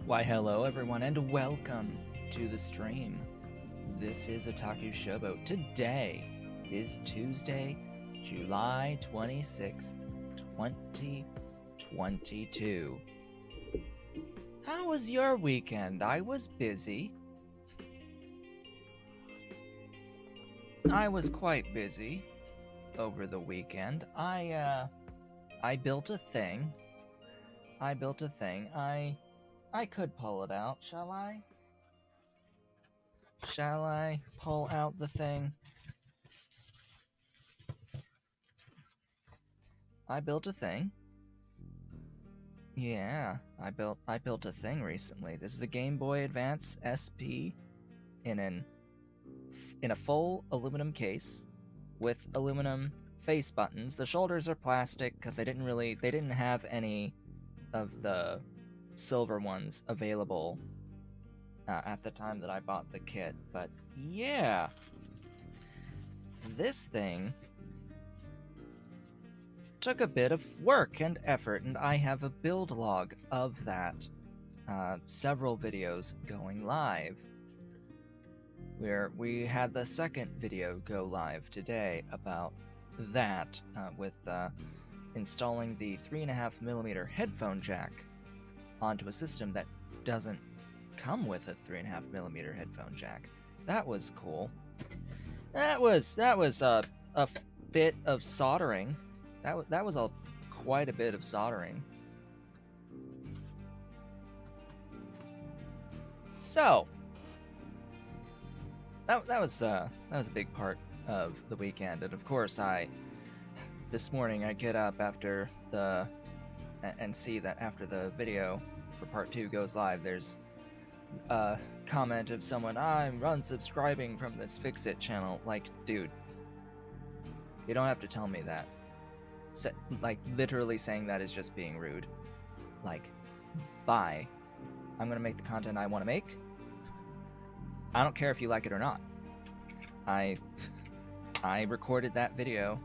Why hello everyone and welcome to the stream. This is Otaku Showboat. Today is Tuesday, July 26th, 2022. How was your weekend? I was busy. I was quite busy over the weekend. I built a thing. I could pull it out, shall I? Shall I pull out the thing? I built a thing. Yeah, I built a thing recently. This is a Game Boy Advance SP in a full aluminum case with aluminum face buttons. The shoulders are plastic because they didn't have any of the silver ones available at the time that I bought the kit. But yeah, this thing took a bit of work and effort, and I have a build log of that. Several videos going live. Where we had the second video go live today about that with installing the 3.5mm headphone jack onto a system that doesn't come with a 3.5mm headphone jack. That was cool. That was a bit of soldering. That was quite a bit of soldering. So that was a big part of the weekend, and of course this morning I get up after and see that after the video for part 2 goes live, there's a comment of someone, I'm unsubscribing from this Fix-It channel. Like, dude, you don't have to tell me that. Like, literally saying that is just being rude. Like, bye. I'm gonna make the content I want to make. I don't care if you like it or not. I recorded that video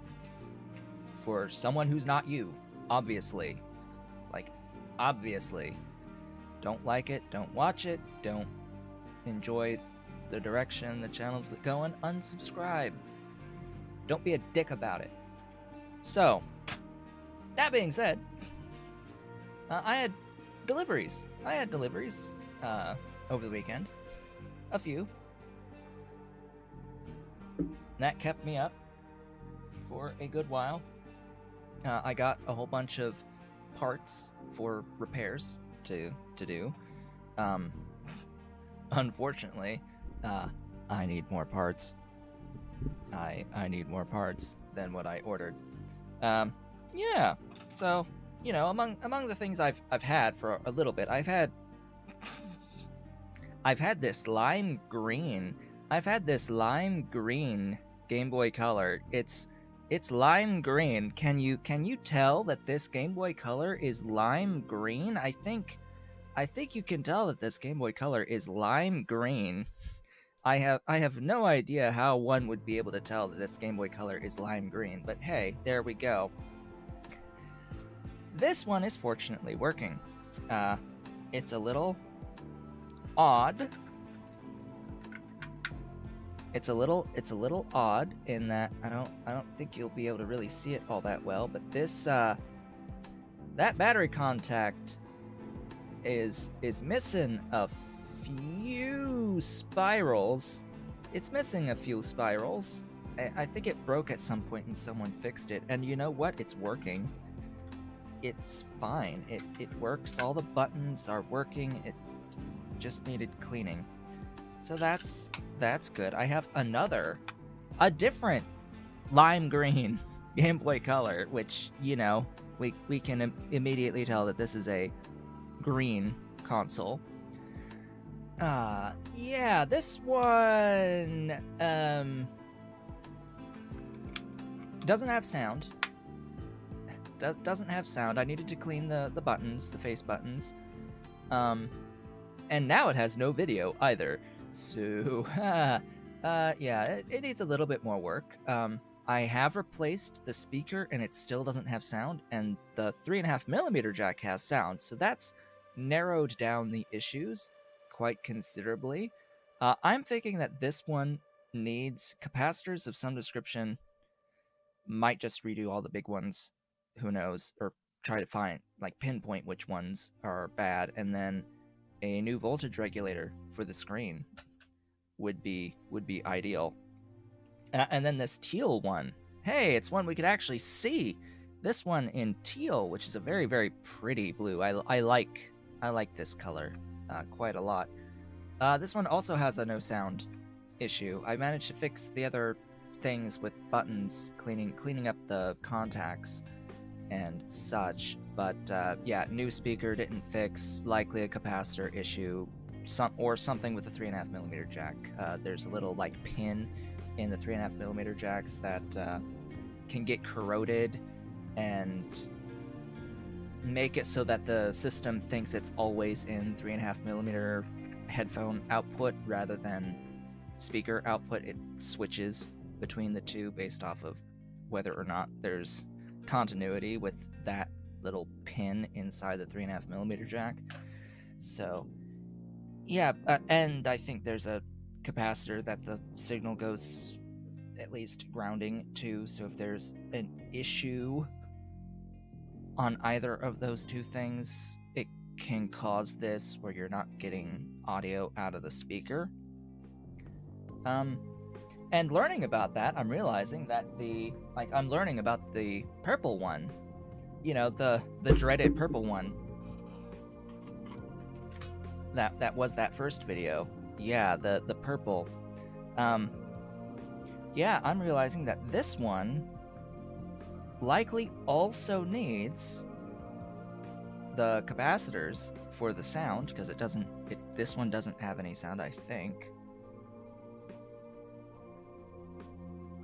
for someone who's not you, obviously. Like, obviously. Don't like it, don't watch it, don't enjoy the direction the channel's going, unsubscribe. Don't be a dick about it. So, that being said, I had deliveries. Over the weekend. A few. That kept me up for a good while. I got a whole bunch of parts for repairs to do. Unfortunately, I need more parts. I need more parts than what I ordered. Yeah. So, you know, among the things I've had for a little bit, I've had this lime green. I've had this lime green Game Boy Color. It's lime green. Can you tell that this Game Boy Color is lime green? I think you can tell that this Game Boy Color is lime green. I have no idea how one would be able to tell that this Game Boy Color is lime green, but hey, there we go. This one is fortunately working. It's a little odd. It's a little odd in that I don't think you'll be able to really see it all that well, but this that battery contact is missing a few spirals. It's missing a few spirals. I think it broke at some point and someone fixed it, and you know what? It's working. It's fine. It works. All the buttons are working. It just needed cleaning. So that's good. I have a different lime green Game Boy Color, which, you know, we can immediately tell that this is a green console. Yeah, this one doesn't have sound. Doesn't have sound. I needed to clean the buttons, the face buttons. And now it has no video either. So, yeah, it needs a little bit more work. I have replaced the speaker and it still doesn't have sound, and the 3.5mm jack has sound, so that's narrowed down the issues quite considerably. I'm thinking that this one needs capacitors of some description. Might just redo all the big ones, who knows, or try to find, like, pinpoint which ones are bad, and then a new voltage regulator for the screen would be ideal. And then this teal one, hey, it's one we could actually see. This one in teal, which is a very, very pretty blue. I like this color quite a lot. This one also has a no sound issue. I managed to fix the other things with buttons, cleaning up the contacts and such, but yeah, new speaker didn't fix, likely a capacitor issue, something with the 3.5mm jack. There's a little like pin in the 3.5mm jacks that can get corroded and make it so that the system thinks it's always in 3.5mm headphone output rather than speaker output. It switches between the two based off of whether or not there's continuity with that little pin inside the 3.5mm jack. So yeah, and I think there's a capacitor that the signal goes at least grounding to, so if there's an issue on either of those two things, it can cause this where you're not getting audio out of the speaker. And learning about that, I'm realizing that I'm learning about the purple one. You know, the dreaded purple one. That was that first video. Yeah, the purple. Yeah, I'm realizing that this one likely also needs the capacitors for the sound, because this one doesn't have any sound, I think.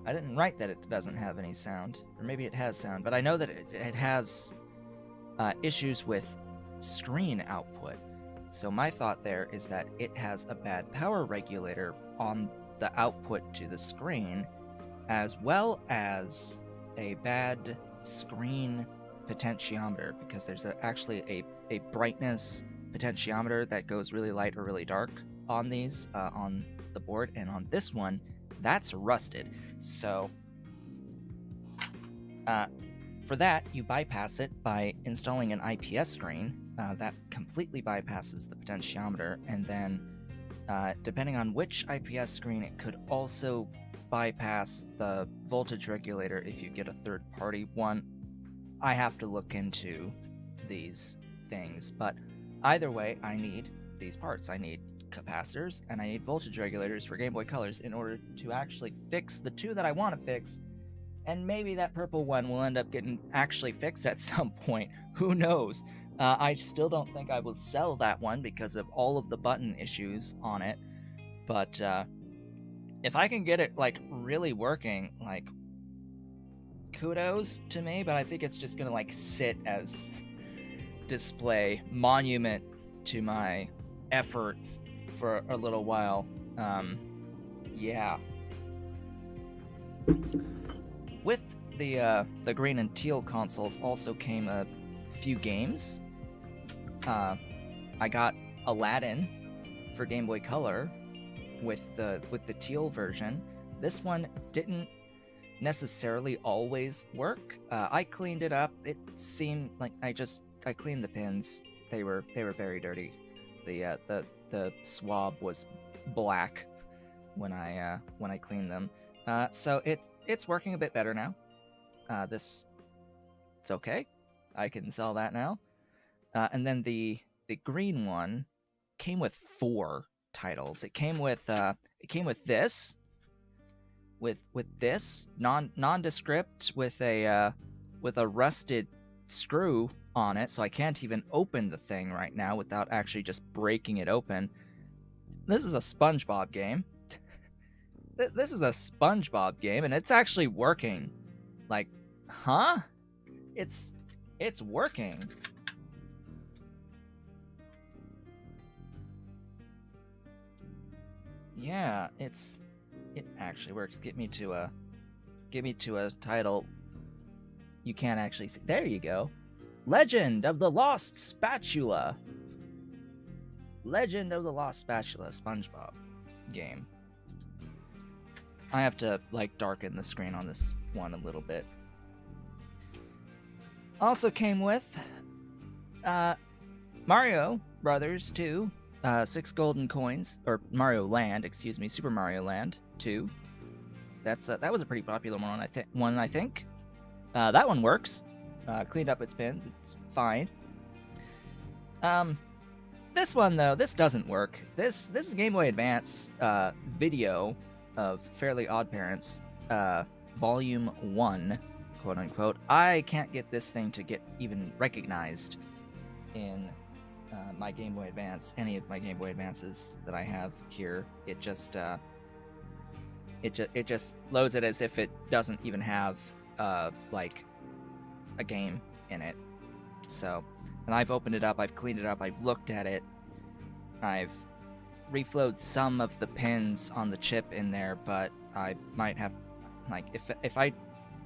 I didn't write that it doesn't have any sound, or maybe it has sound, but I know that it has issues with screen output. So my thought there is that it has a bad power regulator on the output to the screen, as well as a bad screen potentiometer, because there's actually a brightness potentiometer that goes really light or really dark on these, on the board, and on this one, that's rusted. So for that, you bypass it by installing an IPS screen that completely bypasses the potentiometer, and then depending on which IPS screen, it could also bypass the voltage regulator if you get a third-party one. I have to look into these things, but either way, I need these parts. I need capacitors, and I need voltage regulators for Game Boy Colors in order to actually fix the two that I want to fix, and maybe that purple one will end up getting actually fixed at some point. Who knows? I still don't think I will sell that one because of all of the button issues on it, but if I can get it, like, really working, like, kudos to me, but I think it's just gonna, like, sit as display monument to my effort for a little while. Yeah. With the green and teal consoles also came a few games. I got Aladdin for Game Boy Color with the teal version. This one didn't necessarily always work. I cleaned it up. It seemed like I cleaned the pins. They were very dirty. The swab was black when I cleaned them. So it's working a bit better now. It's okay. I can sell that now. And then the green one came with 4 titles. It came with this, with this nondescript with a rusted screw on it, so I can't even open the thing right now without actually just breaking it open. This is a SpongeBob game. This is a SpongeBob game, and it's actually working. Like, huh? It's working. Yeah, it actually works. Get me to a title you can't actually see. There you go. Legend of the Lost Spatula. Legend of the Lost Spatula SpongeBob game. I have to like darken the screen on this one a little bit. Also came with Mario Brothers 2, 6 golden coins, or Mario Land, excuse me, Super Mario Land 2. That was a pretty popular one, I think. That one works. Cleaned up its pins. It's fine. This one though, this doesn't work. This is Game Boy Advance video of Fairly Odd Parents, Volume 1, quote unquote. I can't get this thing to get even recognized in my Game Boy Advance, any of my Game Boy Advances that I have here. It just loads it as if it doesn't even have like a game in it. So, and I've opened it up, I've cleaned it up, I've looked at it, I've reflowed some of the pins on the chip in there, but I might have, like, if I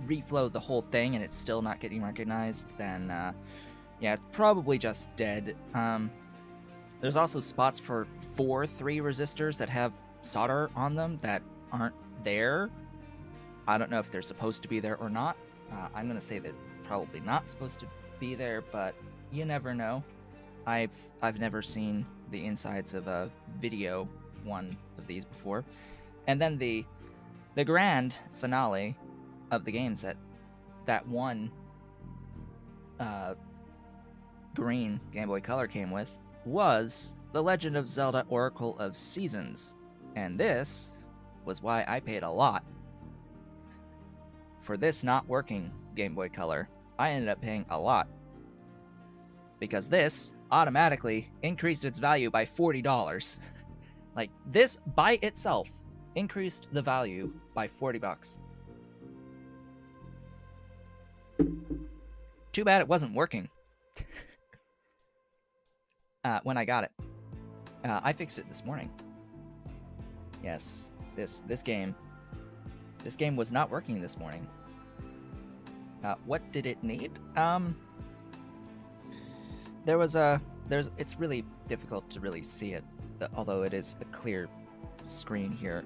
reflow the whole thing and it's still not getting recognized, then yeah, it's probably just dead. There's also spots for 4 3 resistors that have solder on them that aren't there. I don't know if they're supposed to be there or not. I'm gonna say they're probably not supposed to be there, but you never know. I've never seen the insides of a video one of these before. And then the grand finale of the games that one green Game Boy Color came with was The Legend of Zelda Oracle of Seasons. And this was why I paid a lot for this not working Game Boy Color. I ended up paying a lot because this automatically increased its value by $40. Like, this by itself increased the value by $40. Too bad it wasn't working when I got it. I fixed it this morning. Yes, this game was not working this morning. What did it need? It's really difficult to really see it, although it is a clear screen here.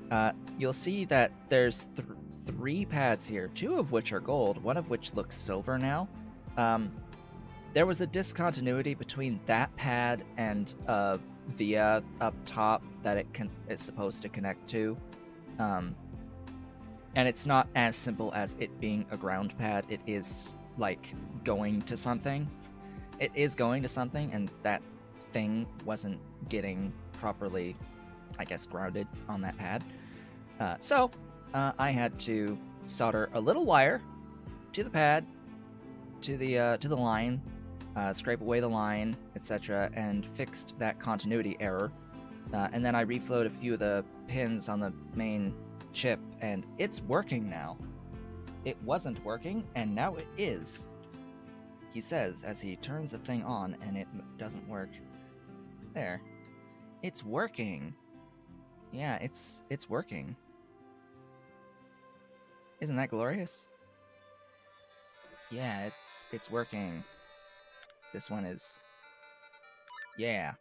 You'll see that there's 3 pads here, 2 of which are gold, one of which looks silver now. There was a discontinuity between that pad and via up top that it's supposed to connect to. And it's not as simple as it being a ground pad. It is like going to something. It is going to something, and that thing wasn't getting properly, I guess, grounded on that pad. So I had to solder a little wire to the pad, to the line, scrape away the line, etc., and fixed that continuity error. And then I reflowed a few of the pins on the main chip, and it's working now. It wasn't working, and now it is. He says as he turns the thing on, and it doesn't work. There. It's working. Yeah, it's working. Isn't that glorious? Yeah, it's working. This one is... Yeah.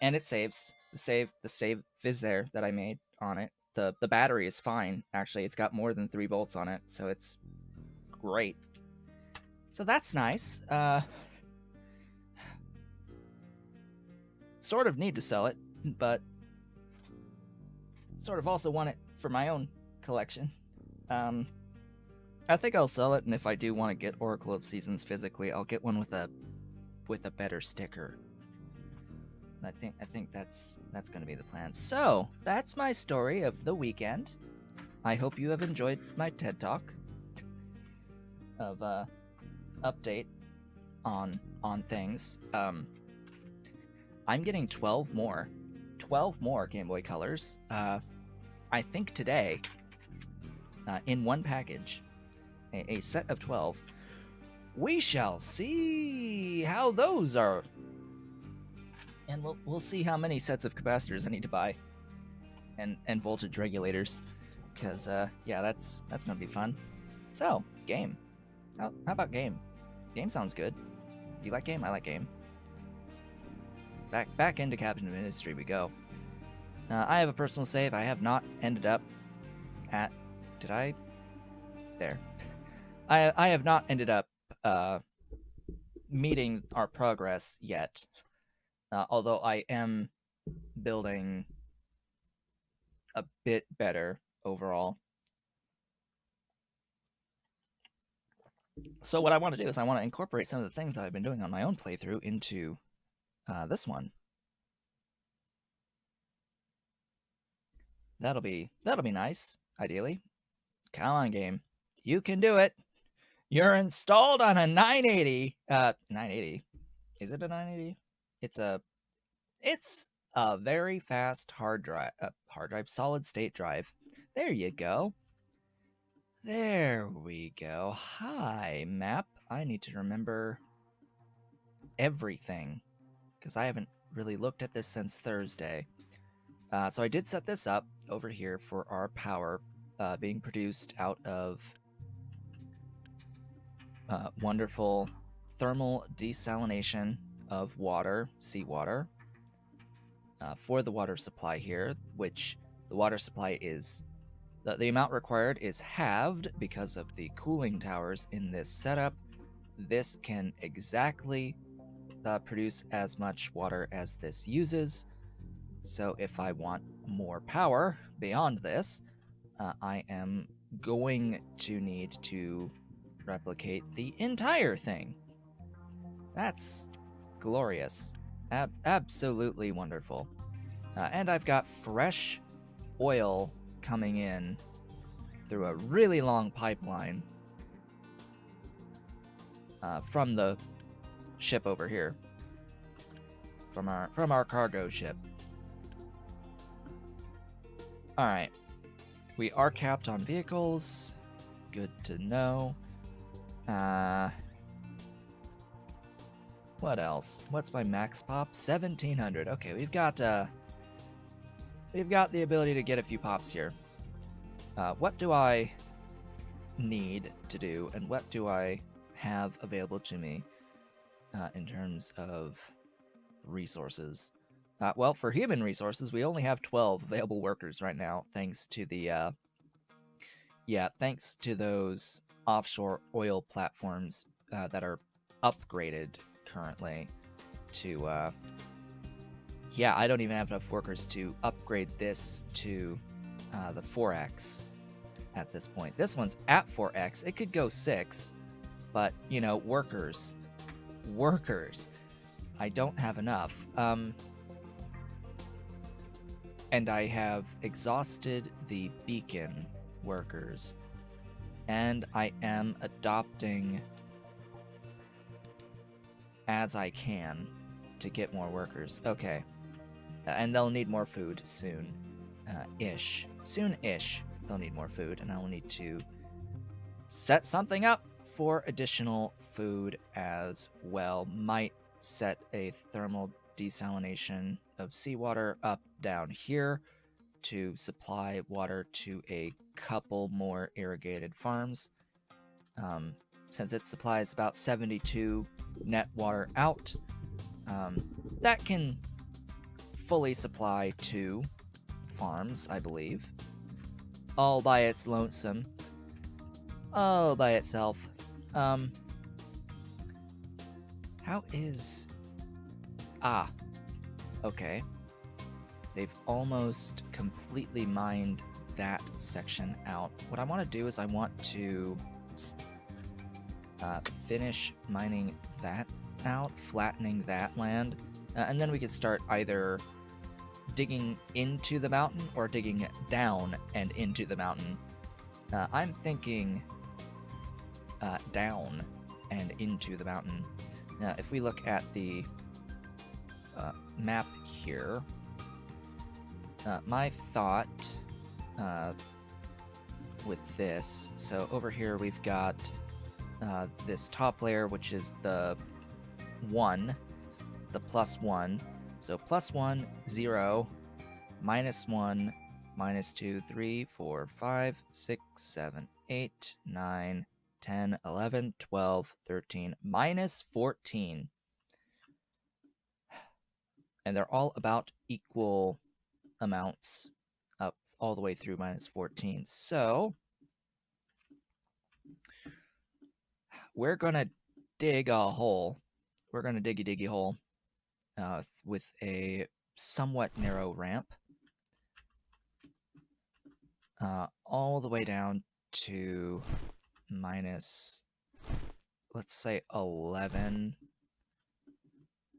And it saves. The save is there that I made on it. The battery is fine, actually. It's got more than 3 volts on it, so it's great. So that's nice. Sort of need to sell it, but sort of also want it for my own collection. I think I'll sell it, and if I do want to get Oracle of Seasons physically, I'll get one with a better sticker. I think that's going to be the plan. So that's my story of the weekend. I hope you have enjoyed my TED Talk of update on things. I'm getting 12 more Game Boy Colors. I think today, in one package, a set of 12. We shall see how those are. And we'll see how many sets of capacitors I need to buy, and voltage regulators, because yeah, that's gonna be fun. So game, how about game? Game sounds good. You like game? I like game. back into Captain Ministry we go. I have a personal save. I have not ended up at. Did I? There. I have not ended up meeting our progress yet. Although I am building a bit better overall. So what I want to do is I want to incorporate some of the things that I've been doing on my own playthrough into this one. That'll be nice, ideally. Come on, game. You can do it. You're installed on a 980. 980. Is it a 980? It's a very fast hard drive, solid state drive. There you go. There we go. Hi, map. I need to remember everything because I haven't really looked at this since Thursday. So I did set this up over here for our power being produced out of wonderful thermal desalination of water, seawater, for the water supply here, which the water supply is, the amount required is halved because of the cooling towers in this setup. This can exactly produce as much water as this uses. So if I want more power beyond this, I am going to need to replicate the entire thing. That's glorious. Absolutely wonderful. And I've got fresh oil coming in through a really long pipeline from the ship over here, from our cargo ship. All right, we are capped on vehicles. Good to know. What else? What's my max pop? 1700. Okay, we've got the ability to get a few pops here. What do I need to do, and what do I have available to me in terms of resources? Well, for human resources, we only have 12 available workers right now, thanks to the thanks to those offshore oil platforms that are upgraded currently to I don't even have enough workers to upgrade this to the 4x at this point. This one's at 4x. It could go 6, but you know, workers, I don't have enough. And I have exhausted the beacon workers, and I am adopting as I can to get more workers. Okay, and they'll need more food soon, soon-ish. They'll need more food, and I'll need to set something up for additional food as well. Might set a thermal desalination of seawater up down here to supply water to a couple more irrigated farms. Since it supplies about 72 net water out, that can fully supply 2 farms, I believe, all by its lonesome, all by itself. How is... okay. They've almost completely mined that section out. What I want to do is I want to finish mining that out, flattening that land, and then we could start either digging into the mountain or digging down and into the mountain. I'm thinking down and into the mountain. Now, if we look at the map here, my thought with this, so over here we've got this top layer, which is the 1, the +1. So +1, 0, -1, -2, 3, 4, 5, 6, 7, 8, 9, 10, 11, 12, 13, -14. and they're all about equal amounts up all the way through -14. So we're gonna dig a hole. We're gonna diggy hole with a somewhat narrow ramp all the way down to minus, let's say 11.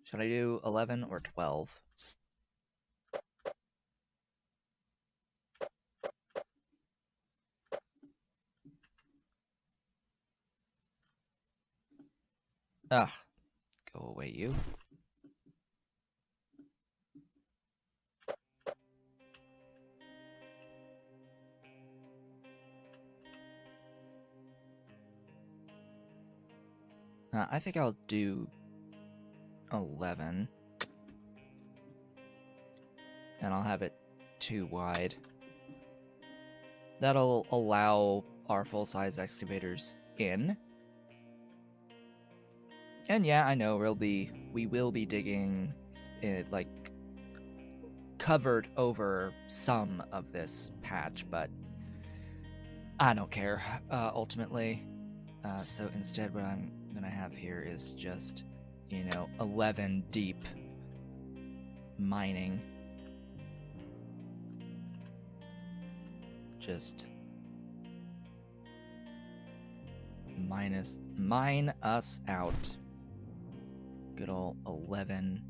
Should I do 11 or 12? Ugh, go away, you. I think I'll do 11. And I'll have it too wide. That'll allow our full-size excavators in. And yeah, I know we will be digging it, like, covered over some of this patch, but I don't care, ultimately. So instead what I'm gonna have here is just, 11 deep mining. Just mine us out. Good old 11.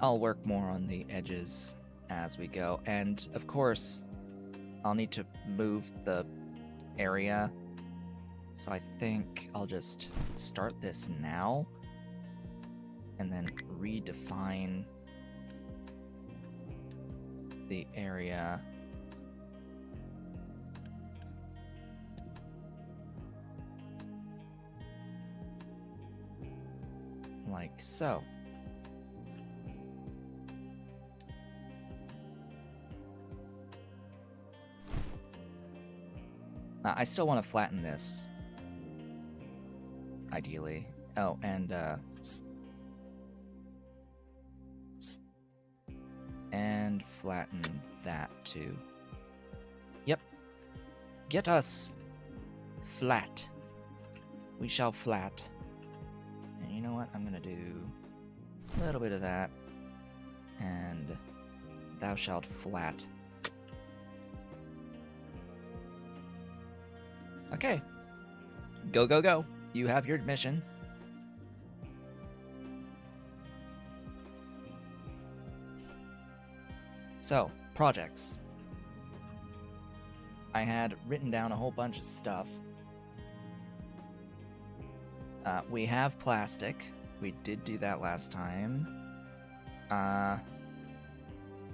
I'll work more on the edges as we go, and of course I'll need to move the area, so I think I'll just start this now and then redefine the area like so. I still want to flatten this, ideally. Oh, and flatten that too. Yep. Get us flat. We shall flat. And you know what? I'm gonna do a little bit of that. And thou shalt flat. Okay. Go, go, go. You have your mission. So, projects. I had written down a whole bunch of stuff. We have plastic. We did do that last time.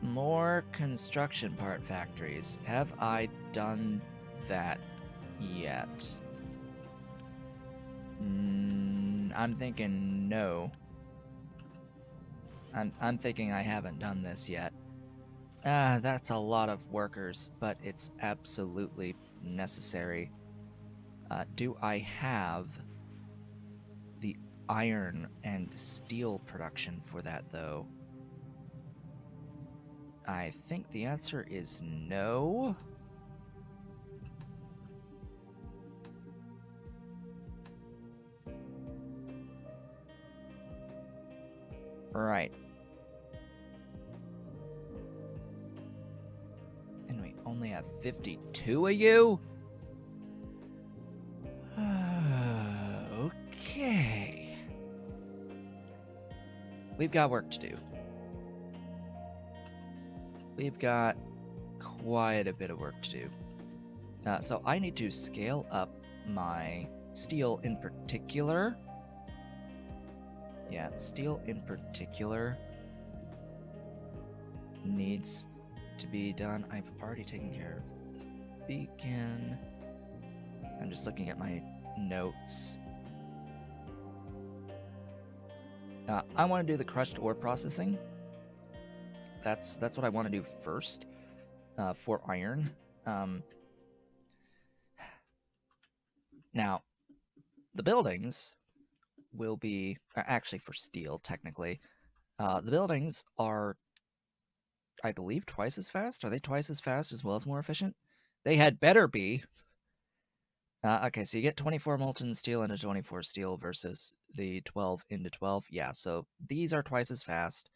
More construction part factories. Have I done that yet? I'm thinking no. I'm thinking I haven't done this yet. That's a lot of workers, but it's absolutely necessary. Do I have the iron and steel production for that, though? I think the answer is no. Right. And we only have 52 of you? Okay. We've got work to do. We've got quite a bit of work to do. So I need to scale up my steel in particular. Yeah, steel in particular needs to be done. I've already taken care of the beacon. I'm just looking at my notes. I want to do the crushed ore processing. That's what I want to do first for iron. Now, the buildings will be actually for steel, technically. The buildings are, I believe, twice as fast. Are they twice as fast as well as more efficient? They had better be. Okay, so you get 24 molten steel into 24 steel versus the 12 into 12. Yeah, so these are twice as fast.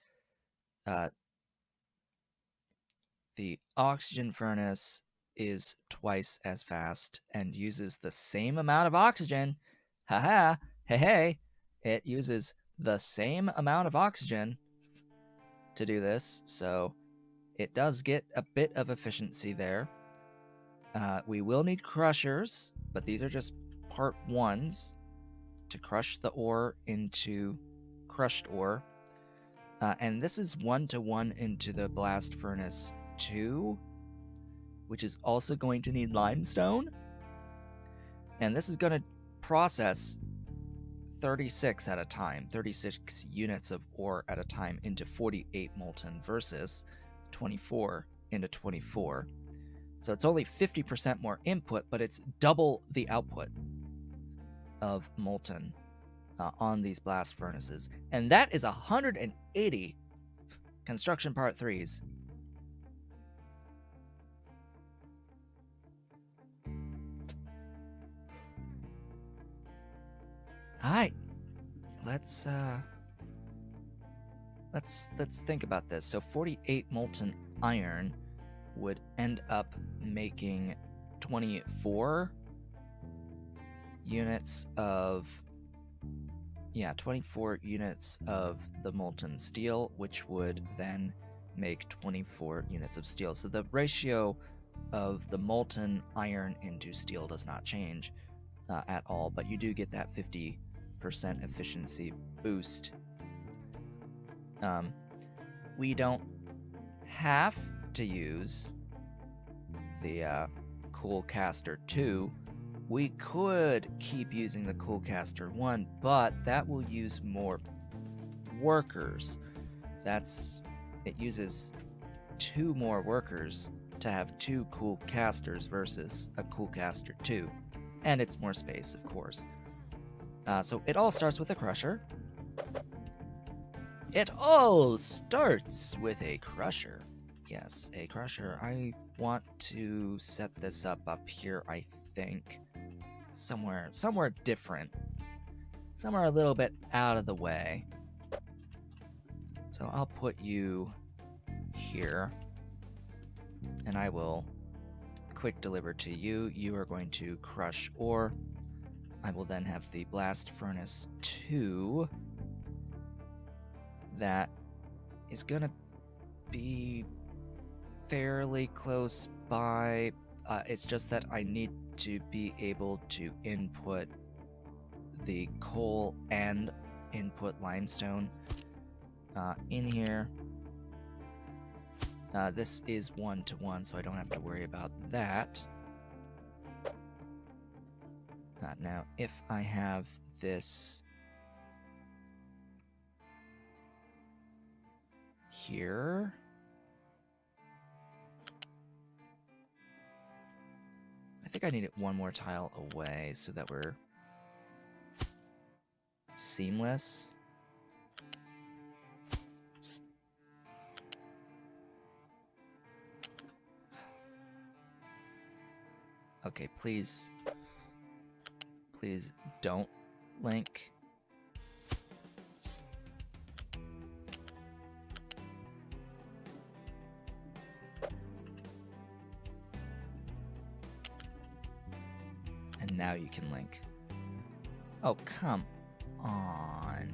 The oxygen furnace is twice as fast and uses the same amount of oxygen. Haha, hey, hey. It uses the same amount of oxygen to do this, so it does get a bit of efficiency there. We will need crushers, but these are just part ones to crush the ore into crushed ore. And this is 1-to-1 into the blast furnace 2, which is also going to need limestone. And this is going to process 36 at a time, 36 units of ore at a time into 48 molten versus 24 into 24. So it's only 50% more input, but it's double the output of molten on these blast furnaces. And that is 180 construction part 3s. All right, let's think about this. So 48 molten iron would end up making 24 units of 24 units of the molten steel, which would then make 24 units of steel. So the ratio of the molten iron into steel does not change at all, but you do get that 50% efficiency boost. We don't have to use the Coolcaster 2. We could keep using the Coolcaster 1, but that will use more workers. It uses 2 more workers to have 2 Coolcasters versus a Coolcaster 2. And it's more space, of course. So it all starts with a crusher. It all starts with a crusher. Yes, a crusher. I want to set this up here, I think. Somewhere different. Somewhere a little bit out of the way. So I'll put you here. And I will quick deliver to you. You are going to crush ore. I will then have the blast furnace 2. That is gonna be fairly close by. It's just that I need to be able to input the coal and input limestone in here. This is 1-to-1, so I don't have to worry about that. Now, if I have this here, I think I need it one more tile away so that we're seamless. Okay, please don't link. And now you can link. Oh, come on.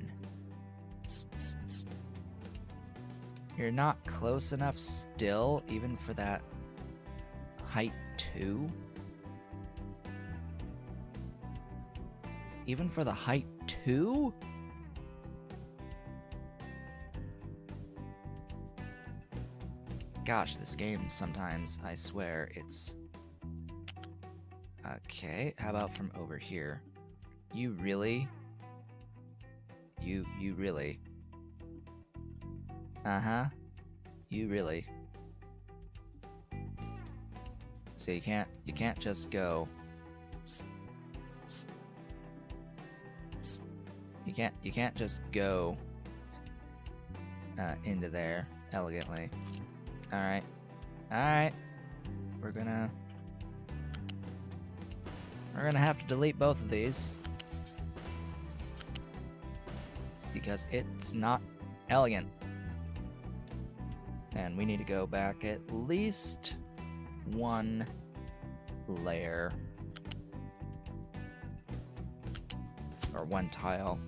You're not close enough still, even for that height 2? Even for the height 2? Gosh, this game sometimes, I swear, it's... Okay, how about from over here? You really? You really? Uh-huh. You really... So you can't just go... You can't just go into there elegantly. Alright. Alright. We're gonna have to delete both of these. Because it's not elegant. And we need to go back at least one layer. Or one tile.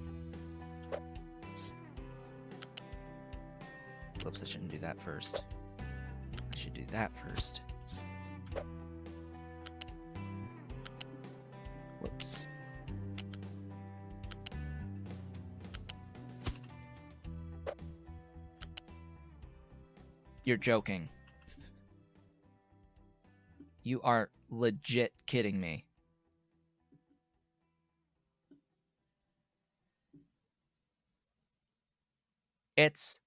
Whoops, I shouldn't do that first. I should do that first. Whoops. You're joking. You are legit kidding me. It's...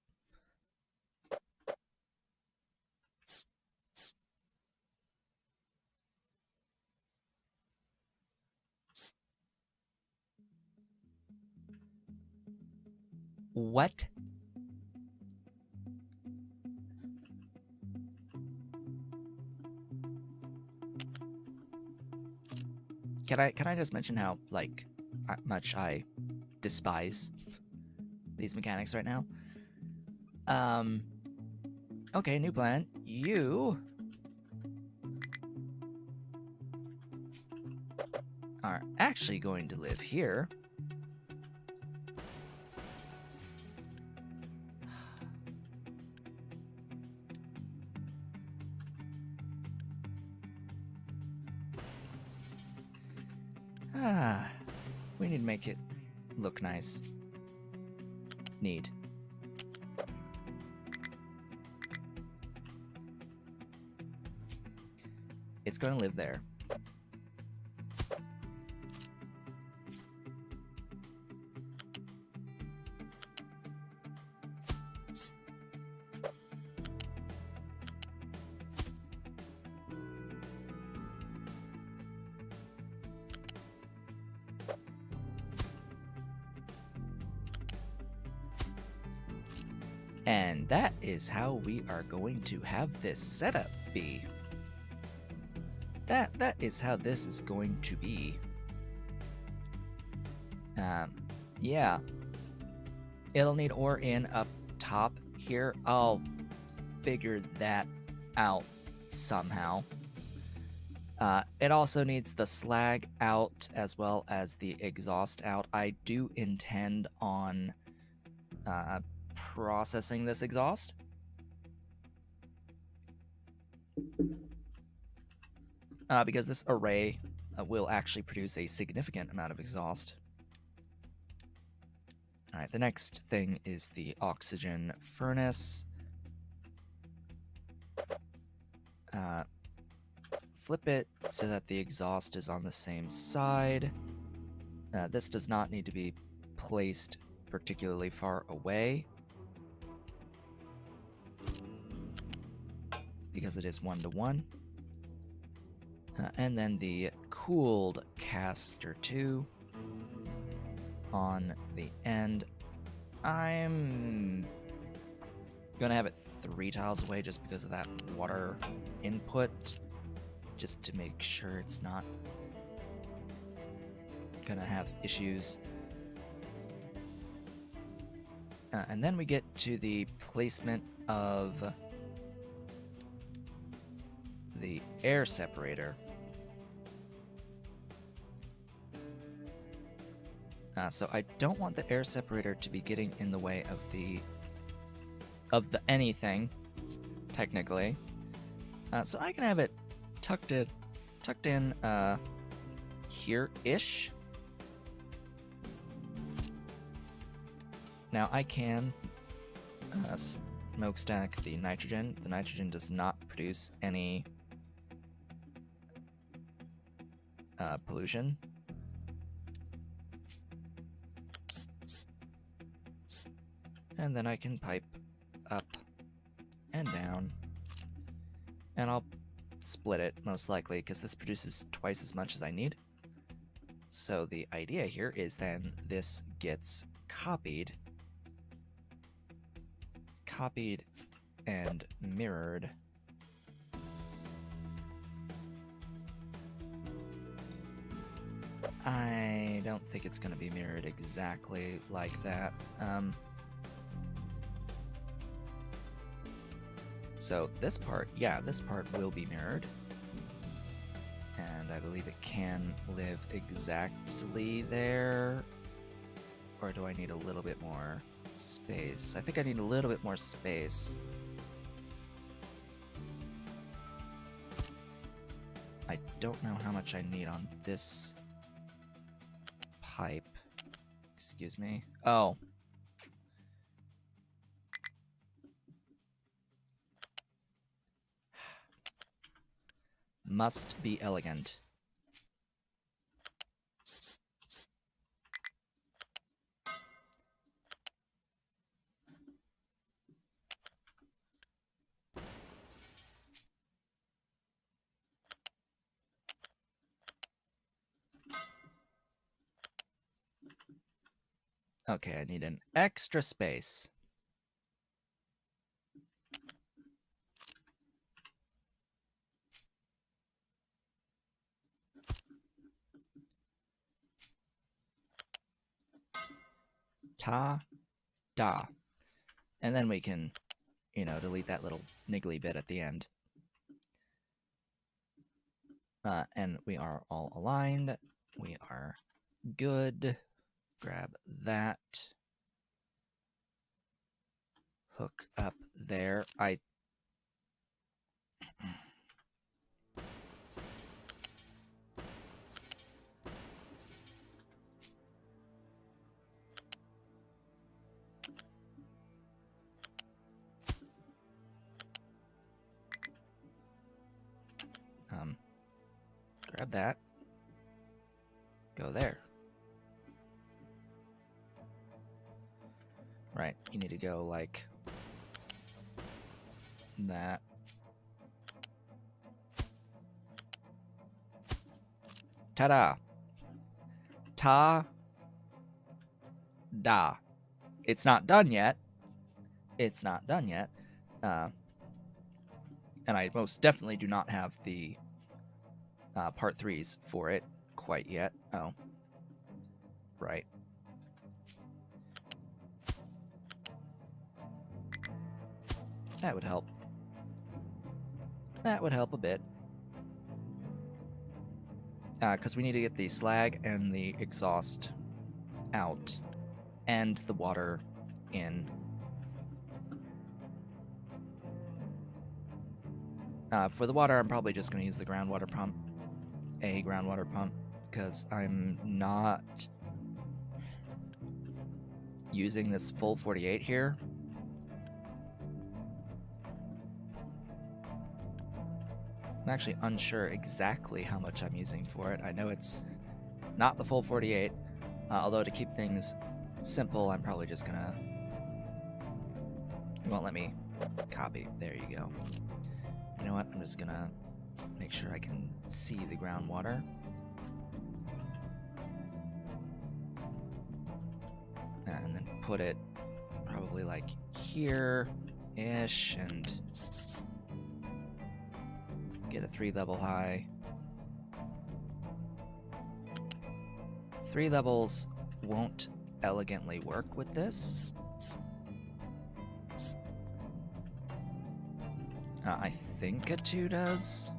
What? Can I just mention how, like, much I despise these mechanics right now? Okay, new plan. You are actually going to live here. We need to make it look nice. Need. It's going to live there. And that is how we are going to have this setup be. That is how this is going to be. Yeah. It'll need ore in up top here. I'll figure that out somehow. It also needs the slag out as well as the exhaust out. I do intend on processing this exhaust. Because this array will actually produce a significant amount of exhaust. Alright, the next thing is the oxygen furnace. Flip it so that the exhaust is on the same side. This does not need to be placed particularly far away, because it is 1-to-1. And then the cooled caster 2 on the end. I'm gonna have it 3 tiles away just because of that water input, just to make sure it's not gonna have issues. And then we get to the placement of the air separator. So I don't want the air separator to be getting in the way of the anything, technically. So I can have it tucked in here-ish. Now I can smokestack the nitrogen. The nitrogen does not produce any pollution. And then I can pipe up and down. And I'll split it, most likely, because this produces twice as much as I need. So the idea here is then this gets copied and mirrored. I don't think it's going to be mirrored exactly like that. So this part, yeah, this part will be mirrored. And I believe it can live exactly there. Or do I need a little bit more space? I think I need a little bit more space. I don't know how much I need on this pipe. Excuse me. Oh. Must be elegant. Okay, I need an extra space. Ta-da. And then we can, delete that little niggly bit at the end. And we are all aligned. We are good. Grab that. Hook up there. Grab that. Go there. Right, you need to go like that. Ta-da. Ta-da. It's not done yet. It's not done yet. And I most definitely do not have the part 3s for it quite yet. Oh. Right. That would help. That would help a bit. Because we need to get the slag and the exhaust out and the water in. For the water, I'm probably just going to use the groundwater pump. A groundwater pump. Because I'm not using this full 48 here. I'm actually unsure exactly how much I'm using for it. I know it's not the full 48, although to keep things simple, I'm probably just gonna... It won't let me copy. There you go. You know what? I'm just gonna make sure I can see the groundwater. And then put it probably like here-ish and get a 3-level high. 3 levels won't elegantly work with this. I think a 2 does.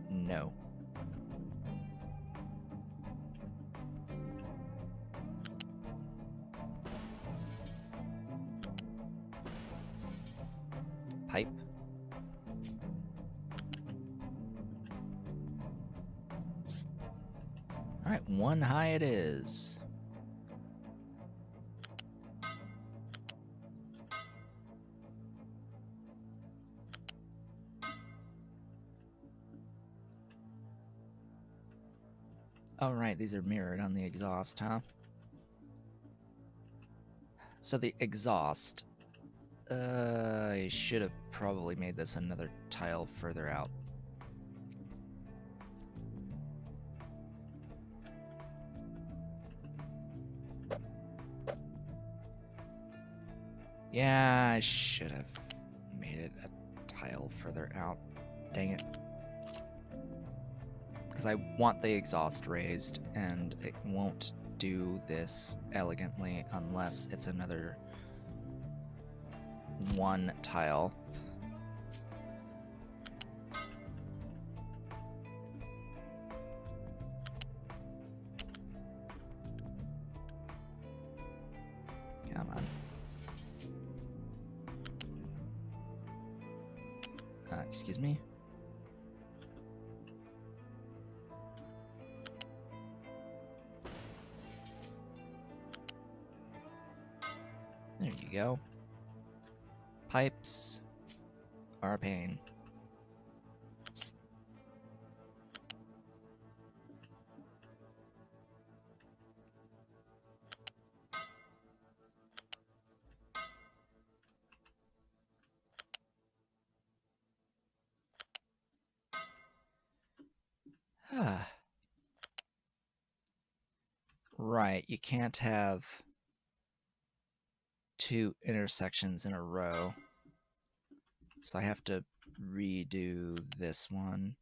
No. Pipe. All right, 1 high it is. All right, these are mirrored on the exhaust, huh? So the exhaust I should have probably made this another tile further out. Yeah, I should have made it a tile further out. Dang it. Because I want the exhaust raised, and it won't do this elegantly unless it's another one tile. Come on. Excuse me? There you go. Pipes are a pain. Right, you can't have two intersections in a row. So I have to redo this one.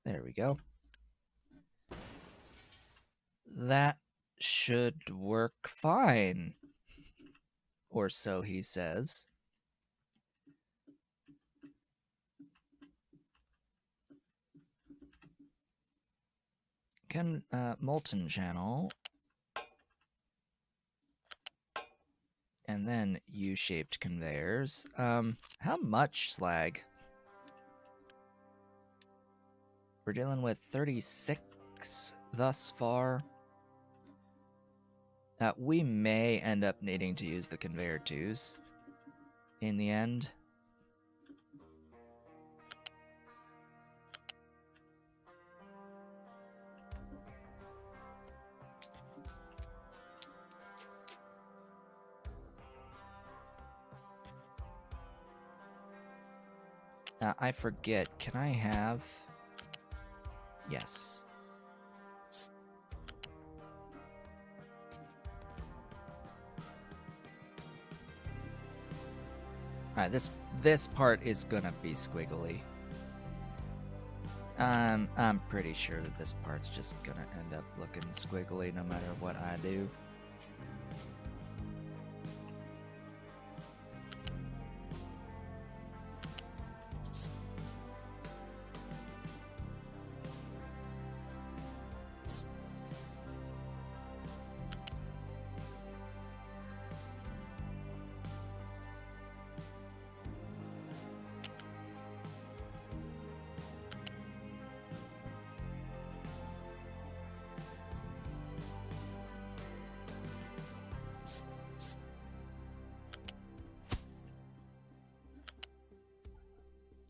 There we go. That should work fine. Or so he says. Can molten channel. And then U-shaped conveyors. How much slag? We're dealing with 36 thus far. We may end up needing to use the conveyor twos in the end. I forget, can I have... Yes. Alright, this part is gonna be squiggly. I'm pretty sure that this part's just gonna end up looking squiggly no matter what I do.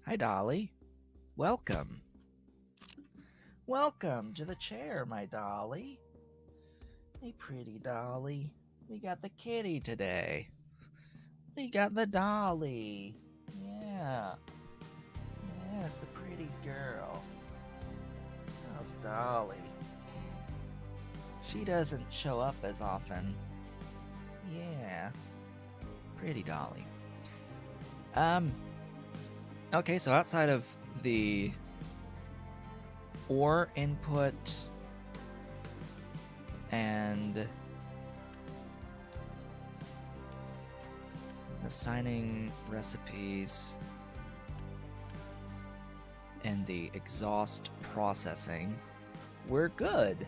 Hi, Dolly. Welcome. Welcome to the chair, my Dolly. Hey, pretty Dolly. We got the kitty today. We got the Dolly. Yeah. Yes, the pretty girl. How's Dolly? She doesn't show up as often. Yeah. Pretty Dolly. Okay, so outside of the ore input and assigning recipes and the exhaust processing, we're good.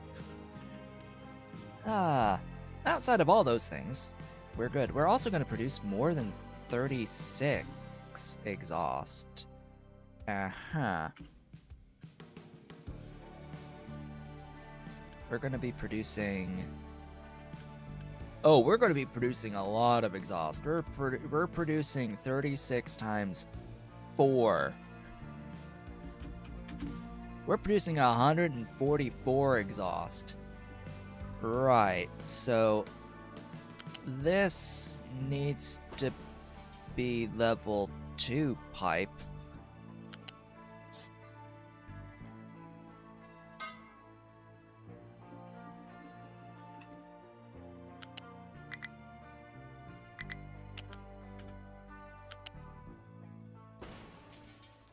Outside of all those things, we're good. We're also going to produce more than 36 exhaust. We're going to be producing... Oh, we're going to be producing a lot of exhaust. We're producing 36 times 4. We're producing 144 exhaust. Right, so this needs to be level 2 pipe.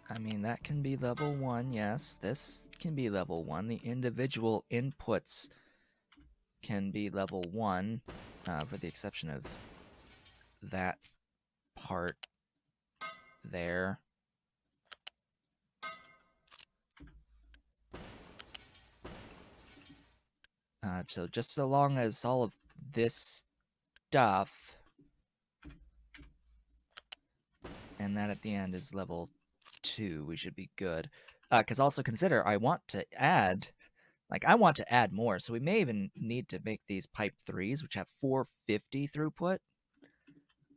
I mean, that can be level 1, yes. This can be level 1. The individual inputs can be level 1, for the exception of that part there. So just so long as all of this stuff and that at the end is level 2, we should be good. Because also consider, I want to add more, so we may even need to make these pipe 3s, which have 450 throughput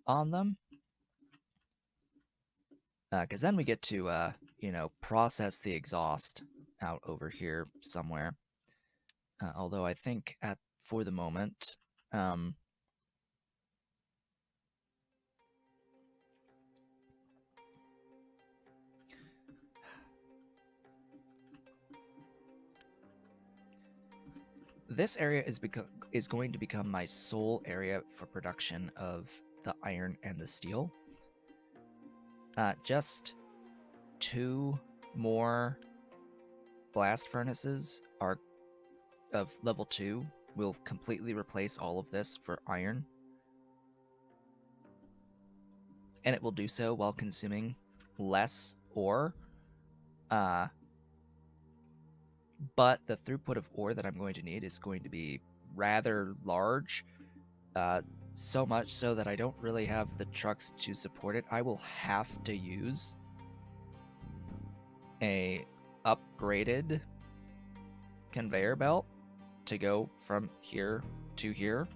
on them. Because then we get to, process the exhaust out over here somewhere. Although I think for the moment, this area is going to become my sole area for production of the iron and the steel. Just 2 more blast furnaces of level 2 will completely replace all of this for iron. And it will do so while consuming less ore. But the throughput of ore that I'm going to need is going to be rather large. So much so that I don't really have the trucks to support it. I will have to use a upgraded conveyor belt to go from here to here.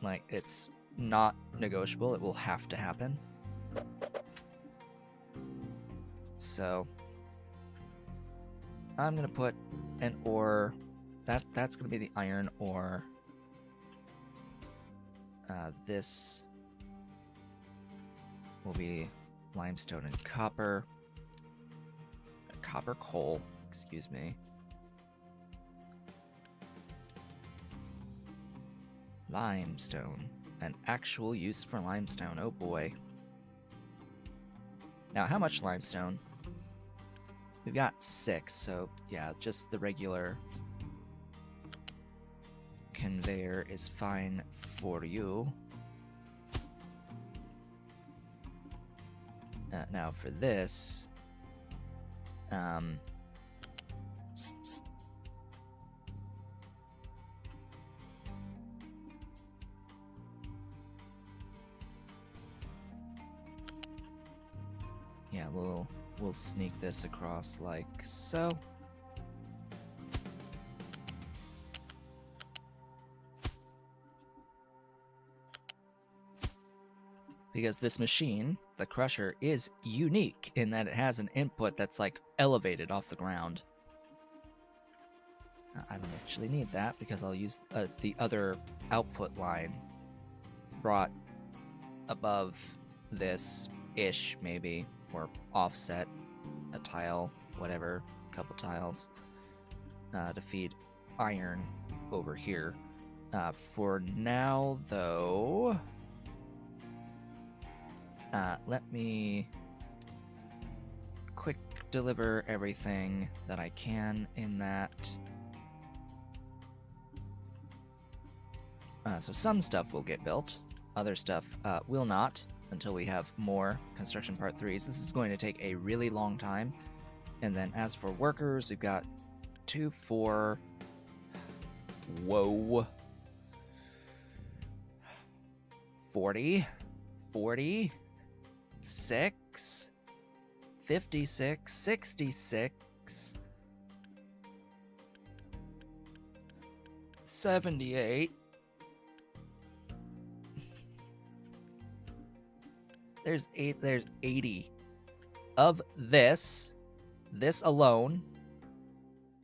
Like, it's not negotiable. It will have to happen. So I'm gonna put an ore. That's gonna be the iron ore. This will be limestone and copper. Copper coal, excuse me. Limestone. An actual use for limestone, oh boy. Now, how much limestone? We've got 6, so yeah, just the regular conveyor is fine for you. Now for this, yeah, we'll sneak this across like so. Because this machine, the crusher, is unique in that it has an input that's like elevated off the ground. I don't actually need that because I'll use the other output line brought above this-ish maybe, or offset a tile, whatever, a couple tiles, to feed iron over here. For now, though, let me quick deliver everything that I can in that. So some stuff will get built, other stuff will not until we have more construction part 3s. This is going to take a really long time. And then as for workers, we've got 2, 4, whoa, 40, 46, 56, 66, 78. There's 80 of this. this alone,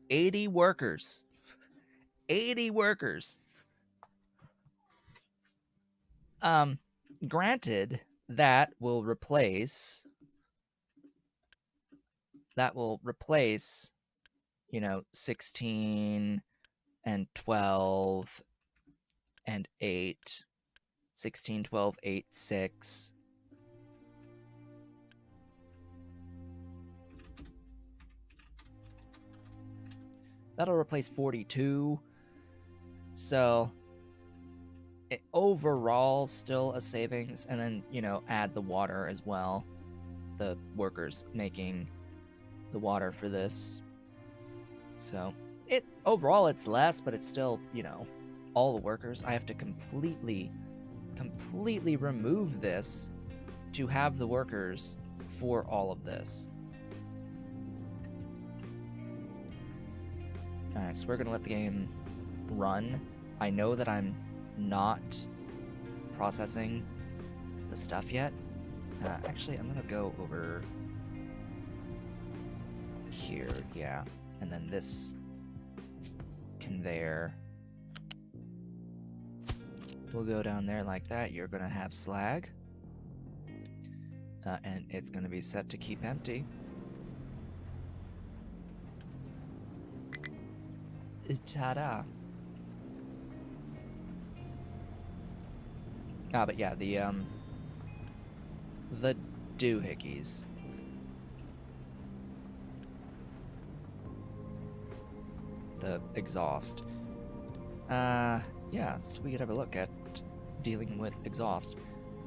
80 workers. 80 workers. Granted, that will replace, you know, 16 and 12 and 8. 16, 12, 8, 6. That'll replace 42. So overall, still a savings. And then, you know, add the water as well. The workers making the water for this. So overall it's less, but it's still, you know, all the workers. I have to completely remove this to have the workers for all of this. Alright, so we're gonna let the game run. I know that I'm not processing the stuff yet. Actually, I'm gonna go over here, yeah. And then this conveyor will go down there like that. You're gonna have slag. And it's gonna be set to keep empty. Ta-da! But yeah, the doohickeys. The exhaust. Yeah, so we could have a look at dealing with exhaust.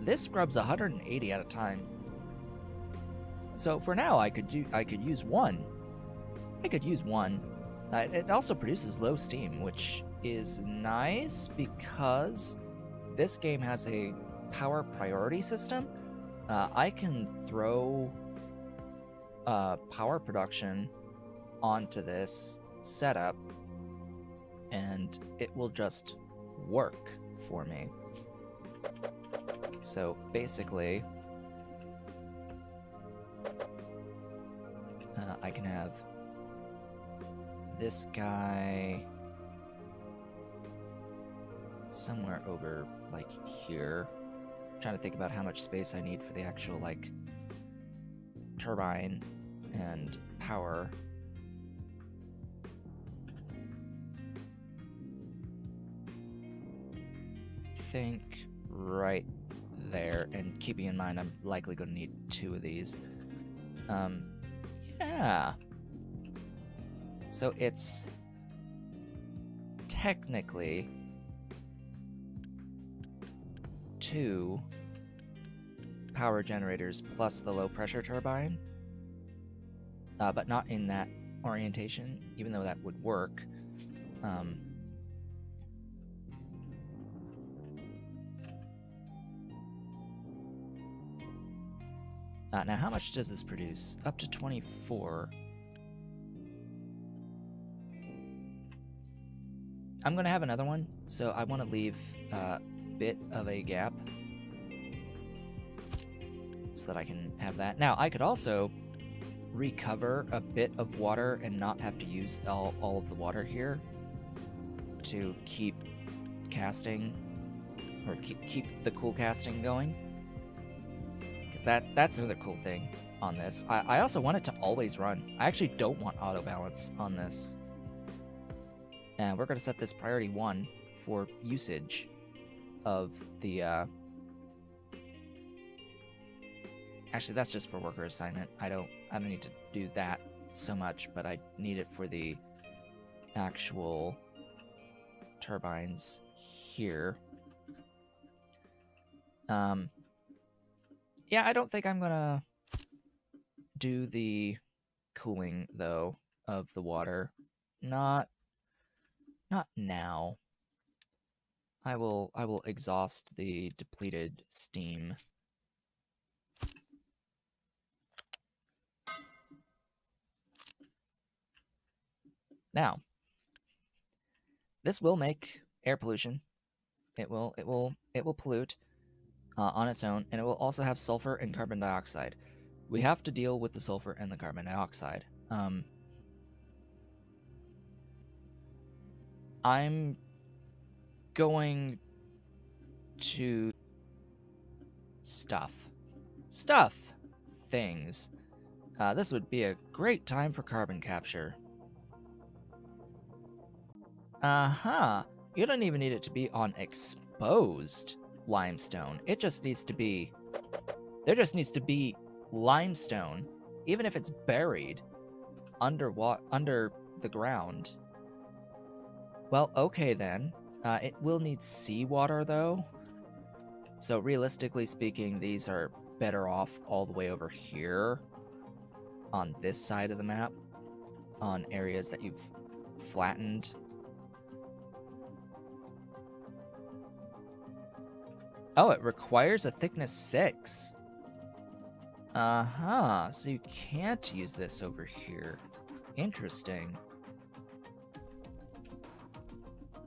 This scrubs 180 at a time. So for now, I could use one. I could use one. It also produces low steam, which is nice because this game has a power priority system. I can throw power production onto this setup and it will just work for me. So basically, I can have this guy somewhere over like here. I'm trying to think about how much space I need for the actual like turbine and power. I think right there, and keeping in mind I'm likely going to need 2 of these. Yeah. So it's technically 2 power generators plus the low pressure turbine, but not in that orientation, even though that would work. Now, how much does this produce? Up to 24. I'm going to have another one, so I want to leave a bit of a gap so that I can have that. Now, I could also recover a bit of water and not have to use all of the water here to keep casting, or keep the cool casting going. Because that's another cool thing on this. I also want it to always run. I actually don't want auto balance on this. And we're going to set this priority 1 for usage of the... Actually, that's just for worker assignment. I don't need to do that so much, but I need it for the actual turbines here. Yeah, I don't think I'm gonna do the cooling though of the water. Not now. I will exhaust the depleted steam. Now, this will make air pollution. It will pollute on its own, and it will also have sulfur and carbon dioxide. We have to deal with the sulfur and the carbon dioxide. Um, I'm going to stuff things. This would be a great time for carbon capture. Uh-huh. You don't even need it to be on exposed limestone. It just needs to be... There just needs to be limestone, even if it's buried under the ground. Well, okay then. It will need seawater, though. So realistically speaking, these are better off all the way over here on this side of the map, on areas that you've flattened. Oh, it requires a thickness 6. Uh-huh, so you can't use this over here. Interesting.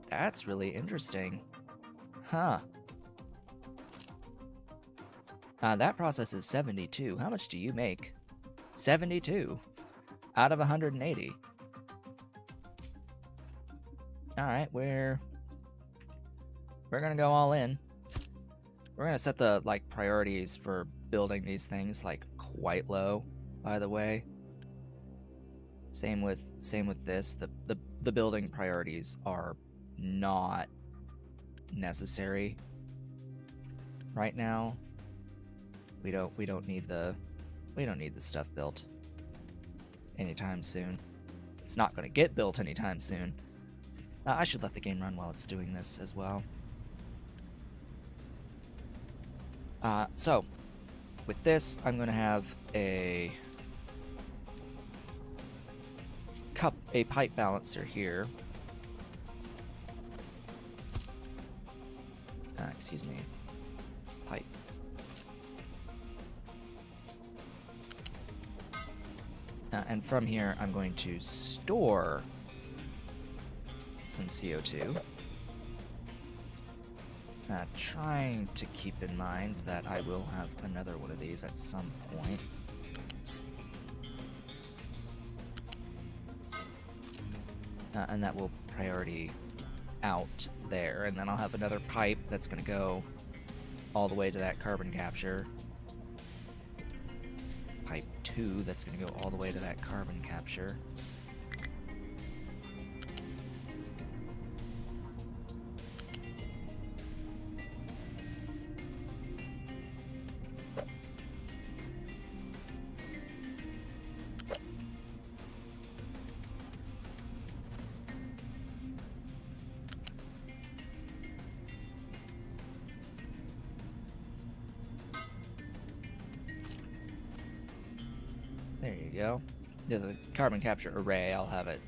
That's really interesting. Huh. That process is 72. How much do you make? 72 out of 180. Alright, we're gonna go all in. We're gonna set the priorities for building these things quite low, by the way. Same with this. The building priorities are not necessary right now. We don't need the stuff built anytime soon. It's not going to get built anytime soon. I should let the game run while it's doing this as well. So with this, I'm going to have a pipe balancer here. Excuse me. Pipe. And from here, I'm going to store some CO2. Trying to keep in mind that I will have another one of these at some point. And that will priority out there, and then I'll have another pipe that's going to go all the way to that carbon capture. Pipe 2 that's going to go all the way to that carbon capture. There you go. Yeah, the carbon capture array, I'll have it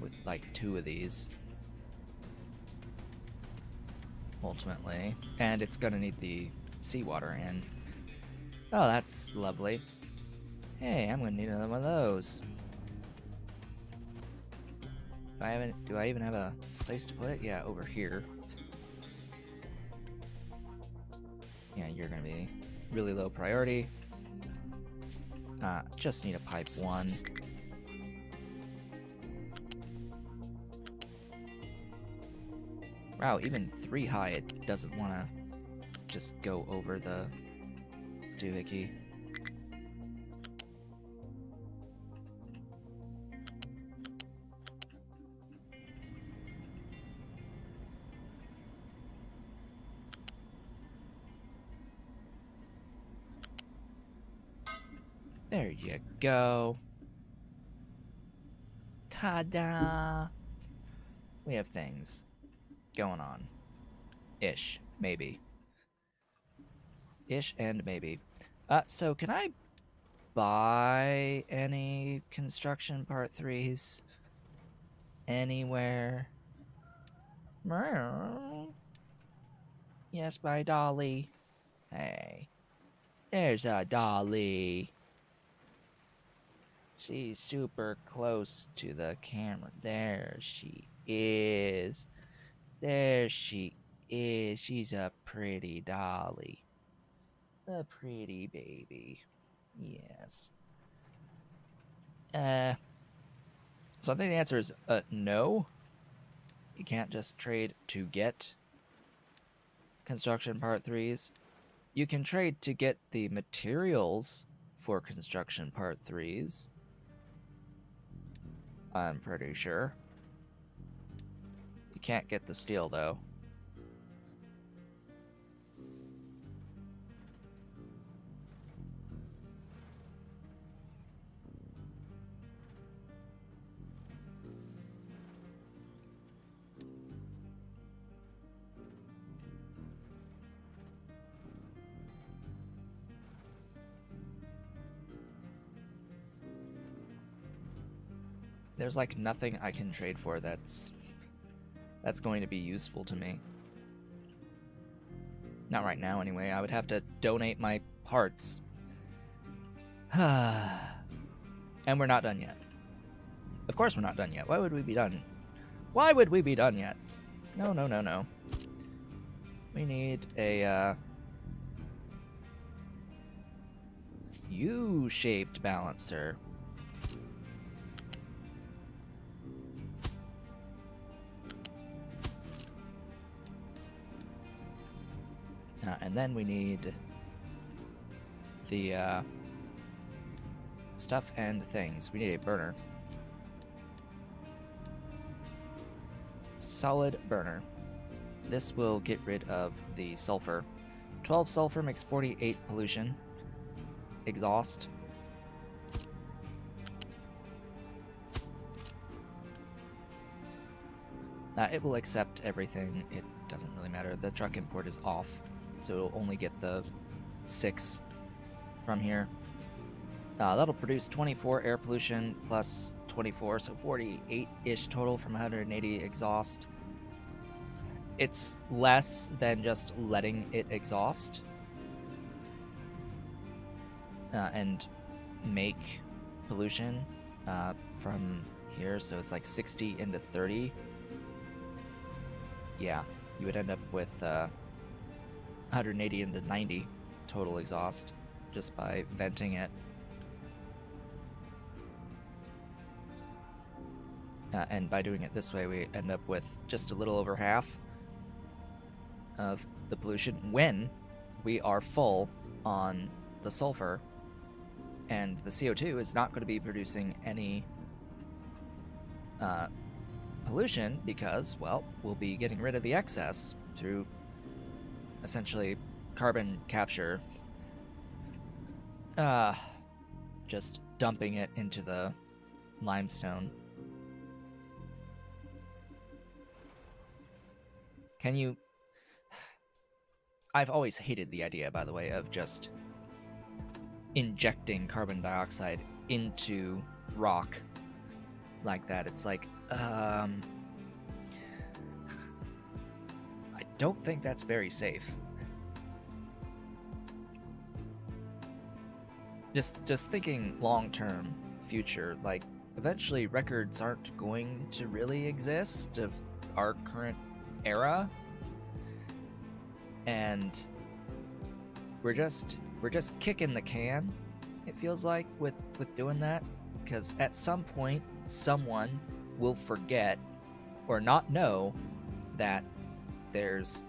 with 2 of these. Ultimately. And it's gonna need the seawater in. Oh, that's lovely. Hey, I'm gonna need another one of those. Do I even have a place to put it? Yeah, over here. Yeah, you're gonna be really low priority. Just need a pipe 1. Wow, even 3 high, it doesn't want to just go over the doohickey. There you go. Ta-da! We have things going on. Ish, maybe. Ish and maybe. So can I buy any construction part 3s? Anywhere? Yes, my dolly. Hey. There's a dolly. She's super close to the camera. There she is. There she is. She's a pretty dolly. A pretty baby. Yes. So I think the answer is no. You can't just trade to get construction part 3s. You can trade to get the materials for construction part 3s. I'm pretty sure. You can't get the steel, though. There's like nothing I can trade for that's going to be useful to me. Not right now, anyway. I would have to donate my parts. And we're not done yet. Of course we're not done yet. Why would we be done? Why would we be done yet? No, no, no, no. We need a U-shaped balancer. And then we need the stuff and things. We need a burner. Solid burner. This will get rid of the sulfur. 12 sulfur makes 48 pollution. Exhaust. It will accept everything. It doesn't really matter. The truck import is off, so it'll only get the 6 from here. That'll produce 24 air pollution plus 24, so 48-ish total from 180 exhaust. It's less than just letting it exhaust and make pollution from here, so it's like 60 into 30. Yeah, you would end up with 180 into 90 total exhaust just by venting it. And by doing it this way, we end up with just a little over half of the pollution when we are full on the sulfur, and the CO2 is not going to be producing any pollution because, well, we'll be getting rid of the excess through essentially carbon capture, just dumping it into the limestone. Can you... I've always hated the idea, by the way, of just injecting carbon dioxide into rock like that. It's like, I don't think that's very safe. Just thinking long-term future, like, eventually records aren't going to really exist of our current era, and we're just kicking the can, it feels like, with doing that, because at some point someone will forget or not know that there's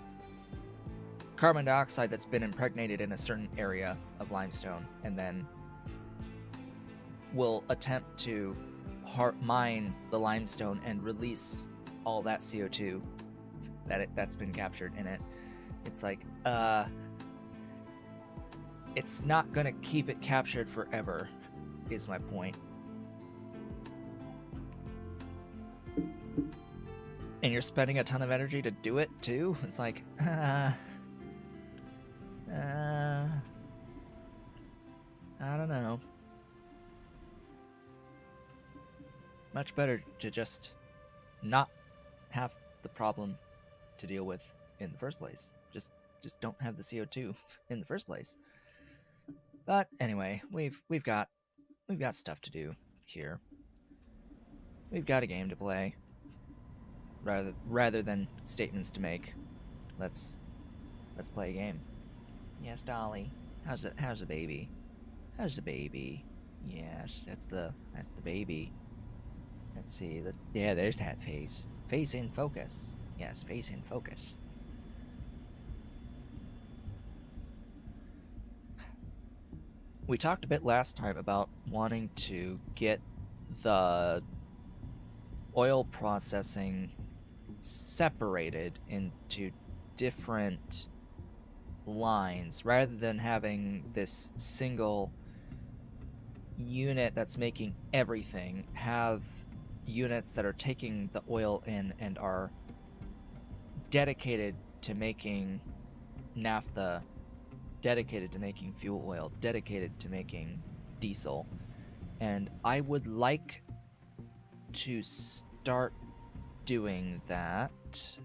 carbon dioxide that's been impregnated in a certain area of limestone, and then will attempt to mine the limestone and release all that CO2 that's been captured in it. It's like, it's not gonna keep it captured forever, is my point. And you're spending a ton of energy to do it too? It's like, I don't know. Much better to just not have the problem to deal with in the first place. Just don't have the CO2 in the first place. But anyway, we've got stuff to do here. We've got a game to play. Rather than statements to make, let's play a game. Yes, Dolly. How's the baby? How's the baby? Yes, that's the baby. Let's see. Yeah, there's that face. Face in focus. Yes, face in focus. We talked a bit last time about wanting to get the oil processing separated into different lines rather than having this single unit that's making everything. Have units that are taking the oil in and are dedicated to making naphtha, dedicated to making fuel oil, dedicated to making diesel. And I would like to start doing that,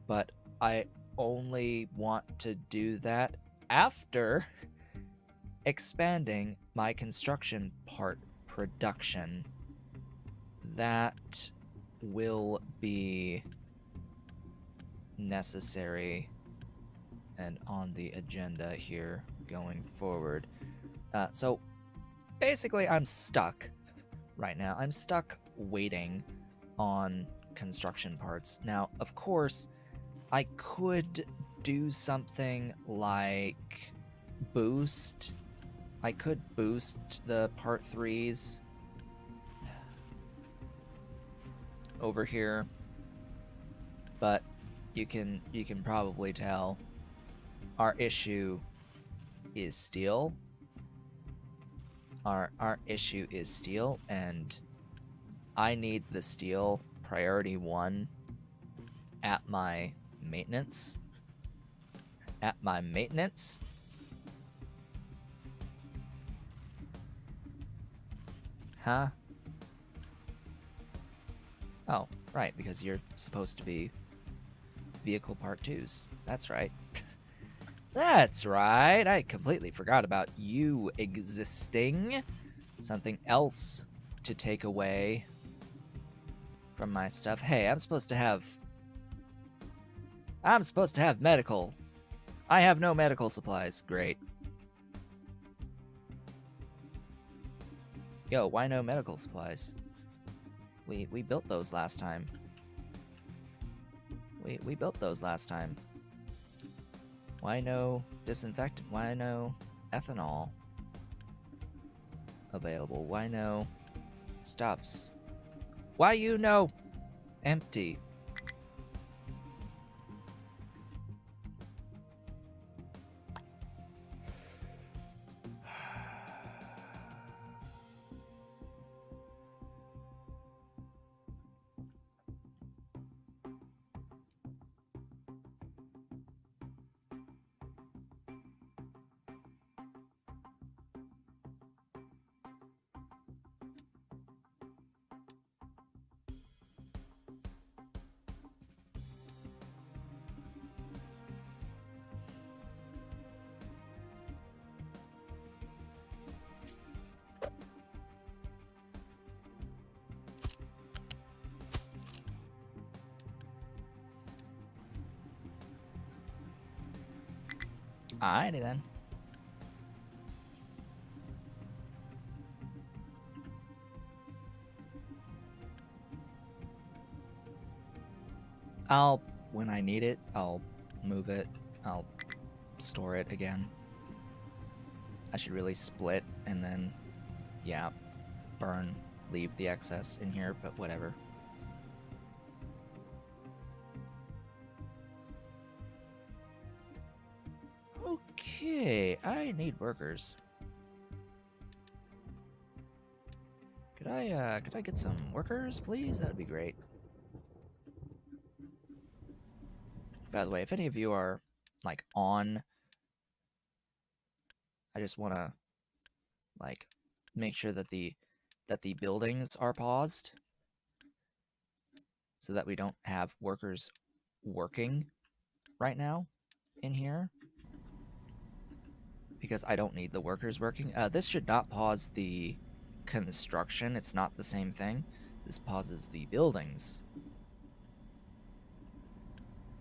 but I only want to do that after expanding my construction part production. That will be necessary and on the agenda here going forward. So basically, I'm stuck right now. I'm stuck waiting on construction parts. Now, of course, I could do something like boost. I could boost the part 3s over here, but you can probably tell our issue is steel. Our issue is steel, and I need the steel priority 1 at my maintenance. At my maintenance. Huh? Oh, right, because you're supposed to be vehicle part 2s. That's right. That's right. I completely forgot about you existing. Something else to take away from my stuff. Hey, I'm supposed to have medical. I have no medical supplies. Great. Yo, why no medical supplies? We built those last time. We built those last time. Why no disinfectant? Why no ethanol available? Why no stuffs? Why you no empty? Alrighty then. When I need it, I'll move it. I'll store it again. I should really split and then, yeah, burn, leave the excess in here, but whatever. Okay, I need workers. Could I get some workers, please? That would be great. By the way, if any of you are, like, on, I just want to, like, make sure that the buildings are paused so that we don't have workers working right now in here, because I don't need the workers working. This should not pause the construction. It's not the same thing. This pauses the buildings.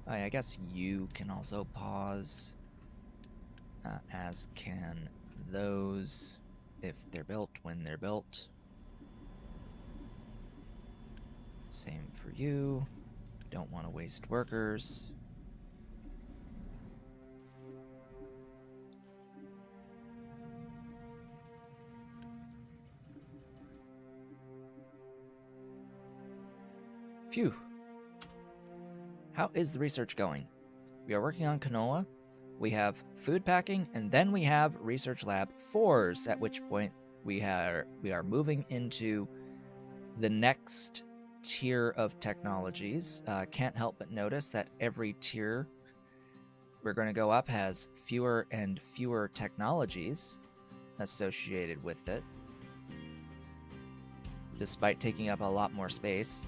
I guess you can also pause, as can those if they're built when they're built. Same for you. Don't want to waste workers. Phew. How is the research going? We are working on canola. We have food packing, and then we have research lab 4s, at which point we are moving into the next tier of technologies. Can't help but notice that every tier we're going to go up has fewer and fewer technologies associated with it, despite taking up a lot more space.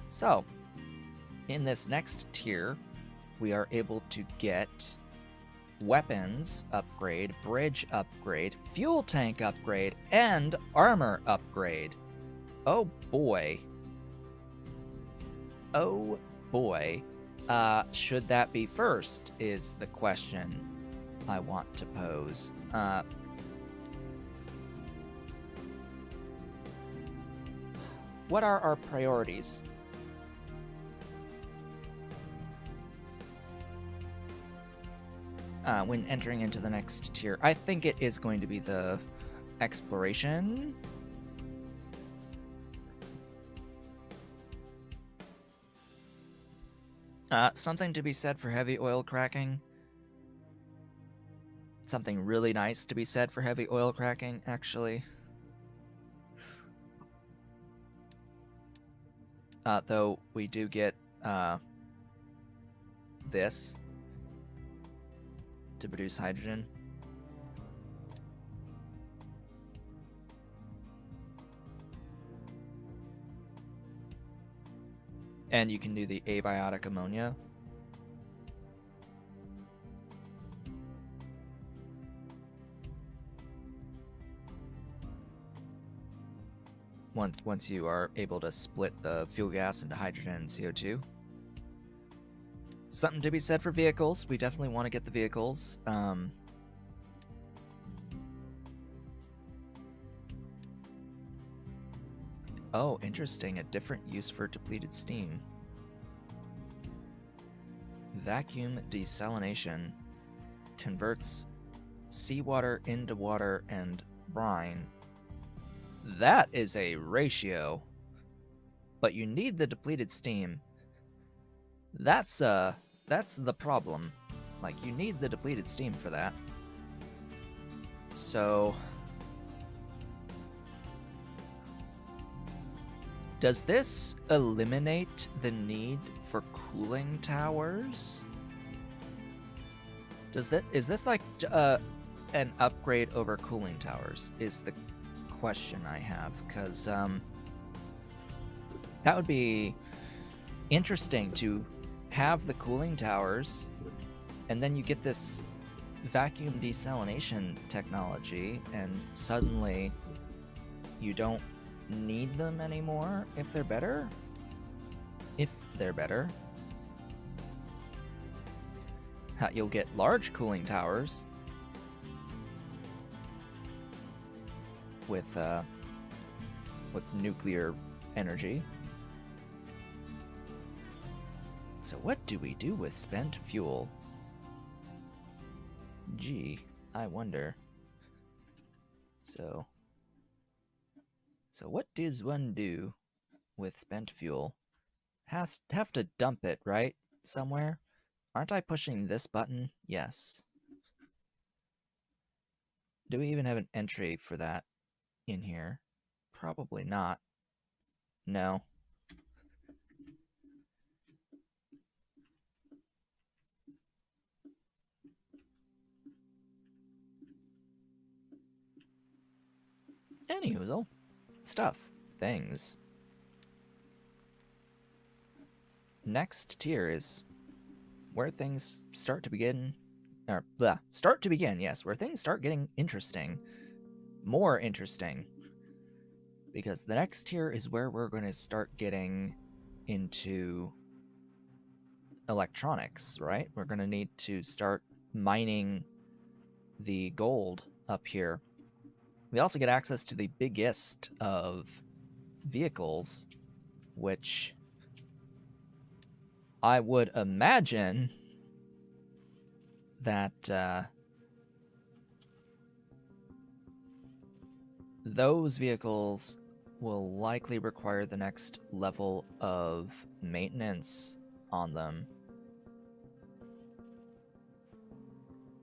So in this next tier, we are able to get weapons upgrade, bridge upgrade, fuel tank upgrade, and armor upgrade. Oh boy. Oh boy. Should that be first is the question I want to pose. What are our priorities? When entering into the next tier, I think it is going to be the exploration. Something to be said for heavy oil cracking. Something really nice to be said for heavy oil cracking, actually. Though we do get this to produce hydrogen. And you can do the abiotic ammonia. Once you are able to split the fuel gas into hydrogen and CO2. Something to be said for vehicles. We definitely want to get the vehicles. Oh, interesting. A different use for depleted steam. Vacuum desalination converts seawater into water and brine. That is a ratio. But you need the depleted steam. That's the problem. Like, you need the depleted steam for that. So does this eliminate the need for cooling towers? Is this like an upgrade over cooling towers is the question I have, because that would be interesting to have the cooling towers, and then you get this vacuum desalination technology, and suddenly you don't need them anymore if they're better. You'll get large cooling towers with nuclear energy. So what do we do with spent fuel? Gee, I wonder. So what does one do with spent fuel? Have to dump it, right? Somewhere? Aren't I pushing this button? Yes. Do we even have an entry for that in here? Probably not. No. Anyhoozle. Stuff. Things. Next tier is where things start to begin. Or, start to begin, yes. Where things start getting interesting. More interesting. Because the next tier is where we're going to start getting into electronics, right? We're going to need to start mining the gold up here. We also get access to the biggest of vehicles, which I would imagine that those vehicles will likely require the next level of maintenance on them.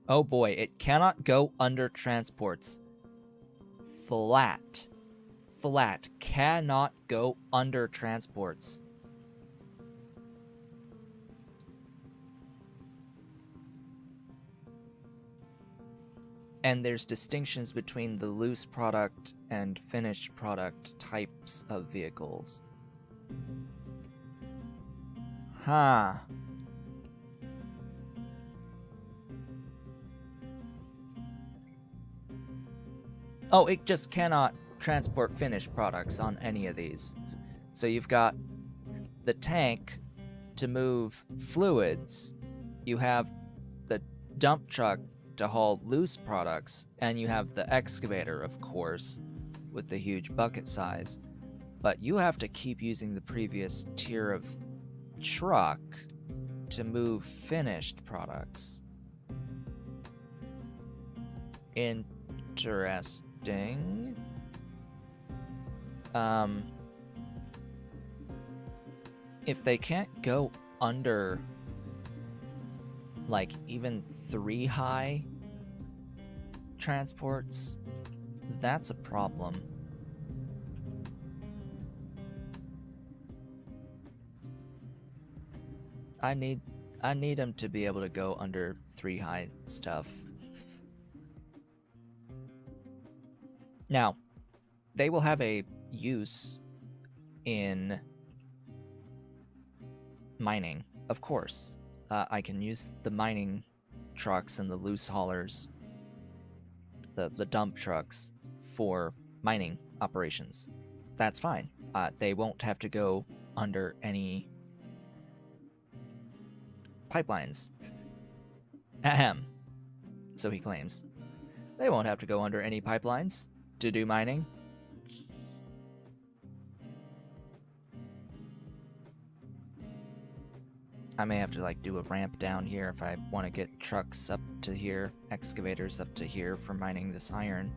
Oh boy, it cannot go under transports. Flat. Flat. Cannot go under transports. And there's distinctions between the loose product and finished product types of vehicles. Huh. Oh, it just cannot transport finished products on any of these. So you've got the tank to move fluids, you have the dump truck to haul loose products, and you have the excavator, of course, with the huge bucket size. But you have to keep using the previous tier of truck to move finished products. Interesting. If they can't go under like even 3 high transports, that's a problem. I need them to be able to go under 3 high stuff. Now, they will have a use in mining, of course. I can use the mining trucks and the loose haulers, the dump trucks, for mining operations. That's fine. They won't have to go under any pipelines. Ahem. So he claims. They won't have to go under any pipelines to do mining. I may have to like do a ramp down here if I want to get trucks up to here, excavators up to here for mining this iron.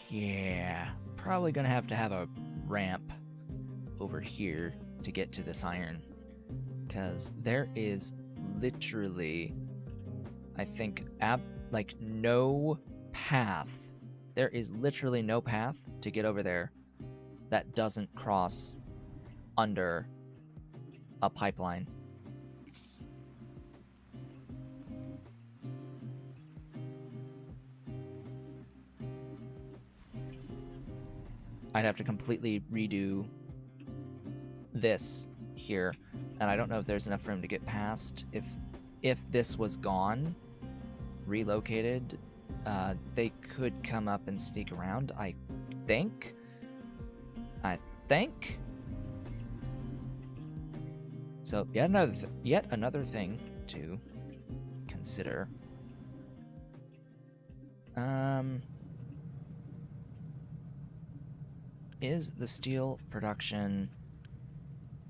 Yeah, probably gonna have to have a ramp over here to get to this iron, because there is literally, I think, like no path. There is literally no path to get over there that doesn't cross under a pipeline. I'd have to completely redo this here, and I don't know if there's enough room to get past. If this was gone, relocated, they could come up and sneak around, I think. So yet another thing to consider. Is the steel production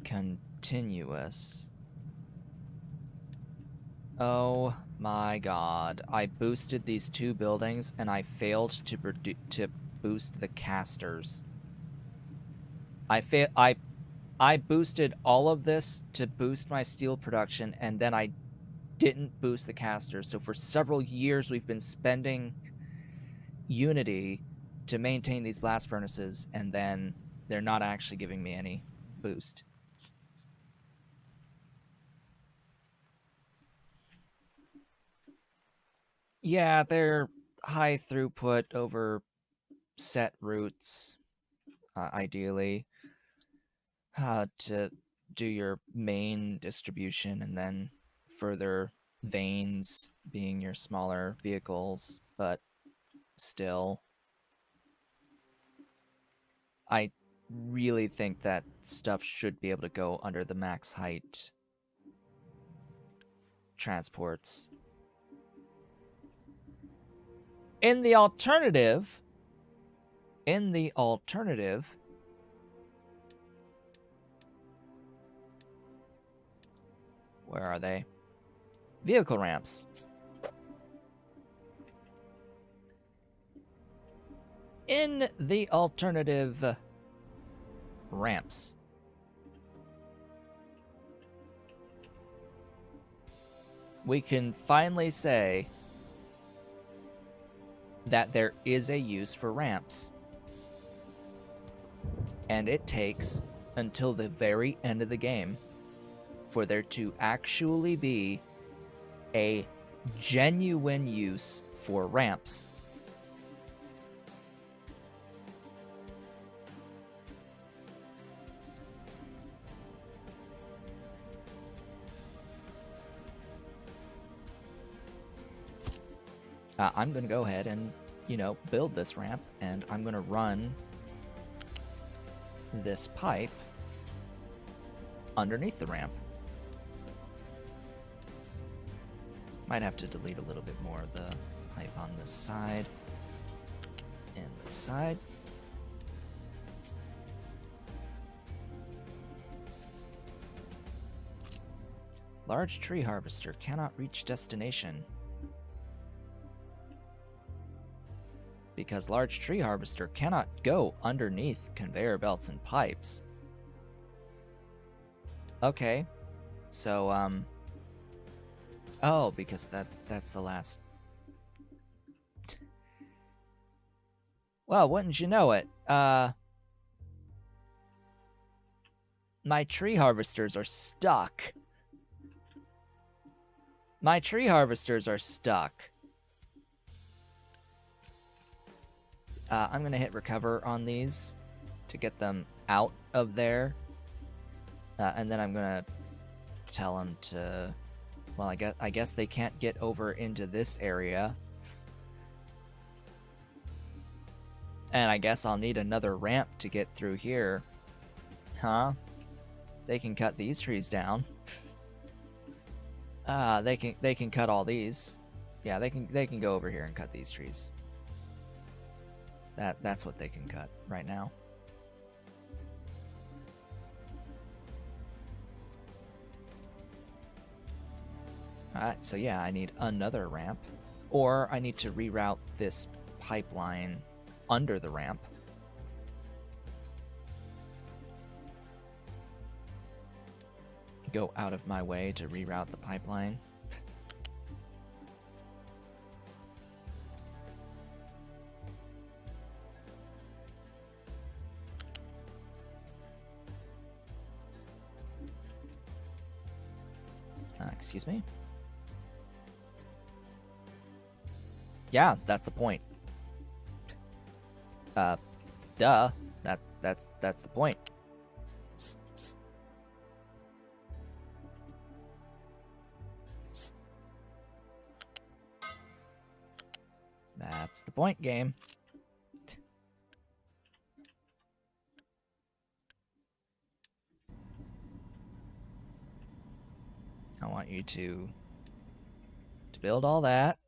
continuous? Oh my god. I boosted these 2 buildings and I failed to boost the casters. I boosted all of this to boost my steel production, and then I didn't boost the casters. So for several years we've been spending Unity to maintain these blast furnaces, and then they're not actually giving me any boost. Yeah, they're high throughput over set routes, ideally, to do your main distribution, and then further veins being your smaller vehicles, but still, I really think that stuff should be able to go under the max height transports. In the alternative, where are they? Vehicle ramps. In the alternative ramps, we can finally say that there is a use for ramps. And it takes until the very end of the game for there to actually be a genuine use for ramps. I'm going to go ahead and, build this ramp, and I'm going to run this pipe underneath the ramp. Might have to delete a little bit more of the pipe on this side and this side. Large tree harvester cannot reach destination. Because large tree harvester cannot go underneath conveyor belts and pipes. Okay. So, oh, because that's the last... Well, wouldn't you know it? My tree harvesters are stuck. My tree harvesters are stuck. I'm going to hit recover on these to get them out of there. And then I'm going to tell them to... Well, I guess they can't get over into this area. And I guess I'll need another ramp to get through here. Huh? They can cut these trees down. They can cut all these. Yeah, they can go over here and cut these trees. That's what they can cut right now. Alright, so yeah, I need another ramp. Or I need to reroute this pipeline under the ramp. Go out of my way to reroute the pipeline. Excuse me? Yeah, that's the point. Duh. That's the point. That's the point, game. I want you to build all that.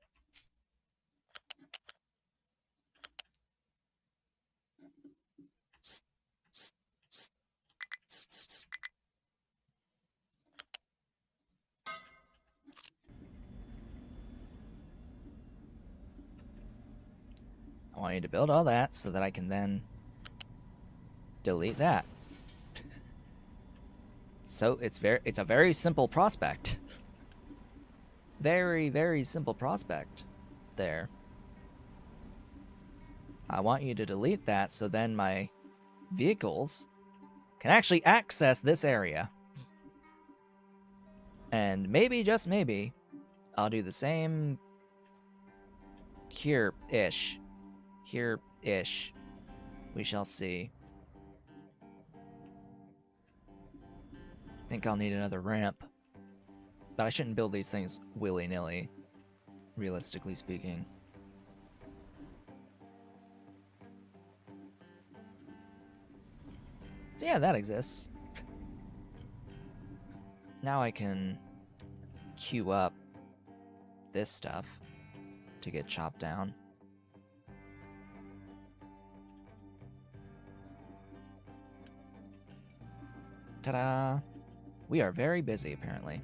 I want you to build all that so that I can then delete that. So it's a very simple prospect. Very, very simple prospect there. I want you to delete that so then my vehicles can actually access this area. And maybe, just maybe, I'll do the same here-ish. Here-ish. We shall see. I think I'll need another ramp. But I shouldn't build these things willy-nilly, realistically speaking. So yeah, that exists. Now I can queue up this stuff to get chopped down. Ta-da! We are very busy, apparently.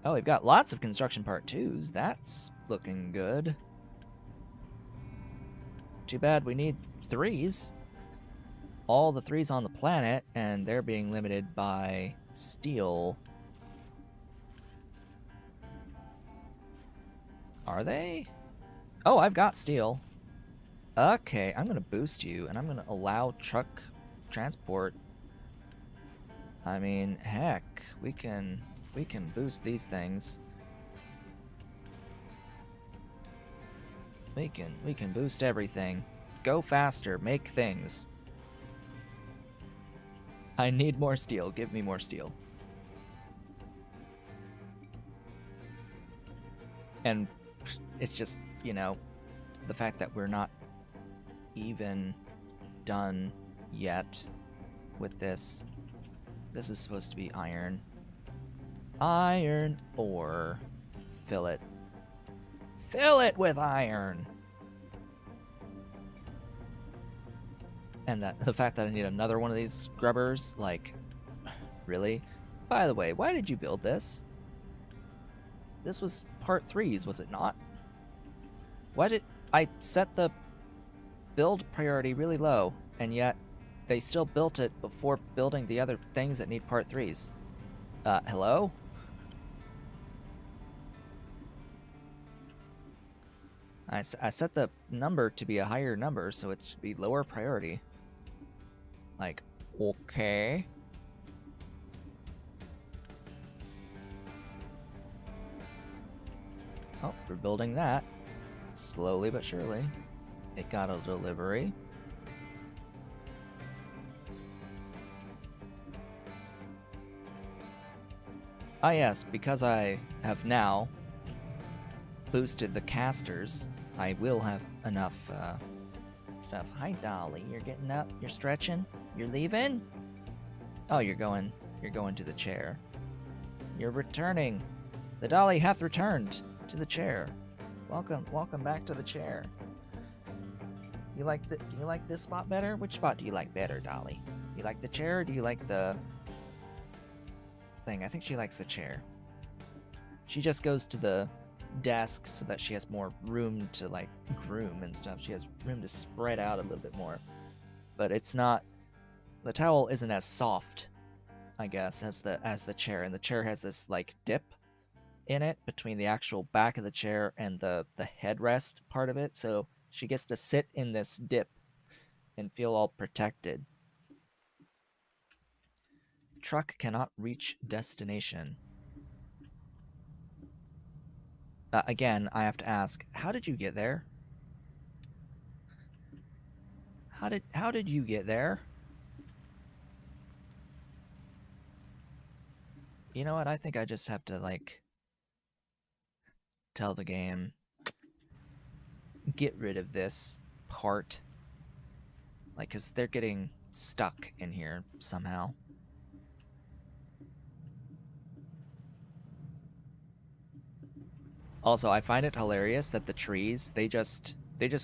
Oh, we've got lots of construction part 2s. That's looking good. Too bad we need 3s. All the 3s on the planet, and they're being limited by steel. Are they? Oh, I've got steel. Okay, I'm gonna boost you, and I'm gonna allow truck transport. I mean, heck, we can boost these things. We can boost everything. Go faster, make things. I need more steel. Give me more steel. And it's just, you know, the fact that we're not even done yet with this. This is supposed to be iron. Iron ore. Fill it. Fill it with iron! And the fact that I need another one of these grubbers, like, really? By the way, why did you build this? This was part 3's, was it not? Why did I set the build priority really low, and yet they still built it before building the other things that need part 3's? Hello? I set the number to be a higher number, so it should be lower priority. Like, okay. Oh, we're building that. Slowly but surely. It got a delivery. Ah yes, because I have now boosted the casters, I will have enough stuff. Hi Dolly, you're getting up, you're stretching, you're leaving? Oh, you're going to the chair. You're returning. The Dolly hath returned to the chair. Welcome back to the chair. Do you like this spot better? Which spot do you like better, Dolly? Do you like the chair or do you like the thing? I think she likes the chair. She just goes to the desk so that she has more room to like groom and stuff. She has room to spread out a little bit more. But it's not, the towel isn't as soft, I guess, as the chair. And the chair has this like dip in it between the actual back of the chair and the headrest part of it. So she gets to sit in this dip and feel all protected. Truck cannot reach destination. Again, I have to ask, how did you get there? How did you get there? You know what? I think I just have to like tell the game, get rid of this part. Like, cause they're getting stuck in here somehow. Also, I find it hilarious that the trees, they just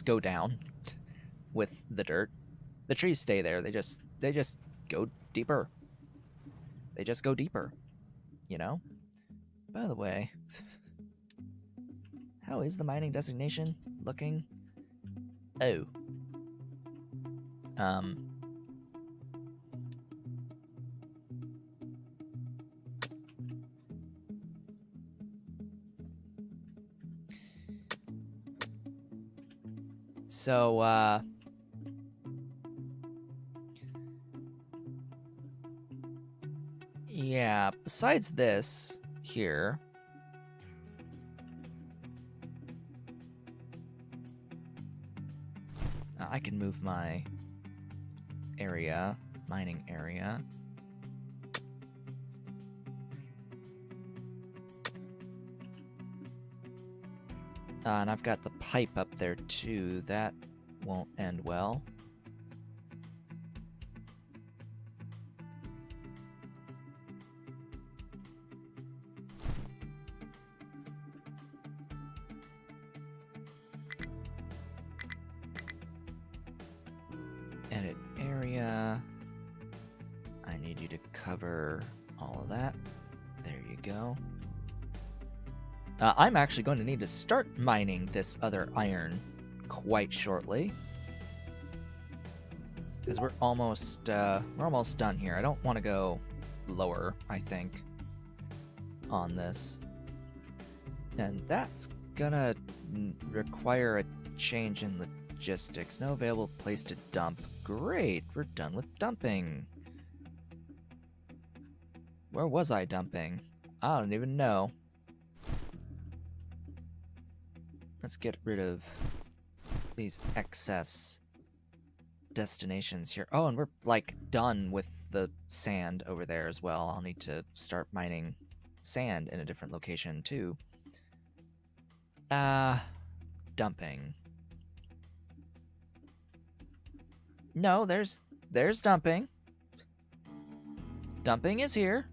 go down with the dirt. The trees stay there. They just go deeper. They just go deeper, you know? By the way, how is the mining designation looking? Oh. So, yeah, besides this here, I can move my area, mining area. And I've got the pipe up there too. That won't end well. cover all of that. There you go. I'm actually going to need to start mining this other iron quite shortly, because we're almost done here. I don't want to go lower, I think, on this, and that's gonna require a change in logistics. No available place to dump. Great, we're done with dumping. Where was I dumping? I don't even know. Let's get rid of these excess destinations here. Oh, and we're like done with the sand over there as well. I'll need to start mining sand in a different location too. Dumping. No, there's dumping. Dumping is here.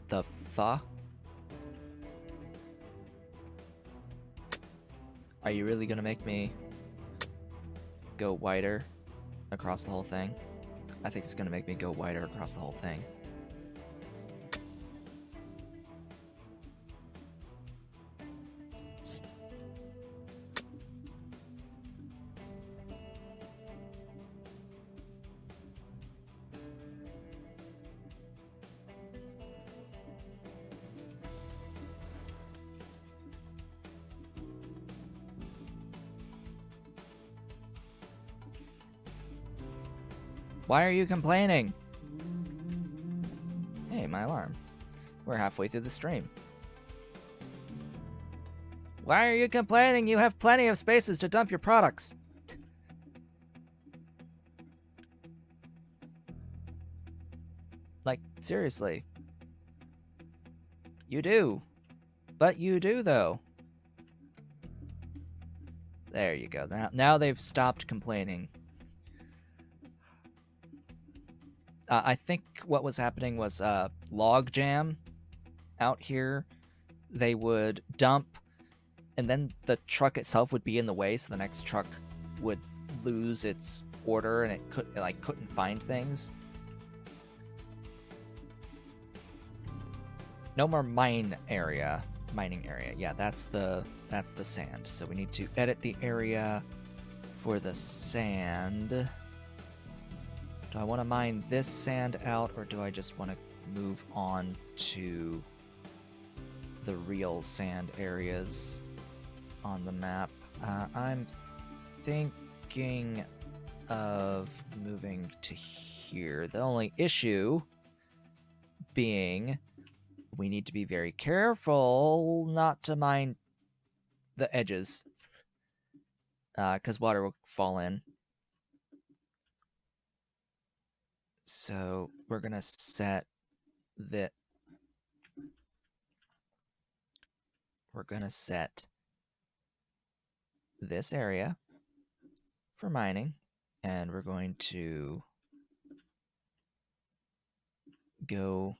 The fuck? Are you really gonna make me go wider across the whole thing? I think it's gonna make me go wider across the whole thing. Why are you complaining? Hey, my alarm. We're halfway through the stream. Why are you complaining? You have plenty of spaces to dump your products. Like, seriously. You do. But you do, though. There you go. Now they've stopped complaining. I think what was happening was log jam out here. They would dump, and then the truck itself would be in the way, so the next truck would lose its order, and it couldn't find things. No more mining area. Yeah, that's the sand. So we need to edit the area for the sand. Do I want to mine this sand out, or do I just want to move on to the real sand areas on the map? I'm thinking of moving to here. The only issue being we need to be very careful not to mine the edges, because water will fall in. So we're gonna set that. We're gonna set this area for mining, and we're going to go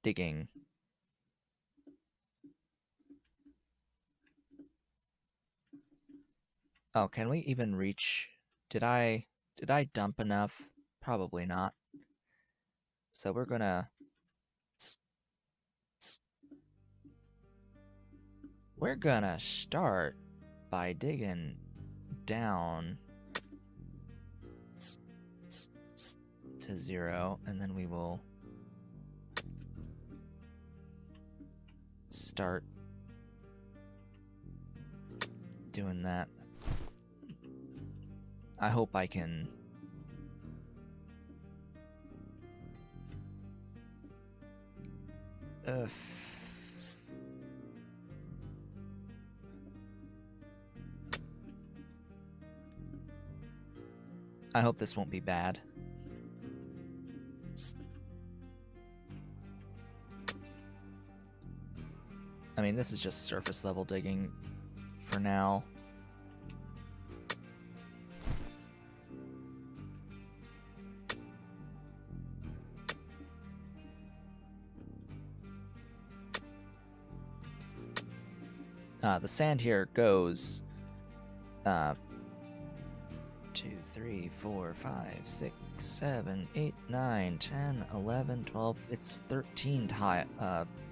digging. Oh, can we even reach? Did I dump enough? Probably not. So we're gonna start by digging down to 0, and then we will start doing that. I hope I can I hope this won't be bad. I mean, this is just surface level digging for now. The sand here goes 2, 3, 4, 5, 6, 7, 8, 9, 10, 11, 12. It's 13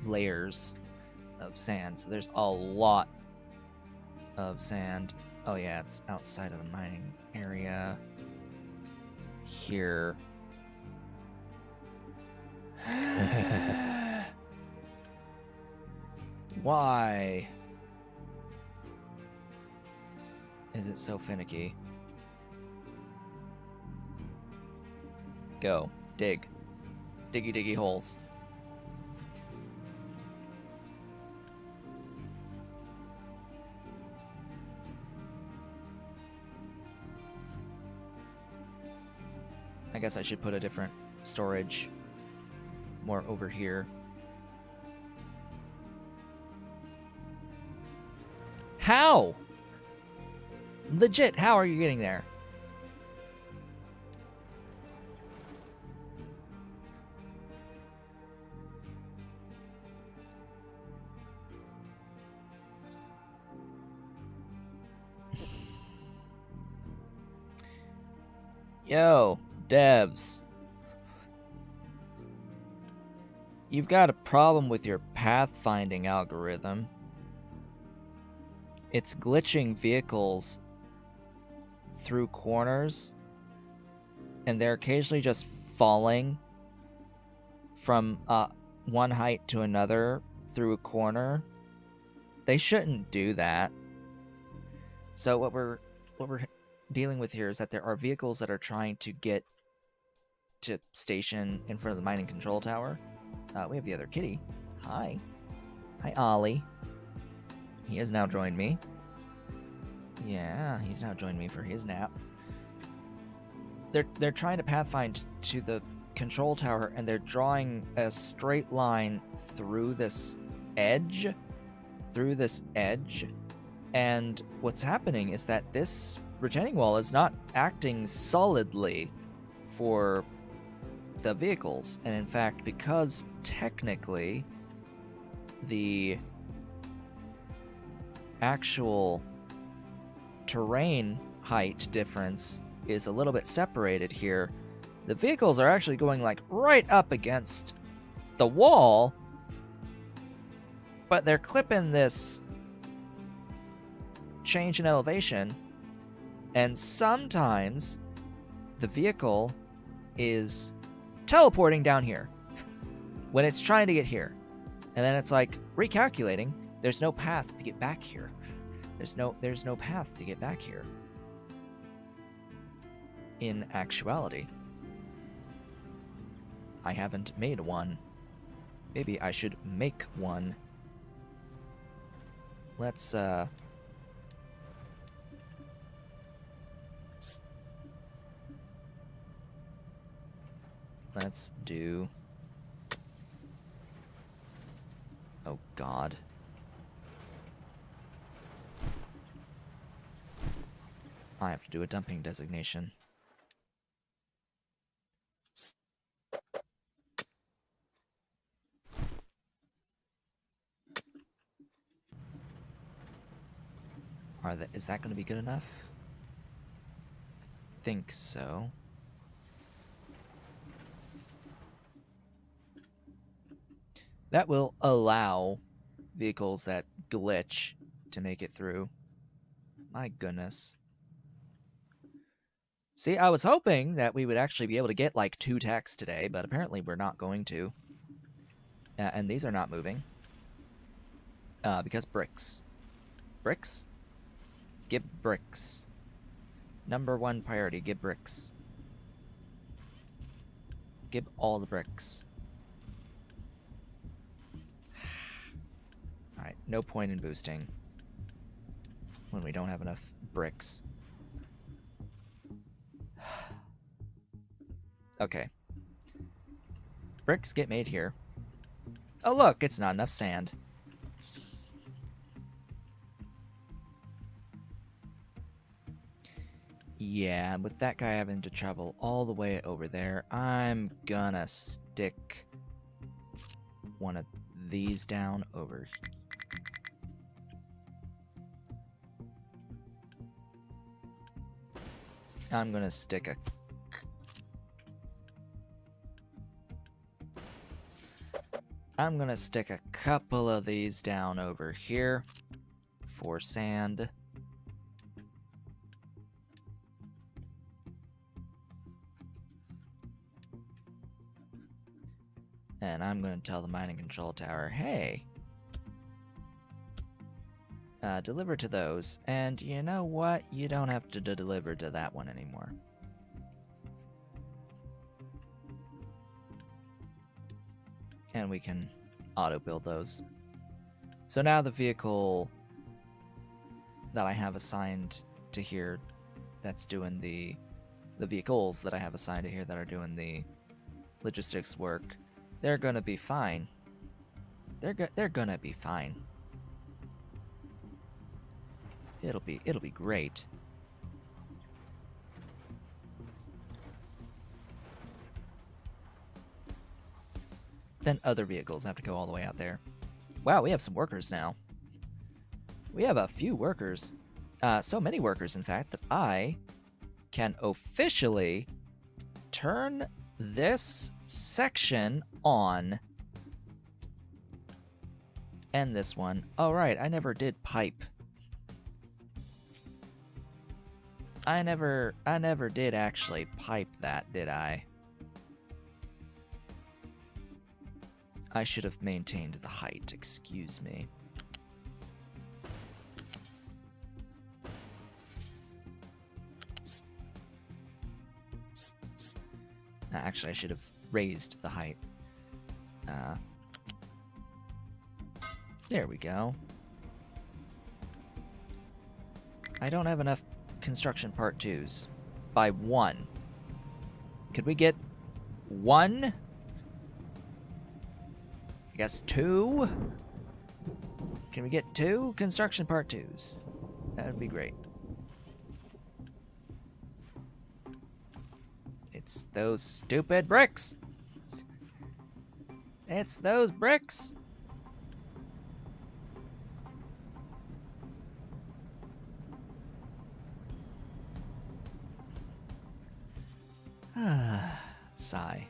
layers of sand. So there's a lot of sand. Oh yeah, it's outside of the mining area. Here. Why is it so finicky? Go. Dig. Diggy diggy holes. I guess I should put a different storage more over here. How? Legit, how are you getting there? Yo, devs. You've got a problem with your pathfinding algorithm. It's glitching vehicles through corners, and they're occasionally just falling from one height to another through a corner. They shouldn't do that. So what we're dealing with here is that there are vehicles that are trying to get to station in front of the mining control tower. We have the other kitty. Hi. Hi, Ollie. He has now joined me. Yeah, he's now joined me for his nap. They're trying to pathfind to the control tower, and they're drawing a straight line through this edge. And what's happening is that this retaining wall is not acting solidly for the vehicles. And in fact, because technically the actual terrain height difference is a little bit separated here, the vehicles are actually going like right up against the wall, but they're clipping this change in elevation, and sometimes the vehicle is teleporting down here when it's trying to get here, and then it's like recalculating. There's no path to get back here. There's no path to get back here. In actuality, I haven't made one. Maybe I should make one. Let's do... Oh God. I have to do a dumping designation. Is that going to be good enough? I think so. That will allow vehicles that glitch to make it through. My goodness. See, I was hoping that we would actually be able to get like 2 techs today, but apparently we're not going to. And these are not moving. Because bricks. Bricks? Give bricks. Number 1 priority, give bricks. Give all the bricks. Alright, no point in boosting when we don't have enough bricks. Okay. Bricks get made here. Oh look, it's not enough sand. Yeah, with that guy having to travel all the way over there, I'm gonna stick one of these down over I'm gonna stick a... I'm gonna stick a couple of these down over here for sand. And I'm gonna tell the mining control tower, hey, deliver to those. And you know what? You don't have to deliver to that one anymore. And we can auto-build those. So now the vehicle that I have assigned to here that's doing the vehicles that I have assigned to here that are doing the logistics work, they're gonna be fine. They're gonna be fine. It'll be great. Then other vehicles have to go all the way out there. Wow, we have some workers now. We have a few workers. So many workers, in fact, that I can officially turn this section on. And this one. Oh, right, I never did pipe. I never did actually pipe that, did I? I should have maintained the height, excuse me. Actually, I should have raised the height. There we go. I don't have enough construction part 2s. By 1. Could we get 1? I guess 2? Can we get 2 construction part 2s? That would be great. It's those stupid bricks! It's those bricks! Sigh.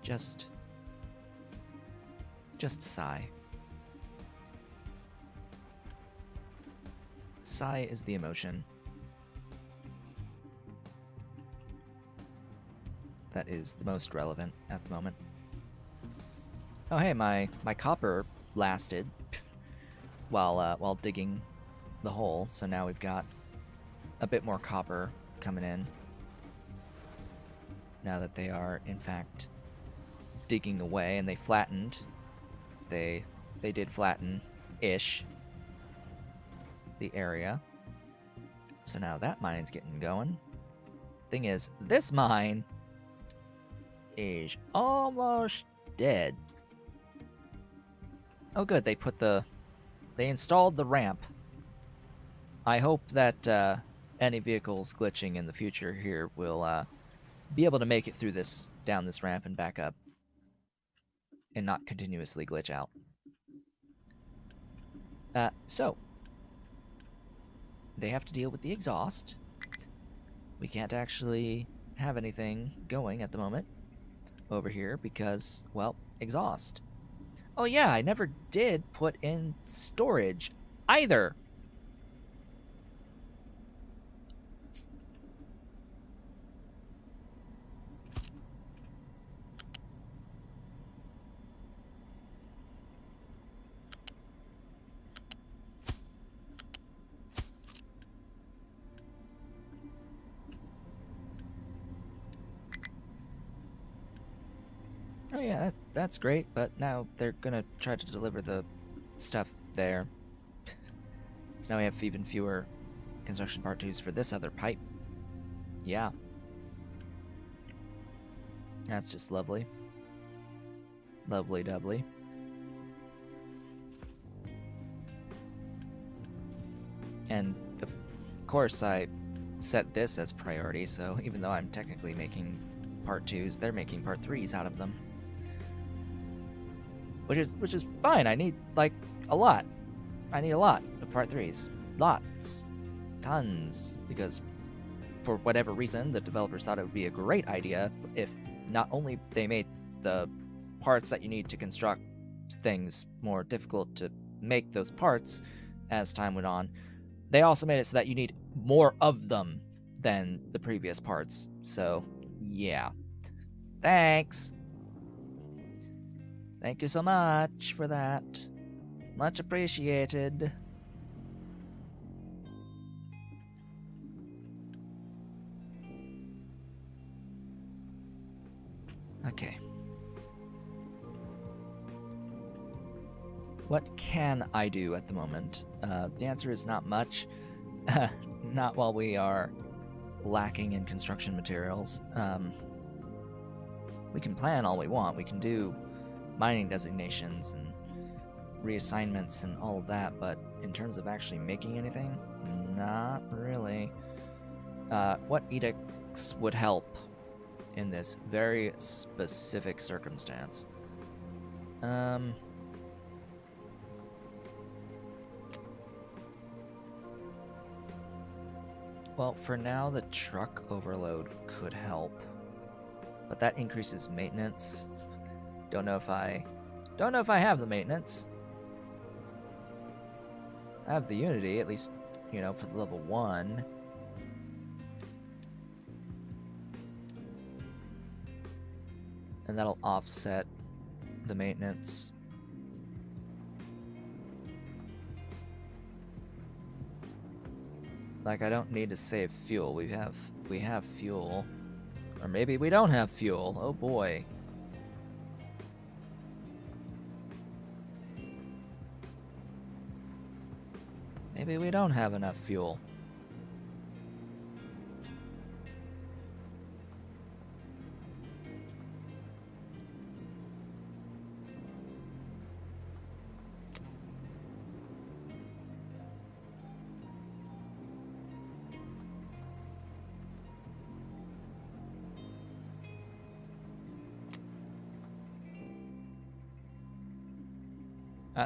Just sigh. Sigh is the emotion that is the most relevant at the moment. Oh hey, my copper lasted while digging the hole, so now we've got a bit more copper coming in. Now that they are, in fact, digging away, and they flattened. They did flatten-ish the area. So now that mine's getting going. Thing is, this mine is almost dead. Oh good, they installed the ramp. I hope that any vehicles glitching in the future here will be able to make it through down this ramp and back up, and not continuously glitch out. So they have to deal with the exhaust. We can't actually have anything going at the moment over here because, well, exhaust. Oh yeah, I never did put in storage either. Oh yeah, that's great, but now they're gonna try to deliver the stuff there. So now we have even fewer construction part 2s for this other pipe. Yeah. That's just lovely. Lovely doubly. And of course I set this as priority, so even though I'm technically making part 2s, they're making part 3s out of them. Which is fine. I need like a lot. I need a lot of part 3s. Lots. Tons. Because for whatever reason, the developers thought it would be a great idea if not only they made the parts that you need to construct things more difficult to make those parts as time went on, they also made it so that you need more of them than the previous parts. So, yeah. Thanks. Thank you so much for that. Much appreciated. Okay. What can I do at the moment? The answer is not much. Not while we are lacking in construction materials. We can plan all we want. We can do mining designations and reassignments and all of that, but in terms of actually making anything, not really. What edicts would help in this very specific circumstance? Well, for now, the truck overload could help, but that increases maintenance. Don't know if I have the maintenance. I have the Unity, at least, you know, for the level 1. And that'll offset the maintenance. Like, I don't need to save fuel. We have fuel. Or maybe we don't have fuel. Oh boy. Maybe we don't have enough fuel.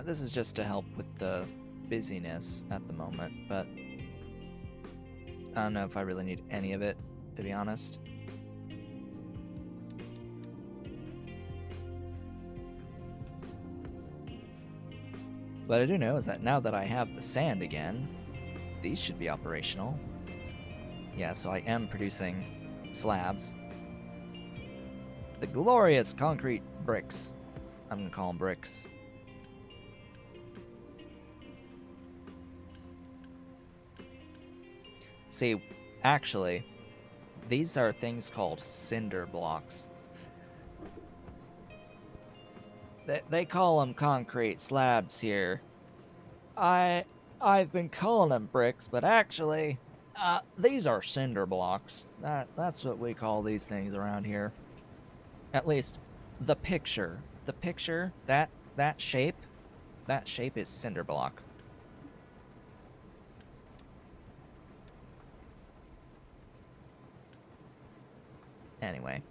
This is just to help with the busyness at the moment, but I don't know if I really need any of it, to be honest. What I do know is that now that I have the sand again, these should be operational. Yeah, so I am producing slabs. The glorious concrete bricks. I'm gonna call them bricks. See, actually, these are things called cinder blocks. They call them concrete slabs here. I've been calling them bricks, but actually, these are cinder blocks. That's what we call these things around here. At least, the picture, that shape is cinder block. Anyway,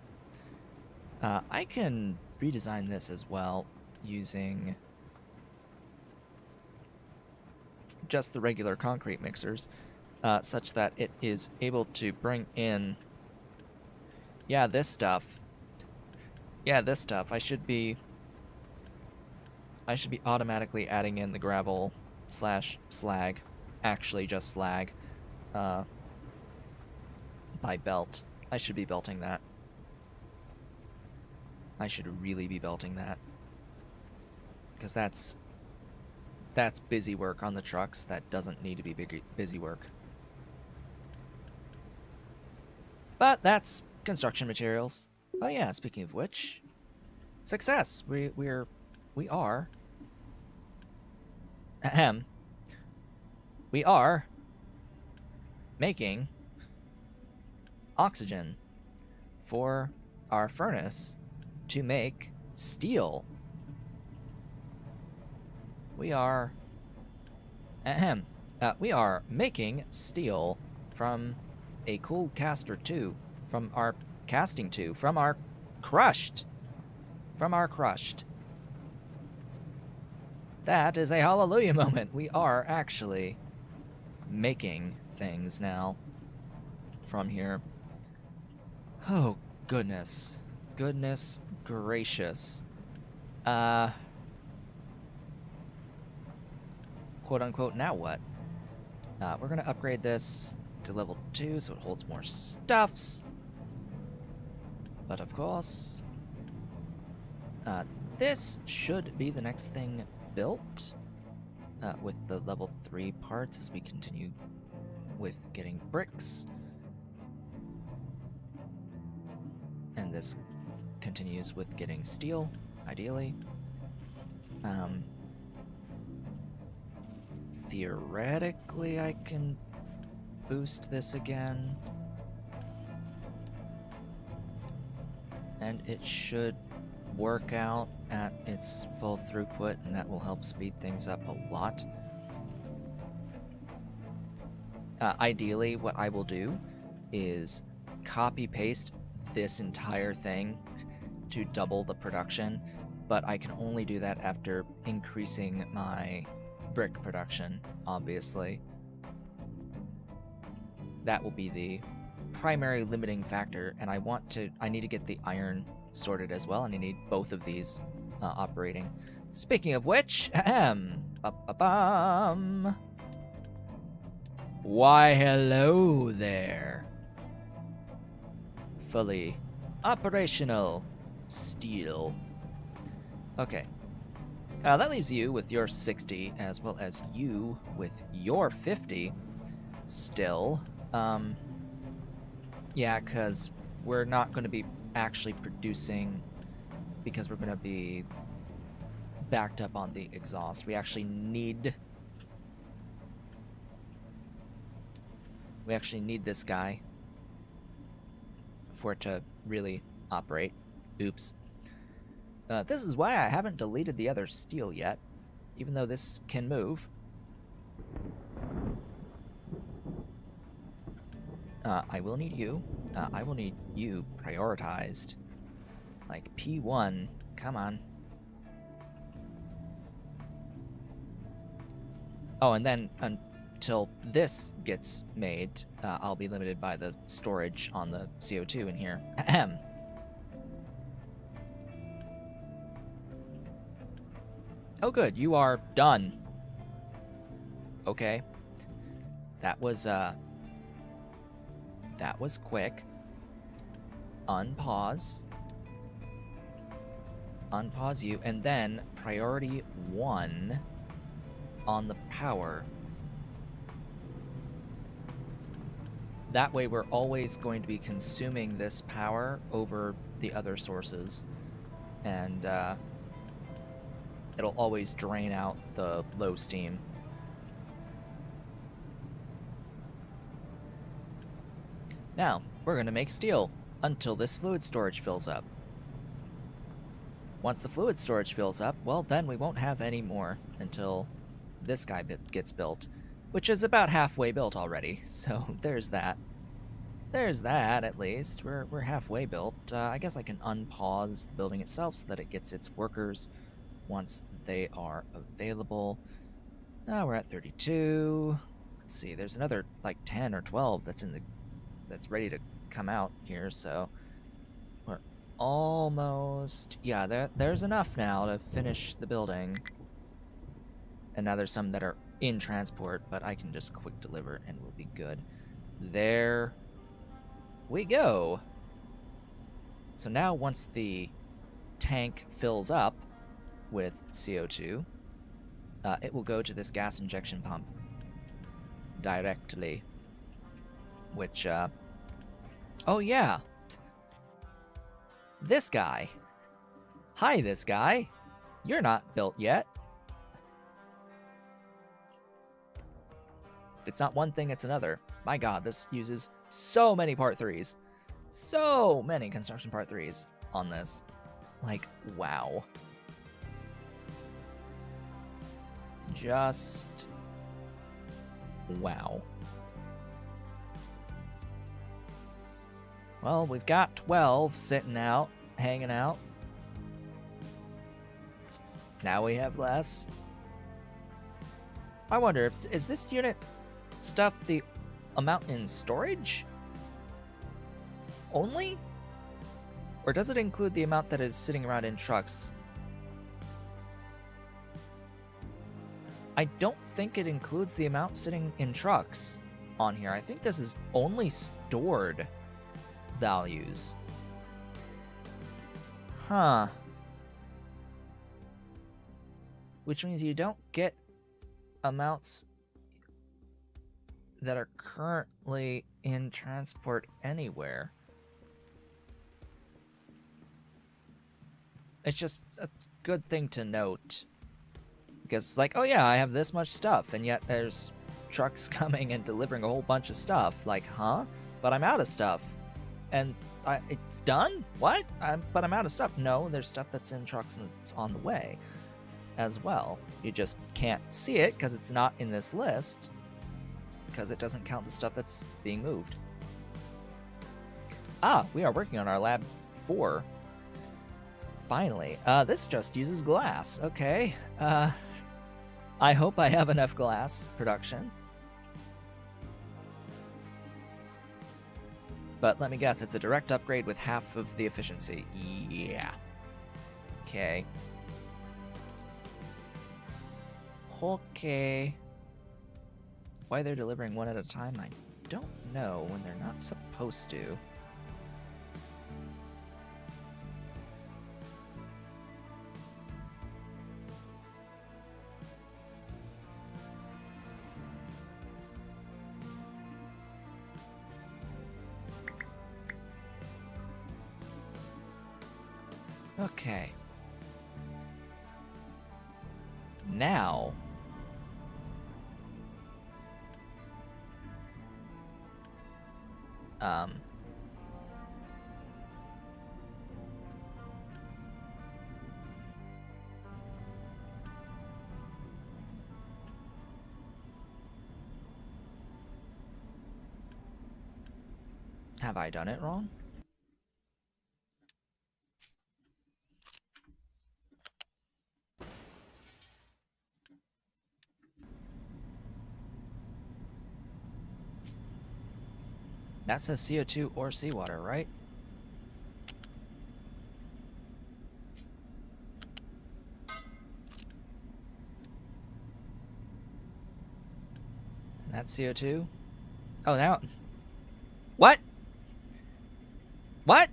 I can redesign this as well using just the regular concrete mixers, such that it is able to bring in, this stuff. I should be automatically adding in the gravel / slag, actually just slag, by belt. I should be belting that. I should really be belting that. Because that's busy work on the trucks. That doesn't need to be busy work. But that's construction materials. Oh yeah, speaking of which, success. We are making oxygen for our furnace to make steel. We are making steel from a cool caster tube, from our casting tube, from our crushed. That is a hallelujah moment. We are actually making things now. from here. Oh, goodness. Goodness gracious. Quote unquote, now what? We're gonna upgrade this to level 2 so it holds more stuffs. But of course, this should be the next thing built with the level 3 parts as we continue with getting bricks. And this continues with getting steel, ideally. Theoretically, I can boost this again. And it should work out at its full throughput, and that will help speed things up a lot. Ideally, what I will do is copy-paste this entire thing to double the production, but I can only do that after increasing my brick production, obviously. That will be the primary limiting factor, and I need to get the iron sorted as well, and I need both of these operating. Speaking of which, why hello there. Fully operational steel. Okay. That leaves you with your 60, as well as you with your 50 still. Yeah, because we're not going to be actually producing, because we're going to be backed up on the exhaust. We actually need this guy for it to really operate. Oops. This is why I haven't deleted the other steel yet, even though this can move. I will need you. I will need you prioritized. Like P1, come on. Oh, and then until this gets made, I'll be limited by the storage on the CO2 in here. Ahem. Oh good, you are done. Okay. That was quick. Unpause. Unpause you, and then priority 1 on the power. That way we're always going to be consuming this power over the other sources, and it'll always drain out the low steam. Now, we're going to make steel until this fluid storage fills up. Once the fluid storage fills up, well, then we won't have any more until this guy gets built, which is about halfway built already, so there's that. There's that, at least. We're halfway built. I guess I can unpause the building itself so that it gets its workers once they are available. Now we're at 32. Let's see, there's another like 10 or 12 that's ready to come out here, so we're almost, yeah, there's enough now to finish the building. And now there's some that are in transport, but I can just quick deliver and we'll be good. There we go. So now once the tank fills up with CO2, it will go to this gas injection pump directly, which, oh yeah, this guy. Hi, this guy. You're not built yet. If it's not one thing, it's another. My god, this uses so many part 3s. So many construction part 3s on this. Like, wow. Just wow. Well, we've got 12 sitting out, hanging out. Now we have less. I wonder, if is this unit stuff the amount in storage? only? Or does it include the amount that is sitting around in trucks? I don't think it includes the amount sitting in trucks on here. I think this is only stored values. Huh. Which means you don't get amounts that are currently in transport anywhere. It's just a good thing to note. Because it's like, oh yeah, I have this much stuff, and yet there's trucks coming and delivering a whole bunch of stuff. Like, huh? But I'm out of stuff. And it's done? What? But I'm out of stuff. No, there's stuff that's in trucks and it's on the way as well. You just can't see it because it's not in this list, because it doesn't count the stuff that's being moved. Ah, we are working on our lab 4. Finally. This just uses glass. Okay. I hope I have enough glass production. But let me guess, it's a direct upgrade with half of the efficiency. Yeah. Okay. Okay. Why they're delivering one at a time, I don't know when they're not supposed to. Okay. Now, have I done it wrong? That says CO2 or seawater, right? And that's CO2? Oh, now... What? What?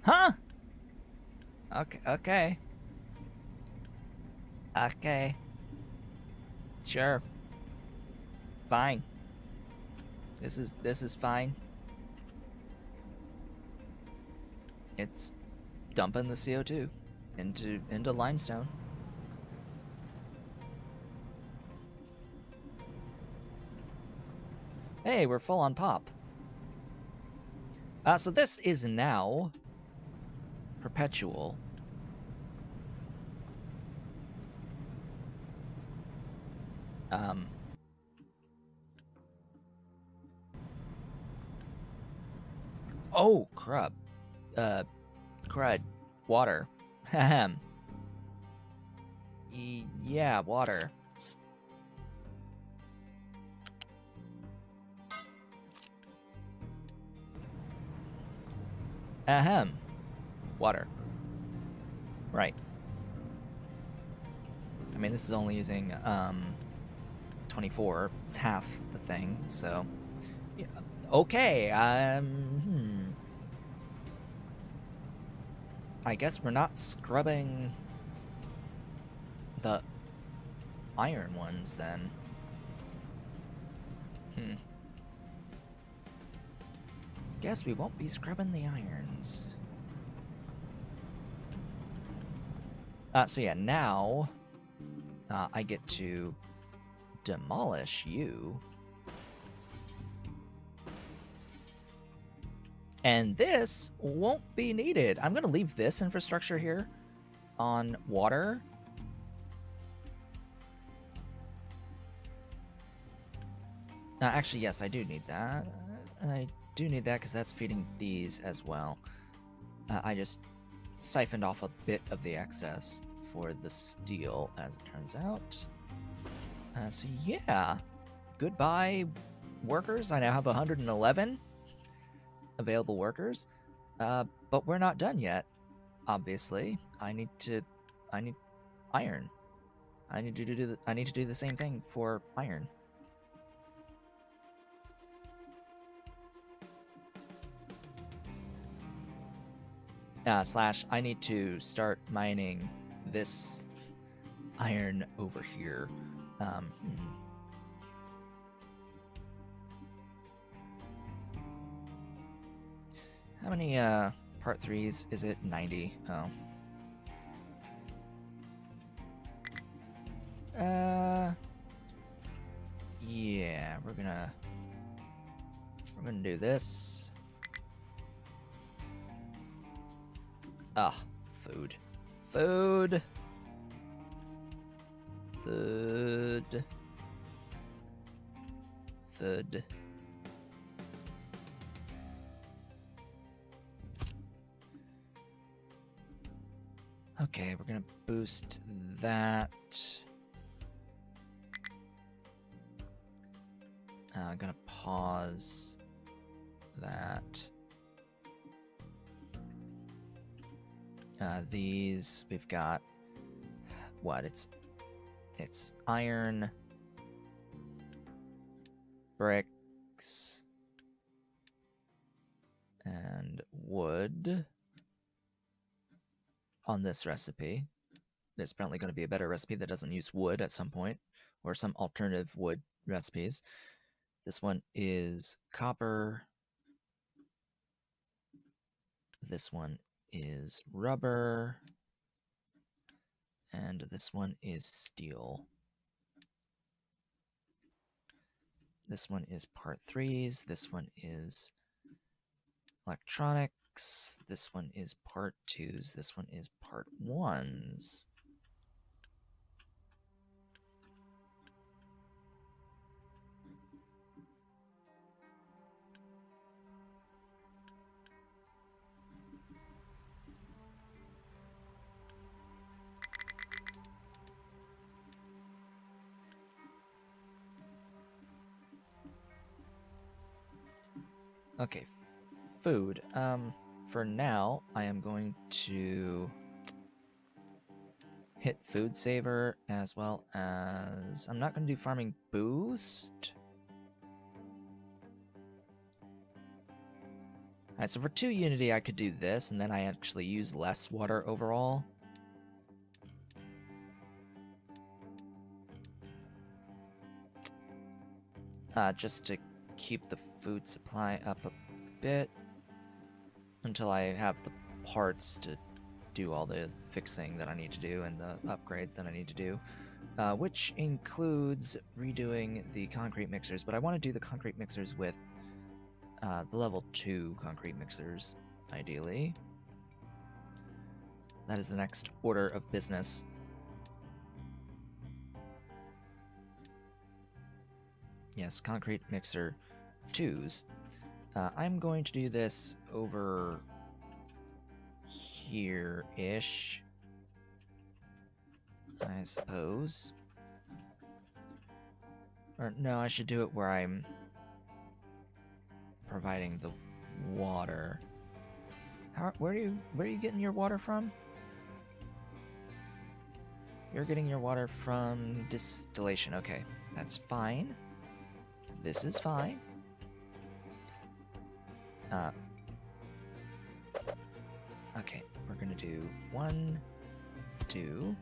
Huh? Okay, okay. Okay. Sure. Fine. This is fine. It's dumping the CO2 into limestone. Hey, we're full on pop. So this is now perpetual. Oh, crud. Crud. Water. Ahem. Yeah, water. Ahem. Water. Right. I mean, this is only using 24. It's half the thing, so yeah. Okay. I guess we're not scrubbing the iron ones then. Guess we won't be scrubbing the irons. So yeah, now I get to demolish you. And this won't be needed. I'm going to leave this infrastructure here on water. Actually, yes, I do need that. I do need that because that's feeding these as well. I just siphoned off a bit of the excess for the steel, as it turns out. So yeah, goodbye, workers. I now have 111. available workers, but we're not done yet. Obviously, I need iron. I need to do the same thing for iron. Slash, I need to start mining this iron over here. How many part 3s is it? 90. Oh. Yeah, we're gonna do this. Food. Food. Food. Food. Okay, we're gonna boost that. I'm gonna pause that. These, we've got what? It's iron, bricks, and wood on this recipe. There's apparently going to be a better recipe that doesn't use wood at some point, or some alternative wood recipes. This one is copper. This one is rubber. And this one is steel. This one is part 3s. This one is electronics. This one is part 2s. This one is part 1s. Okay, food. For now, I am going to hit food saver, as well as I'm not going to do farming boost. Alright, so for 2 unity I could do this, and then I actually use less water overall. Just to keep the food supply up a bit until I have the parts to do all the fixing that I need to do and the upgrades that I need to do, which includes redoing the concrete mixers, but I want to do the concrete mixers with the level 2 concrete mixers, ideally. That is the next order of business. Yes, concrete mixer 2s. I'm going to do this over here-ish, I suppose. Or no, I should do it where I'm providing the water. Where are you getting your water from? You're getting your water from distillation. Okay, that's fine. This is fine. Okay, we're gonna do 1, 2.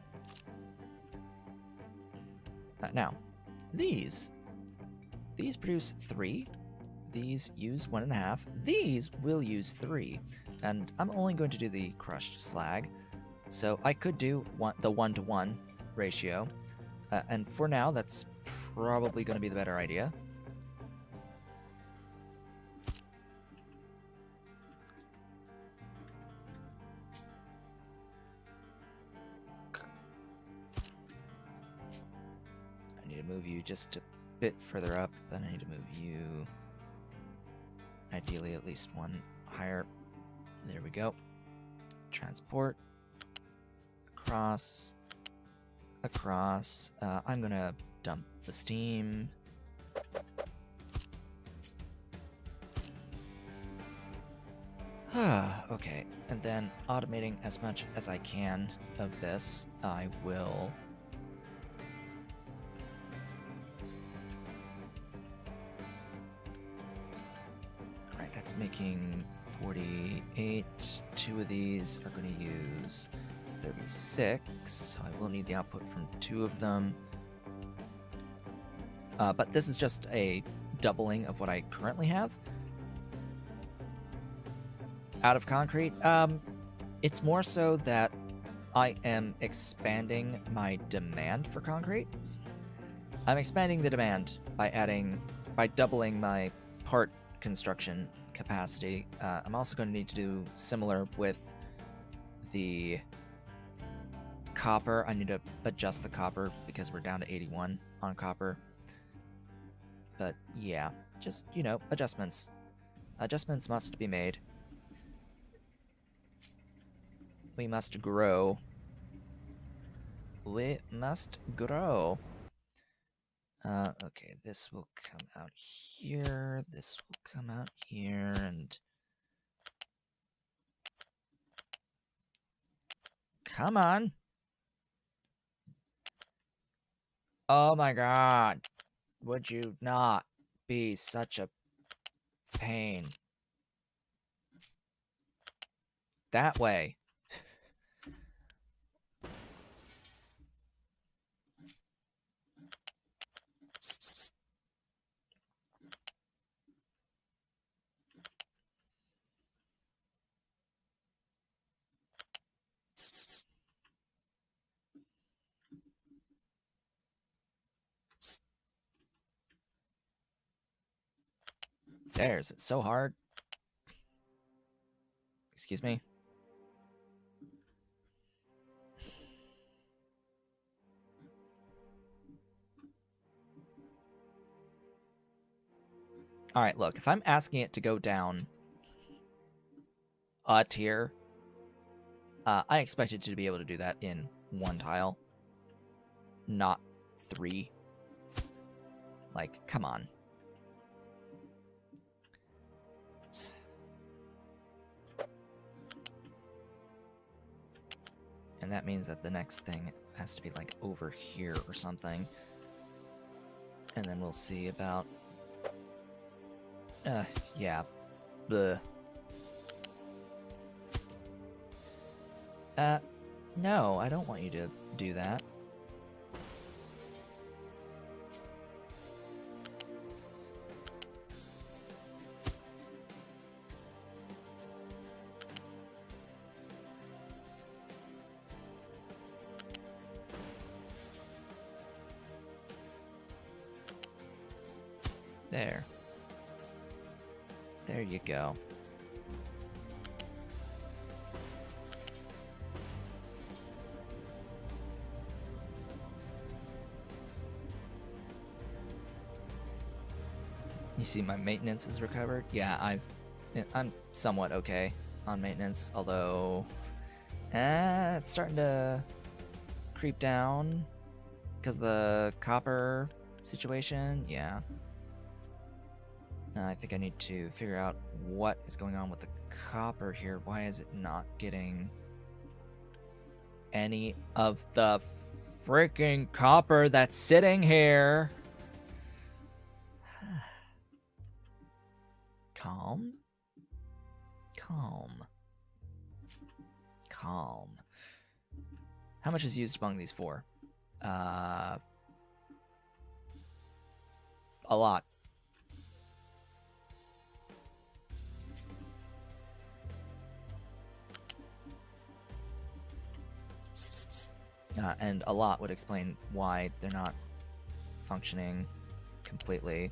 Now, these produce 3. These use 1.5. These will use 3. And I'm only going to do the crushed slag. So I could do the 1-to-1 ratio. And for now, that's probably going to be the better idea. I need to move you just a bit further up, then I need to move you ideally at least 1 higher. There we go. Transport. Across. I'm gonna dump the steam. Okay, and then automating as much as I can of this, I will... Alright, that's making 48. 2 of these are going to use 36, so I will need the output from 2 of them. But this is just a doubling of what I currently have. Out of concrete, it's more so that I am expanding my demand for concrete. I'm expanding the demand by doubling my part construction capacity. I'm also going to need to do similar with the copper. I need to adjust the copper because we're down to 81 on copper. But yeah, just, you know, adjustments. Adjustments must be made. We must grow. We must grow. Okay, this will come out here. This will come out here, and... Come on. Oh my god. Would you not be such a pain? That way. There's it's so hard. Excuse me. All right, look, if I'm asking it to go down a tier, I expect it to be able to do that in 1 tile, not 3. Like, come on. And that means that the next thing has to be like over here or something. And then we'll see about... yeah. Bleh. No, I don't want you to do that. There. There you go. You see my maintenance is recovered? Yeah, I'm somewhat okay on maintenance, although it's starting to creep down because the copper situation. Yeah. I think I need to figure out what is going on with the copper here. Why is it not getting any of the freaking copper that's sitting here? Calm. Calm. Calm. How much is used among these 4? A lot. And a lot would explain why they're not functioning completely.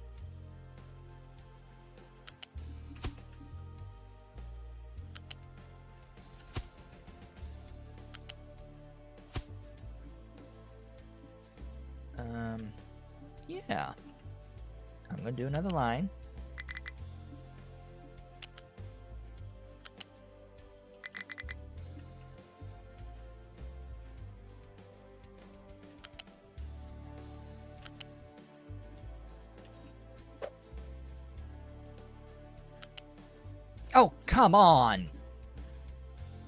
Yeah. I'm gonna do another line. Oh, come on!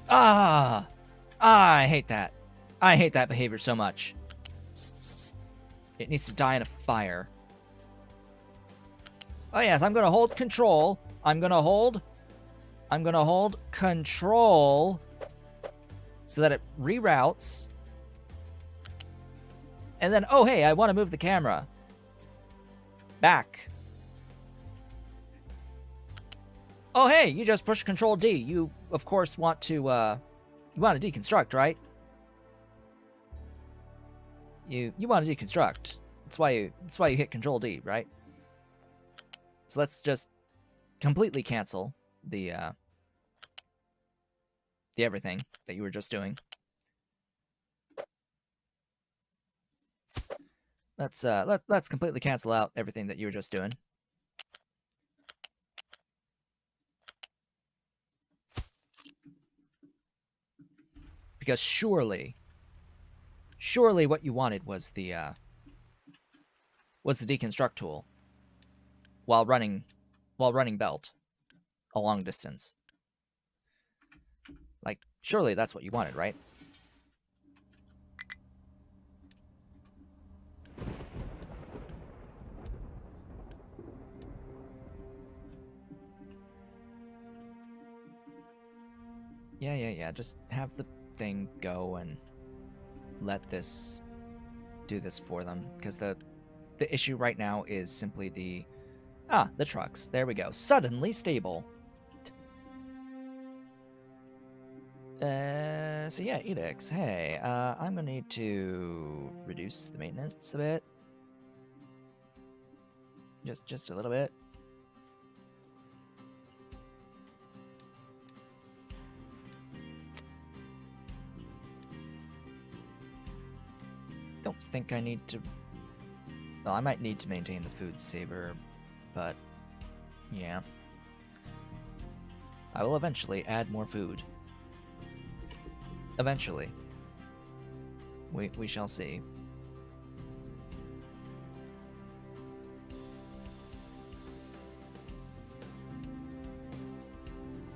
Ah! I hate that. I hate that behavior so much. It needs to die in a fire. Oh yes, I'm gonna hold control. I'm gonna hold control so that it reroutes. And then, oh hey, I want to move the camera back. Oh hey, you just pushed Control D. You of course want to deconstruct, right? You want to deconstruct. That's why you hit Control D, right? So let's just completely cancel the everything that you were just doing. Let's completely cancel out everything that you were just doing. Because surely what you wanted was the deconstruct tool while running belt a long distance. Like, surely that's what you wanted, right? Yeah. Just have the thing go and let this do this for them. Because the issue right now is simply the trucks. There we go. Suddenly stable. So yeah, edicts. Hey, I'm gonna need to reduce the maintenance a bit. Just a little bit. Don't think I need to... Well, I might need to maintain the food saver, but yeah. I will eventually add more food. Eventually. We shall see.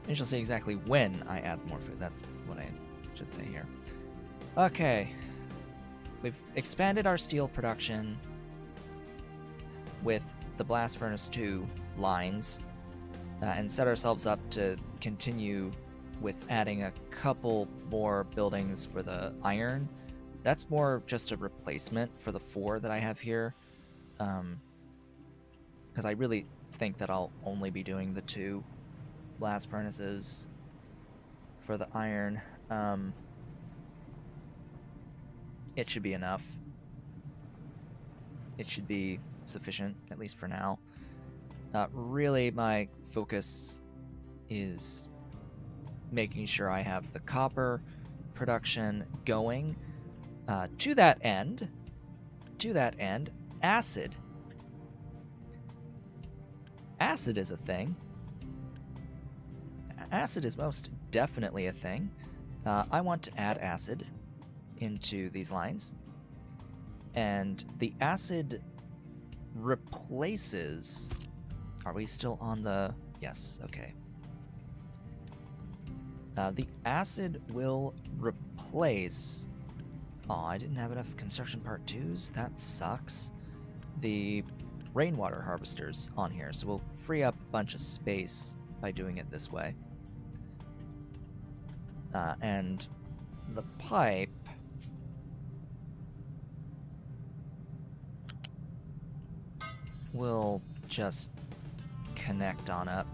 We shall see exactly when I add more food. That's what I should say here. Okay. We've expanded our steel production with the Blast Furnace 2 lines and set ourselves up to continue with adding a couple more buildings for the iron. That's more just a replacement for the 4 that I have here. Because I really think that I'll only be doing the 2 blast furnaces for the iron. It should be enough. It should be sufficient, at least for now. Really, my focus is making sure I have the copper production going. To that end, acid. Acid is a thing. Acid is most definitely a thing. I want to add acid into these lines. And the acid replaces... Are we still on the... Yes, okay. The acid will replace... Oh, I didn't have enough construction part 2s. That sucks. The rainwater harvesters on here, so we'll free up a bunch of space by doing it this way. And the pipe... will just connect on up.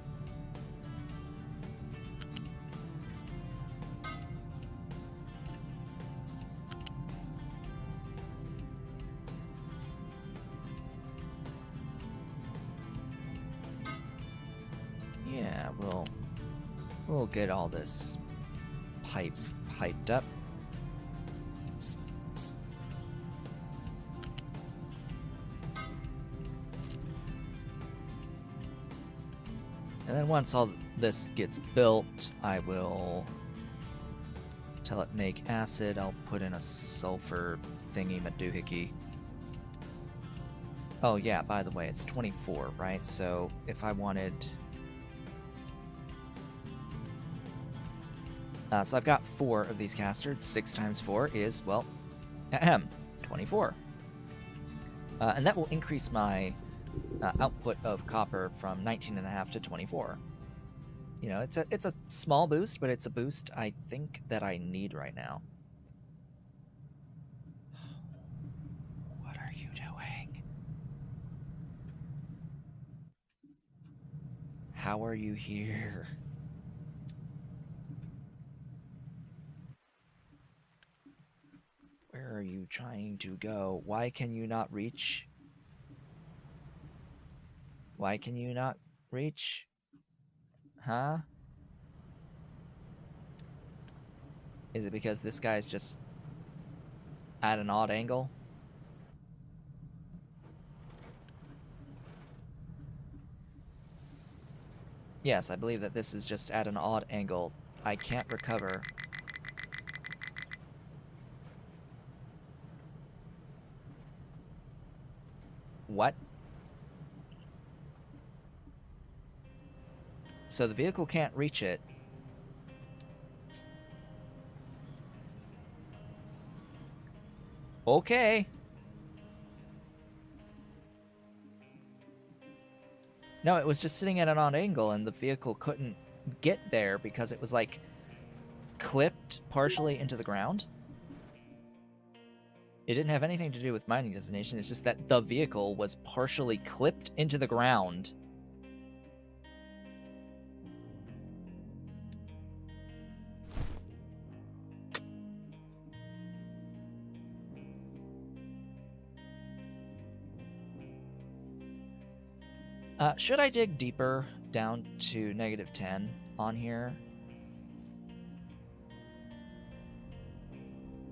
Yeah, we'll get all this piped up. And then once all this gets built, I will tell it make acid. I'll put in a sulfur thingy madoohickey. Oh yeah, by the way, it's 24, right? So if I wanted So I've got 4 of these castards. 6 times 4 is, well, 24. And that will increase my output of copper from 19.5 to 24. You know, it's a small boost, but it's a boost I think that I need right now. What are you doing? How are you here? Where are you trying to go? Why can you not reach? Why can you not reach? Huh? Is it because this guy's just at an odd angle? Yes, I believe that this is just at an odd angle. I can't recover. What? So the vehicle can't reach it. Okay. No, it was just sitting at an odd angle and the vehicle couldn't get there because it was like clipped partially into the ground. It didn't have anything to do with mining destination. It's just that the vehicle was partially clipped into the ground. Should I dig deeper down to -10 on here?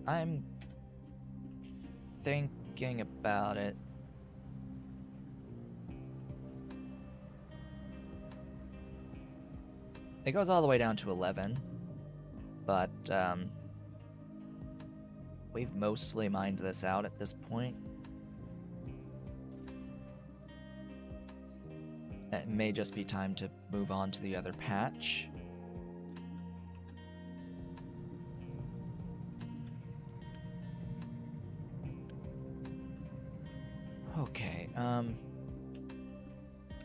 I'm thinking about it. It goes all the way down to 11, but we've mostly mined this out at this point. It may just be time to move on to the other patch. Okay, are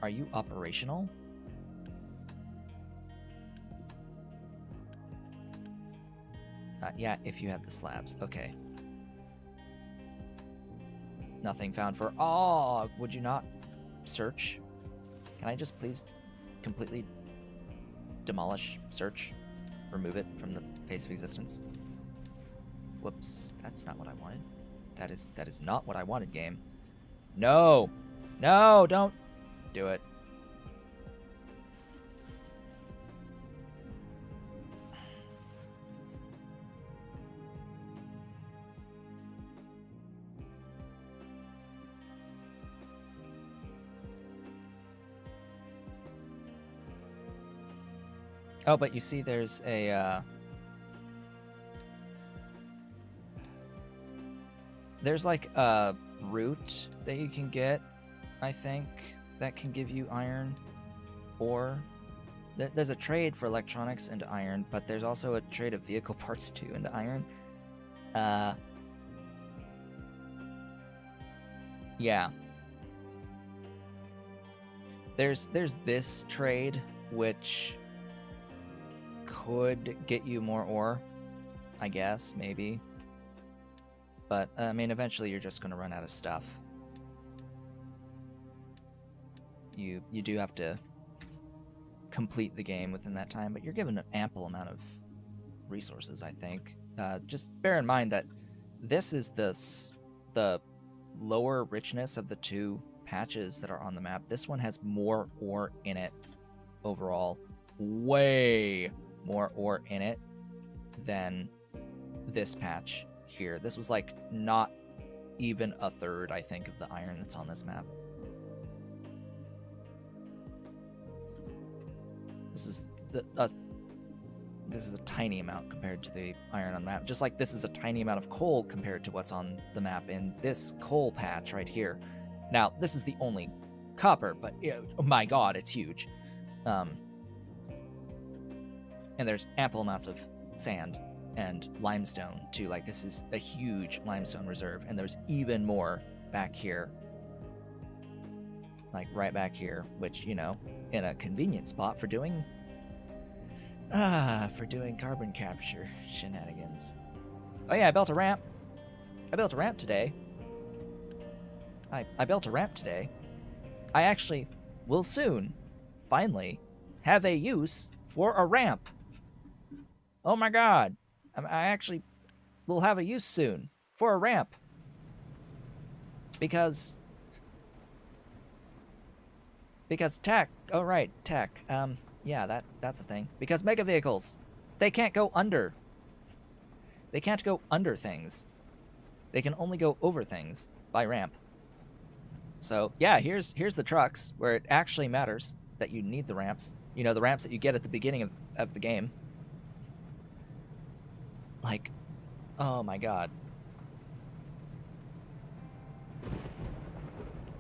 you operational? Yeah, if you had the slabs. Okay. Nothing found for... Oh, would you not search? Can I just please completely demolish search? Remove it from the face of existence? Whoops, that's not what I wanted. That is not what I wanted, game. No! No, don't do it. Oh, but you see there's a, there's like a root that you can get, I think, that can give you iron ore. There's a trade for electronics into iron, but there's also a trade of vehicle parts too into iron. Yeah. There's this trade, which could get you more ore, I guess, maybe. But, I mean, eventually you're just going to run out of stuff. You do have to complete the game within that time, but you're given an ample amount of resources, I think. Just bear in mind that this is the lower richness of the two patches that are on the map. This one has more ore in it overall. Way more ore in it than this patch here. This was like not even a third, I think, of the iron that's on this map. This is this is a tiny amount compared to the iron on the map. Just like this is a tiny amount of coal compared to what's on the map in this coal patch right here. Now, this is the only copper, but oh my god, it's huge. And there's ample amounts of sand and limestone too. Like, this is a huge limestone reserve, and there's even more back here. Like, right back here, which, you know, in a convenient spot for doing carbon capture shenanigans. Oh yeah, I built a ramp. I built a ramp today. I built a ramp today. I actually will soon, finally, have a use for a ramp. Oh my god. I actually will have a use soon for a ramp. Because tech. Oh right, tech. Yeah, that's a thing. Because mega vehicles, they can't go under. They can't go under things. They can only go over things by ramp. So yeah, here's the trucks where it actually matters that you need the ramps. You know, the ramps that you get at the beginning of the game. Like, oh my god.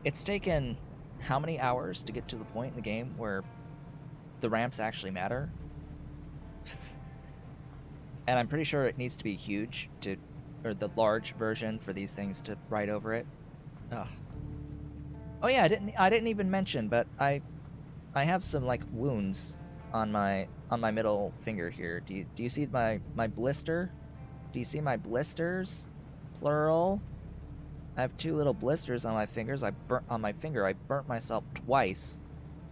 It's taken how many hours to get to the point in the game where the ramps actually matter? And I'm pretty sure it needs to be huge or the large version for these things to ride over it. Ugh. Oh yeah, I didn't even mention, but I have some like wounds on my middle finger here. Do you see my blister? Do you see my blisters? Plural. I have 2 little blisters on my fingers. I burnt myself twice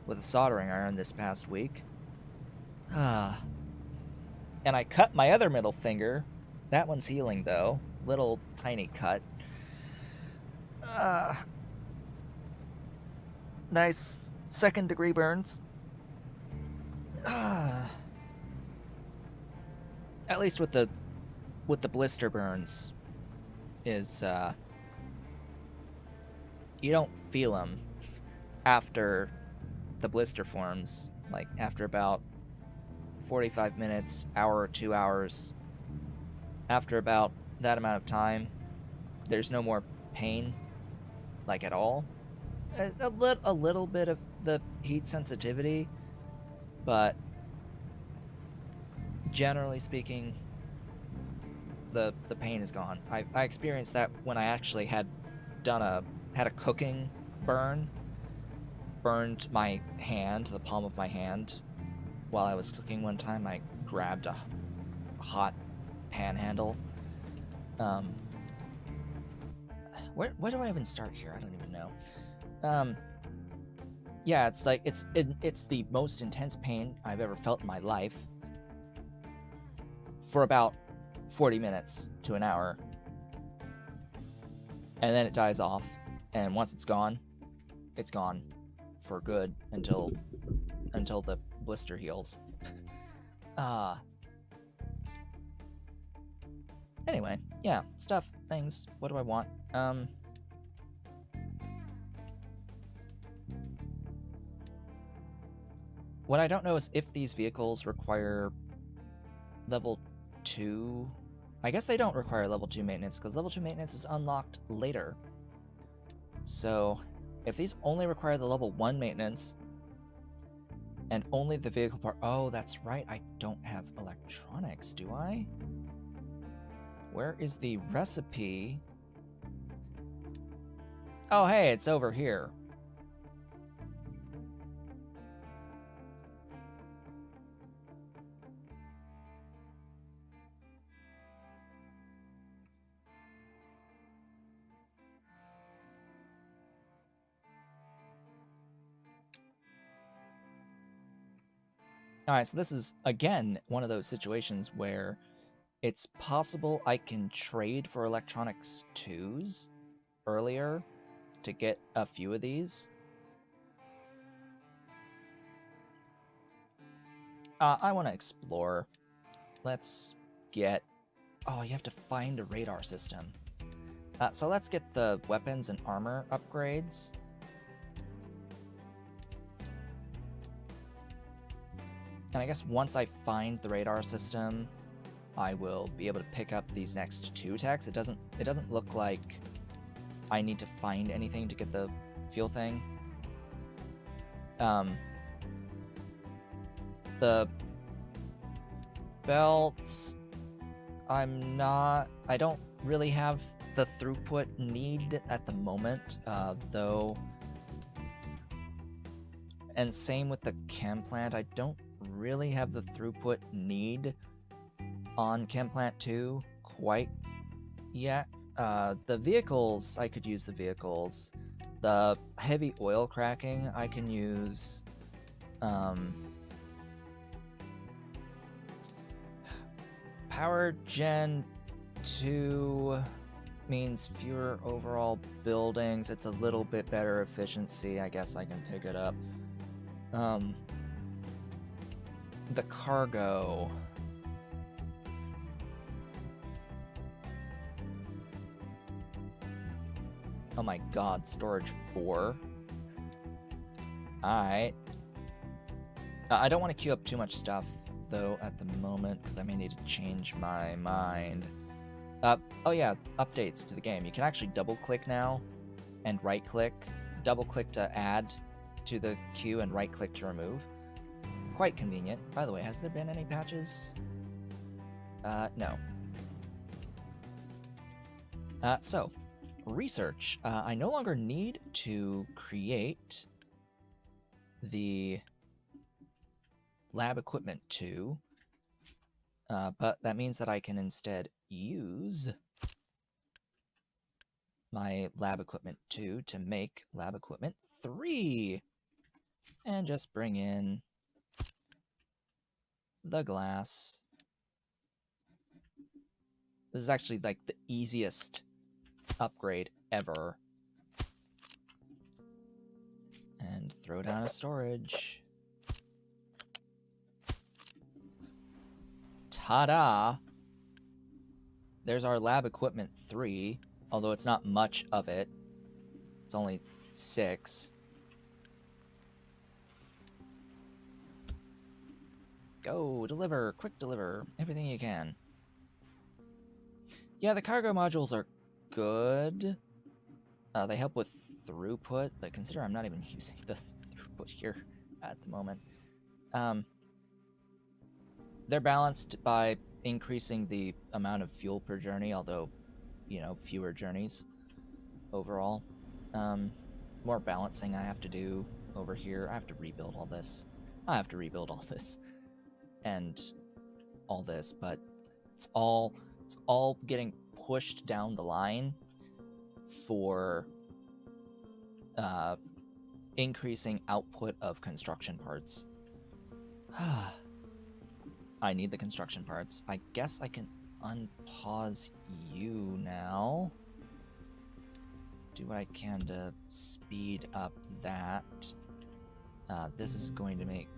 with a soldering iron this past week. And I cut my other middle finger. That one's healing though. Little tiny cut. Nice 2nd-degree burns. At least with the blister burns is you don't feel them after the blister forms. Like, after about 45 minutes, hour or 2 hours, after about that amount of time, there's no more pain, like, at all. A little bit of the heat sensitivity, but generally speaking, the pain is gone. I experienced that when I actually had a cooking burn. Burned my hand, the palm of my hand, while I was cooking one time. I grabbed a hot pan handle. Where do I even start here? I don't even know. Yeah, it's like it's the most intense pain I've ever felt in my life for about 40 minutes to an hour, and then it dies off. And once it's gone for good until the blister heals. Anyway, yeah, stuff, things. What do I want? What I don't know is if these vehicles require level 2. I guess they don't require level 2 maintenance, because level 2 maintenance is unlocked later. So, if these only require the level 1 maintenance, and only the vehicle part... Oh, that's right, I don't have electronics, do I? Where is the recipe? Oh, hey, it's over here. Alright, so this is, again, one of those situations where it's possible I can trade for electronics 2s earlier to get a few of these. I want to explore. Let's get... Oh, you have to find a radar system. So let's get the weapons and armor upgrades. And I guess once I find the radar system, I will be able to pick up these next 2 techs. It doesn't look like I need to find anything to get the fuel thing. The belts I don't really have the throughput need at the moment, though. And same with the chem plant, I don't really have the throughput need on chem plant 2 quite yet. The vehicles, I could use the vehicles. The heavy oil cracking, I can use. Power Gen 2 means fewer overall buildings. It's a little bit better efficiency. I guess I can pick it up. The cargo. Oh my god, storage 4. Alright. I don't want to queue up too much stuff, though, at the moment, because I may need to change my mind. Oh yeah, updates to the game. You can actually double-click now, and right-click. Double-click to add to the queue, and right-click to remove. Quite convenient. By the way, has there been any patches? No. So, research. I no longer need to create the lab equipment 2, but that means that I can instead use my lab equipment 2 to make lab equipment 3, and just bring in the glass. This is actually like the easiest upgrade ever. And throw down a storage. Ta-da! There's our lab equipment 3, although it's not much of it. It's only 6. Go, deliver, quick deliver, everything you can. Yeah, the cargo modules are good. They help with throughput, but consider I'm not even using the throughput here at the moment. They're balanced by increasing the amount of fuel per journey, although, you know, fewer journeys overall. More balancing I have to do over here. I have to rebuild all this. And all this, but it's all getting pushed down the line for increasing output of construction parts. I need the construction parts. I guess I can unpause you now. Do what I can to speed up that. This is going to make...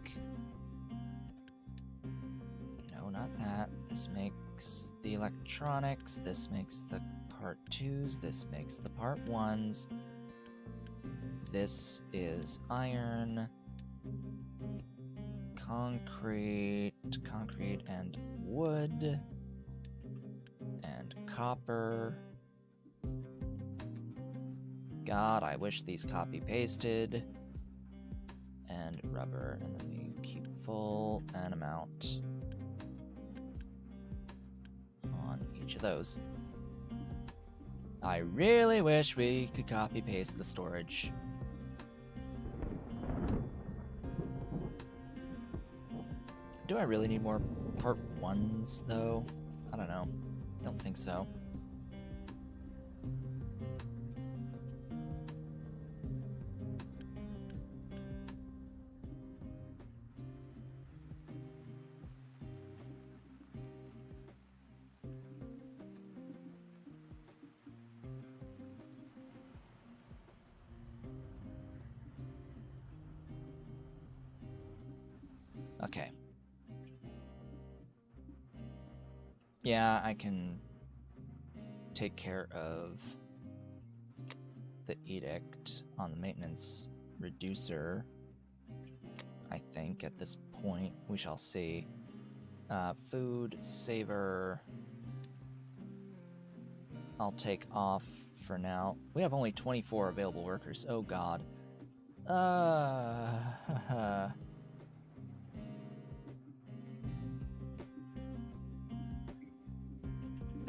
No, not that. This makes the electronics. This makes the part 2s. This makes the part 1s. This is iron, concrete and wood, and copper. God, I wish these copy-pasted. And rubber, and then we keep full an amount on each of those. I really wish we could copy-paste the storage. Do I really need more part 1s, though? I don't know. Don't think so. Okay. Yeah, I can take care of the edict on the maintenance reducer, I think, at this point. We shall see. Food saver. I'll take off for now. We have only 24 available workers. Oh god.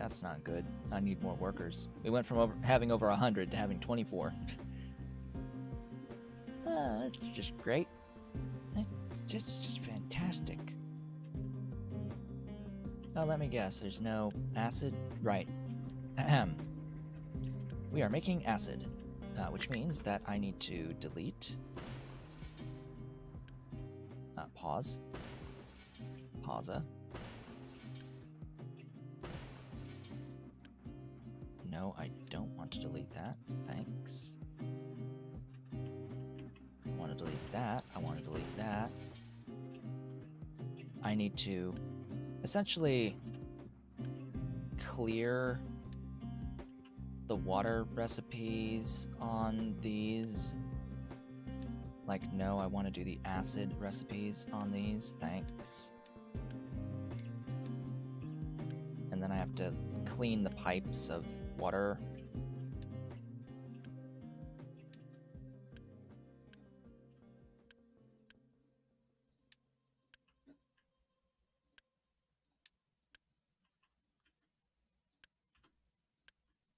That's not good. I need more workers. We went from having over 100 to having 24. That's just great. That's just fantastic. Oh, let me guess. There's no acid? Right. Ahem. We are making acid, which means that I need to delete. Pause. Pausa. No, I don't want to delete that. Thanks. I want to delete that. I want to delete that. I need to essentially clear the water recipes on these. Like, no, I want to do the acid recipes on these. Thanks. And then I have to clean the pipes of water.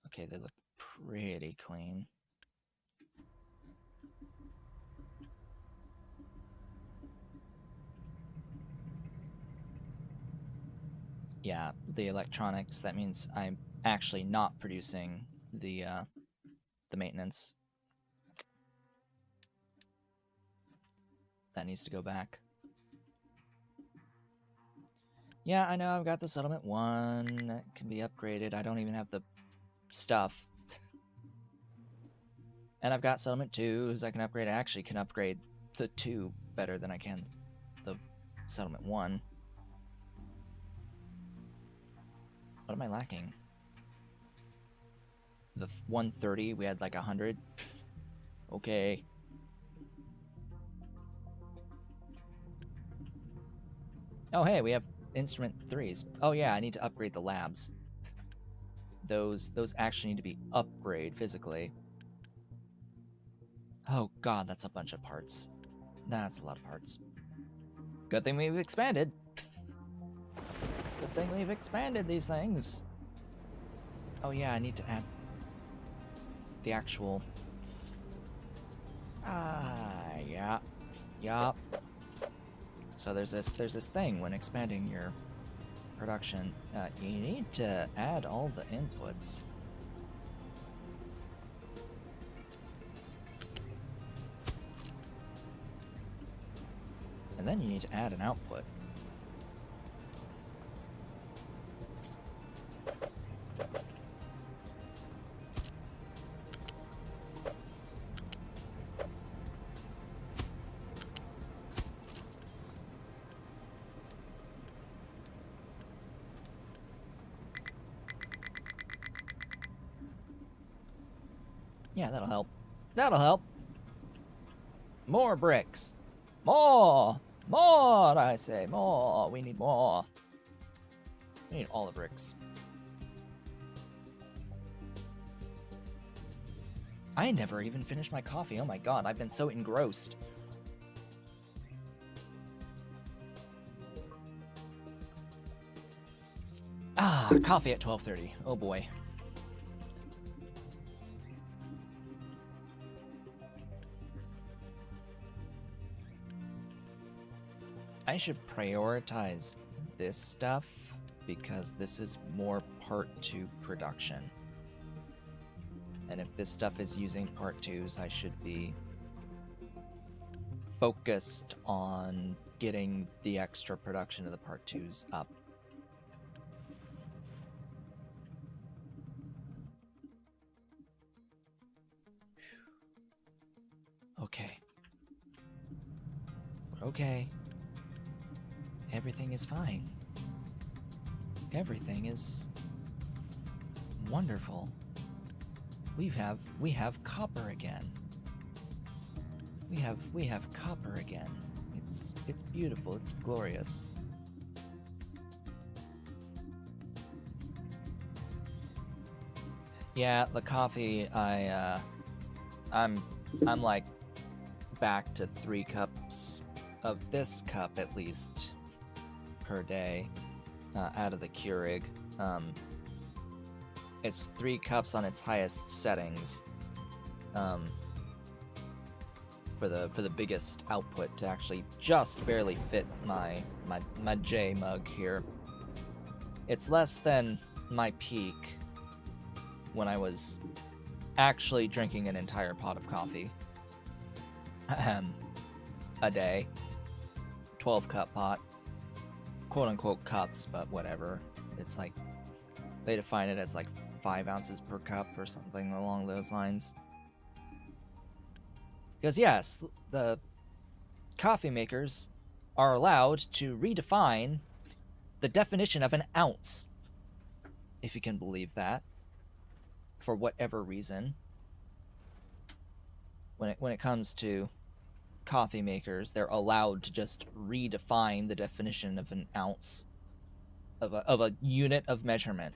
Okay, they look pretty clean. Yeah, the electronics, that means I'm actually not producing the maintenance. That needs to go back. Yeah, I know I've got the settlement 1 that can be upgraded. I don't even have the stuff. And I've got settlement 2 I can upgrade. I actually can upgrade the 2 better than I can the settlement 1. What am I lacking? The 130, we had like 100. Okay. Oh, hey, we have instrument 3s. Oh yeah, I need to upgrade the labs. Those actually need to be upgraded physically. Oh god, that's a bunch of parts. That's a lot of parts. Good thing we've expanded. Good thing we've expanded these things. Oh yeah, I need to add the actual... yeah. So there's this thing when expanding your production. You need to add all the inputs. And then you need to add an output. Yeah, that'll help. That'll help. More bricks. More! More, I say. More. We need more. We need all the bricks. I never even finished my coffee. Oh my god, I've been so engrossed. Ah, coffee at 12:30. Oh boy. I should prioritize this stuff because this is more part 2 production. And if this stuff is using part 2s, I should be focused on getting the extra production of the part 2s up. Okay. We're okay. Everything is fine. Everything is wonderful. We have copper again. We have copper again. It's beautiful. It's glorious. Yeah, the coffee. I'm like back to 3 cups of this cup at least per day out of the Keurig. it's 3 cups on its highest settings. For the biggest output to actually just barely fit my J mug here. It's less than my peak when I was actually drinking an entire pot of coffee a day. 12-cup pot, quote unquote cups, but whatever. It's like they define it as like 5 ounces per cup or something along those lines. Because yes, the coffee makers are allowed to redefine the definition of an ounce, if you can believe that, for whatever reason. When it comes to coffee makers, they're allowed to just redefine the definition of an ounce, of a unit of measurement.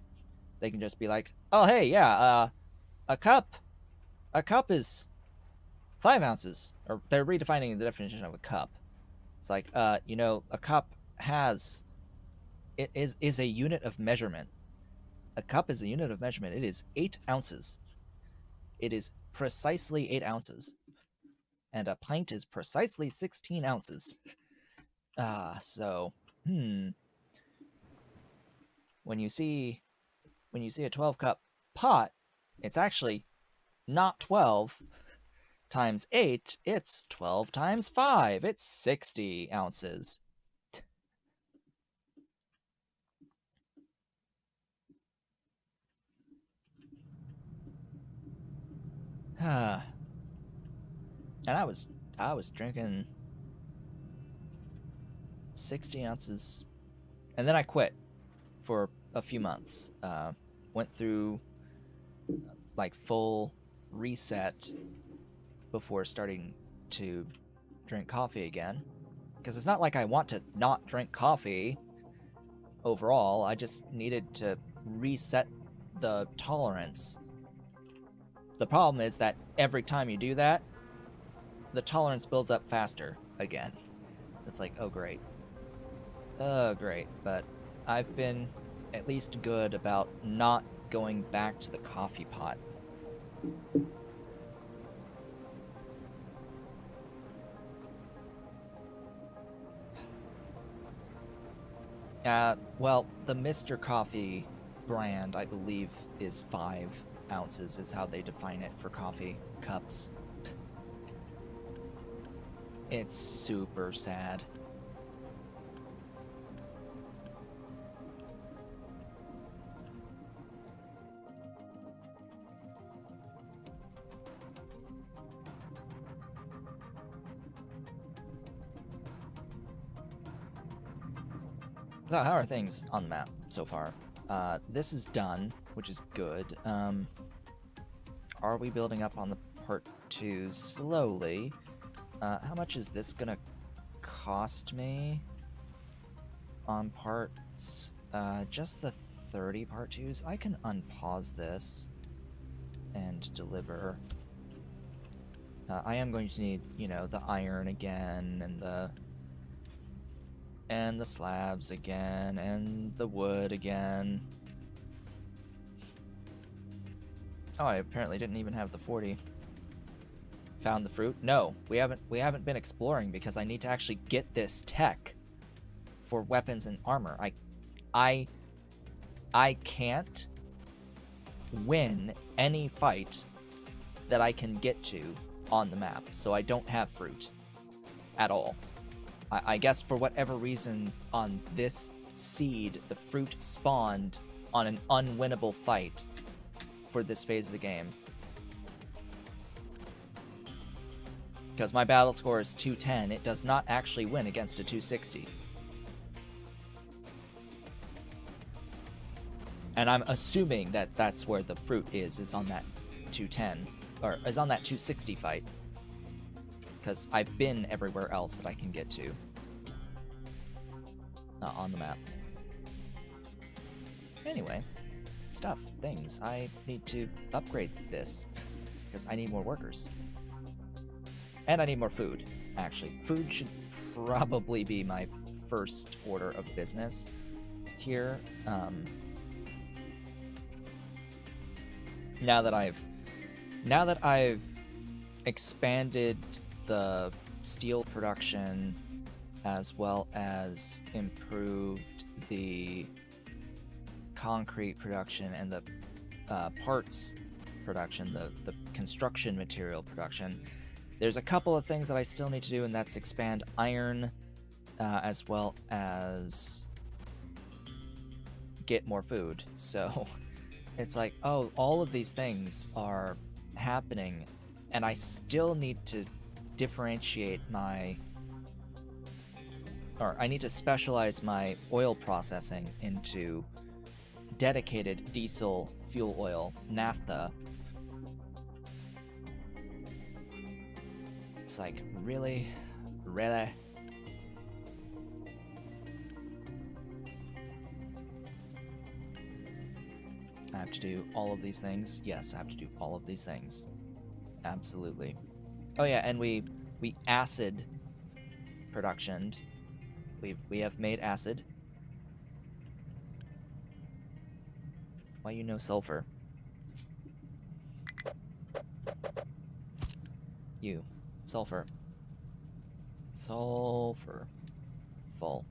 They can just be like, oh hey, yeah, a cup is 5 ounces, or they're redefining the definition of a cup. It's like, a cup is a unit of measurement. A cup is a unit of measurement. It is 8 ounces. It is precisely 8 ounces. And a pint is precisely 16 ounces. So, when you see a 12-cup pot, it's actually not 12 times 8, it's 12 times 5. It's 60 ounces. And I was drinking 60 ounces, and then I quit for a few months. Went through like full reset before starting to drink coffee again. Because it's not like I want to not drink coffee overall. I just needed to reset the tolerance. The problem is that every time you do that, the tolerance builds up faster again. It's like, oh great. Oh great. But I've been at least good about not going back to the coffee pot. Well, the Mr. Coffee brand, I believe, is 5 ounces is how they define it for coffee cups. It's super sad. So how are things on the map so far? This is done, which is good. Are we building up on the part 2 slowly? How much is this gonna cost me on parts? Just the 30 part 2s? I can unpause this and deliver. I am going to need, the iron again, and the slabs again, and the wood again. Oh, I apparently didn't even have the 40. Found the fruit? No, we haven't been exploring because I need to actually get this tech for weapons and armor. I can't win any fight that I can get to on the map, so I don't have fruit at all. I guess for whatever reason on this seed, the fruit spawned on an unwinnable fight for this phase of the game. Because my battle score is 210, it does not actually win against a 260. And I'm assuming that that's where the fruit is on that 210, or is on that 260 fight. Because I've been everywhere else that I can get to on the map. Anyway, things. I need to upgrade this because I need more workers. And I need more food, actually. Food should probably be my first order of business here. now that I've expanded the steel production as well as improved the concrete production and the parts production, the construction material production, there's a couple of things that I still need to do, and that's expand iron as well as get more food. So it's like, oh, all of these things are happening, and I still need to differentiate I need to specialize my oil processing into dedicated diesel fuel oil, naphtha. It's like, really? Really? I have to do all of these things? Yes, I have to do all of these things. Absolutely. Oh yeah, and we acid production. We have made acid. Why you no sulfur? You. Sulfur. Sulfur. Full.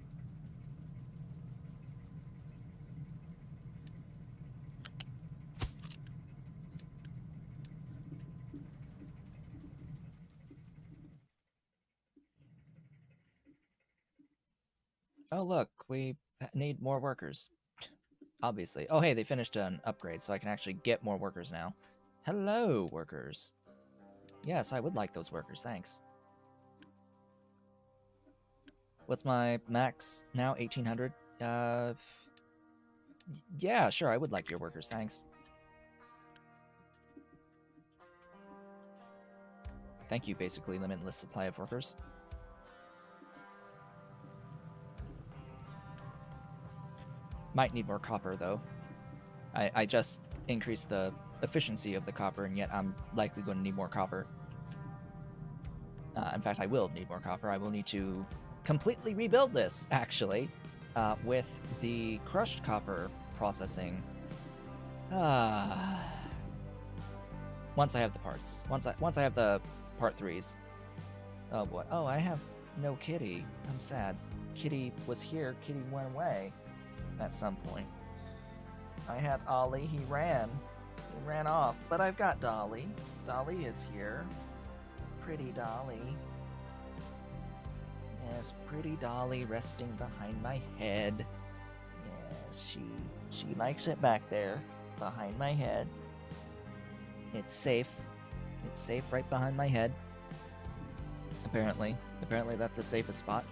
Oh look, we need more workers. Obviously. Oh hey, they finished an upgrade, so I can actually get more workers now. Hello, workers. Yes, I would like those workers, thanks. What's my max now? 1800? Yeah, sure, I would like your workers, thanks. Thank you, basically limitless supply of workers. Might need more copper, though. I just increased the efficiency of the copper, and yet I'm likely going to need more copper. In fact, I will need more copper. I will need to completely rebuild this, actually, with the crushed copper processing. Once I have the parts. Once I have the part 3s. Oh boy. Oh, I have no Kitty. I'm sad. Kitty was here. Kitty went away at some point. I had Ollie. He ran. He ran off. But I've got Dolly. Dolly is here. Pretty Dolly. Yes, pretty Dolly resting behind my head. Yes, she likes it back there, behind my head. It's safe. It's safe right behind my head. Apparently. Apparently that's the safest spot.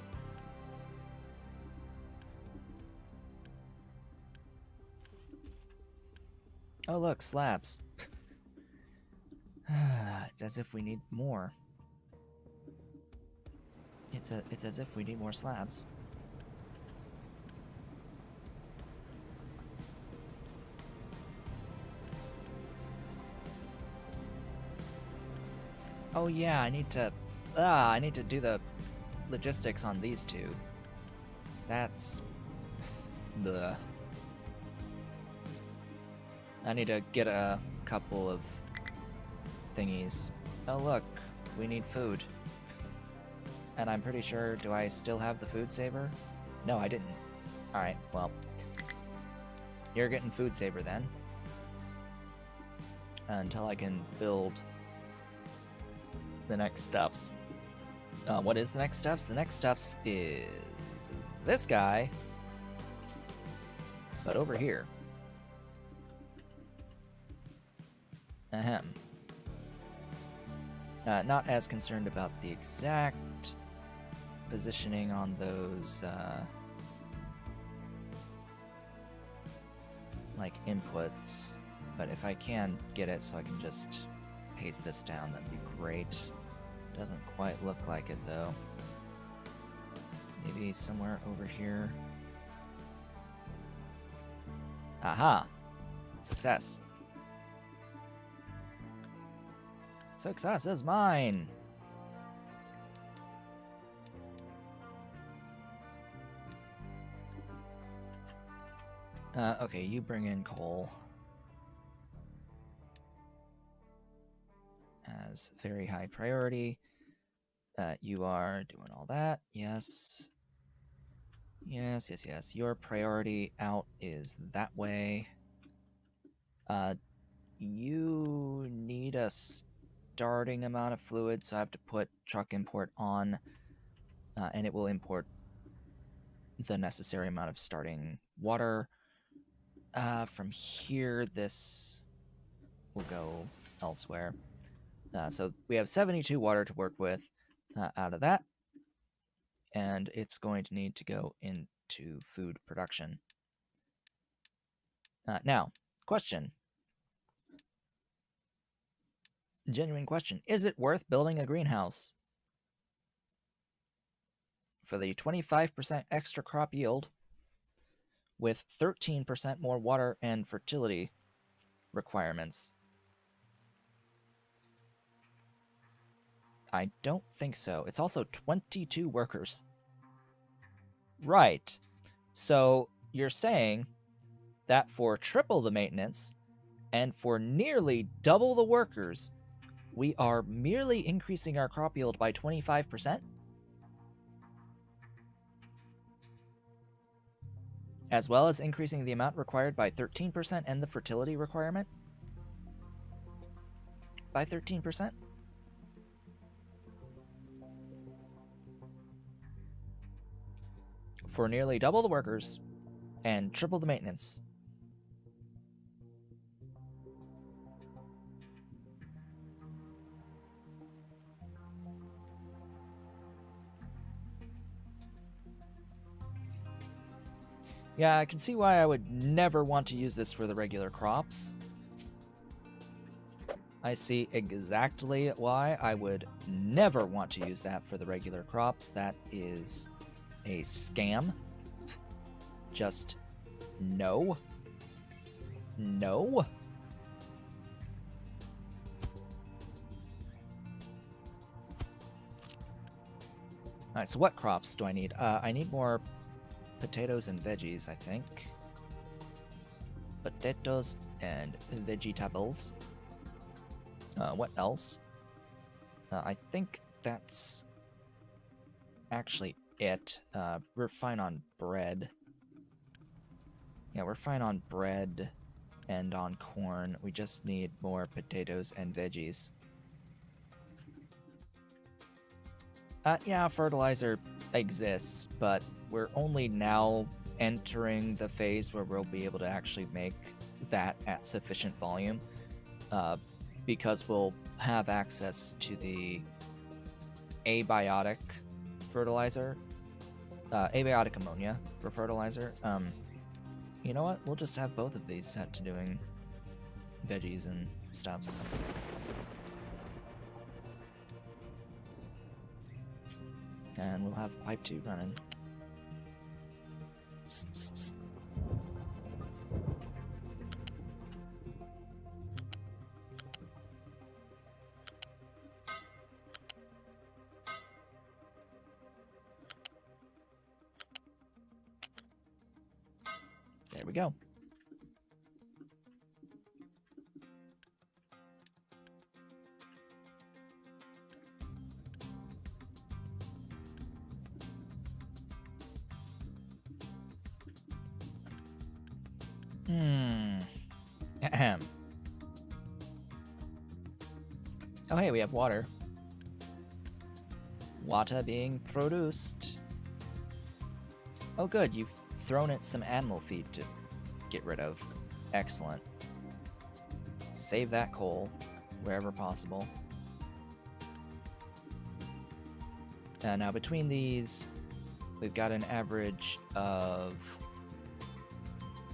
Oh look, slabs. It's as if we need more. It's as if we need more slabs. Oh yeah, I need to do the logistics on these two. That's the I need to get a couple of thingies. Oh look, we need food. And I'm pretty sure, do I still have the food saver? No, I didn't. Alright, well. You're getting food saver then. Until I can build the next stuffs. What is the next stuffs? The next stuffs is this guy, but over here. Ahem. Not as concerned about the exact positioning on those, like, inputs, but if I can get it so I can just paste this down, that'd be great. Doesn't quite look like it, though. Maybe somewhere over here. Aha! Success. Success is mine! Okay, you bring in coal. as very high priority. You are doing all that. Yes. Yes, yes, yes. Your priority out is that way. You need a starting amount of fluid, so I have to put truck import on, and it will import the necessary amount of starting water. From here, this will go elsewhere. So we have 72 water to work with out of that, and it's going to need to go into food production. Now, question. Genuine question. Is it worth building a greenhouse? For the 25% extra crop yield with 13% more water and fertility requirements? I don't think so. It's also 22 workers. Right. So you're saying that for triple the maintenance and for nearly double the workers, we are merely increasing our crop yield by 25%? As well as increasing the amount required by 13% and the fertility requirement by 13%? For nearly double the workers and triple the maintenance. Yeah, I can see why I would never want to use this for the regular crops. I see exactly why I would never want to use that for the regular crops. That is a scam. Just no. No. Alright, so what crops do I need? I need more potatoes and veggies, I think. Potatoes and vegetables. What else? I think that's actually it. We're fine on bread. Yeah, we're fine on bread and on corn. We just need more potatoes and veggies. Yeah, fertilizer exists, but we're only now entering the phase where we'll be able to actually make that at sufficient volume, because we'll have access to the abiotic fertilizer, abiotic ammonia for fertilizer. You know what? We'll just have both of these set to doing veggies and stuffs. And we'll have pipe 2 running. There we go. Ahem. Oh, hey, we have water. Water being produced. Oh, good. You've thrown it some animal feed to get rid of. Excellent. Save that coal wherever possible. Now, between these, we've got an average of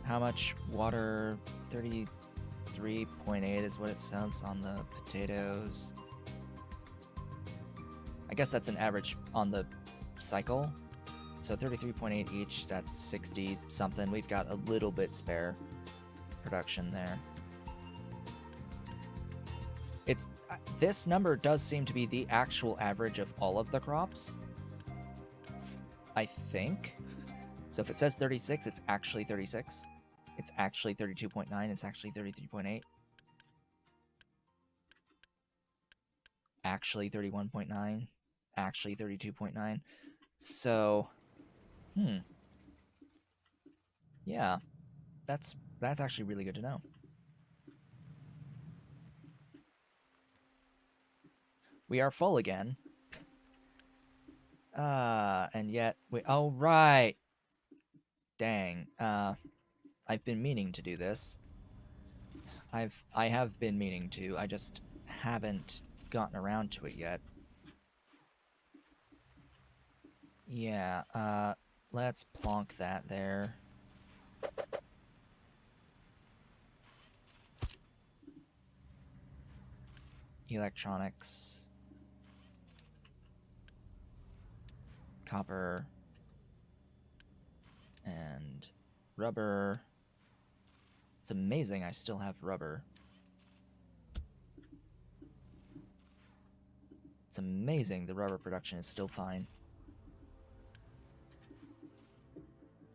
how much water? 33.8 is what it says on the potatoes. I guess that's an average on the cycle. So 33.8 each, that's 60 something. We've got a little bit spare production there. It's this number does seem to be the actual average of all of the crops, I think. So if it says 36, it's actually 36. It's actually 32.9. It's actually 33.8. actually 31.9, actually 32.9. So, yeah, that's actually really good to know. We are full again. And yet we. Oh right. Dang. I've been meaning to do this. I have been meaning to. I just haven't gotten around to it yet. Yeah. Let's plonk that there. Electronics. Copper. And rubber. It's amazing I still have rubber. It's amazing the rubber production is still fine.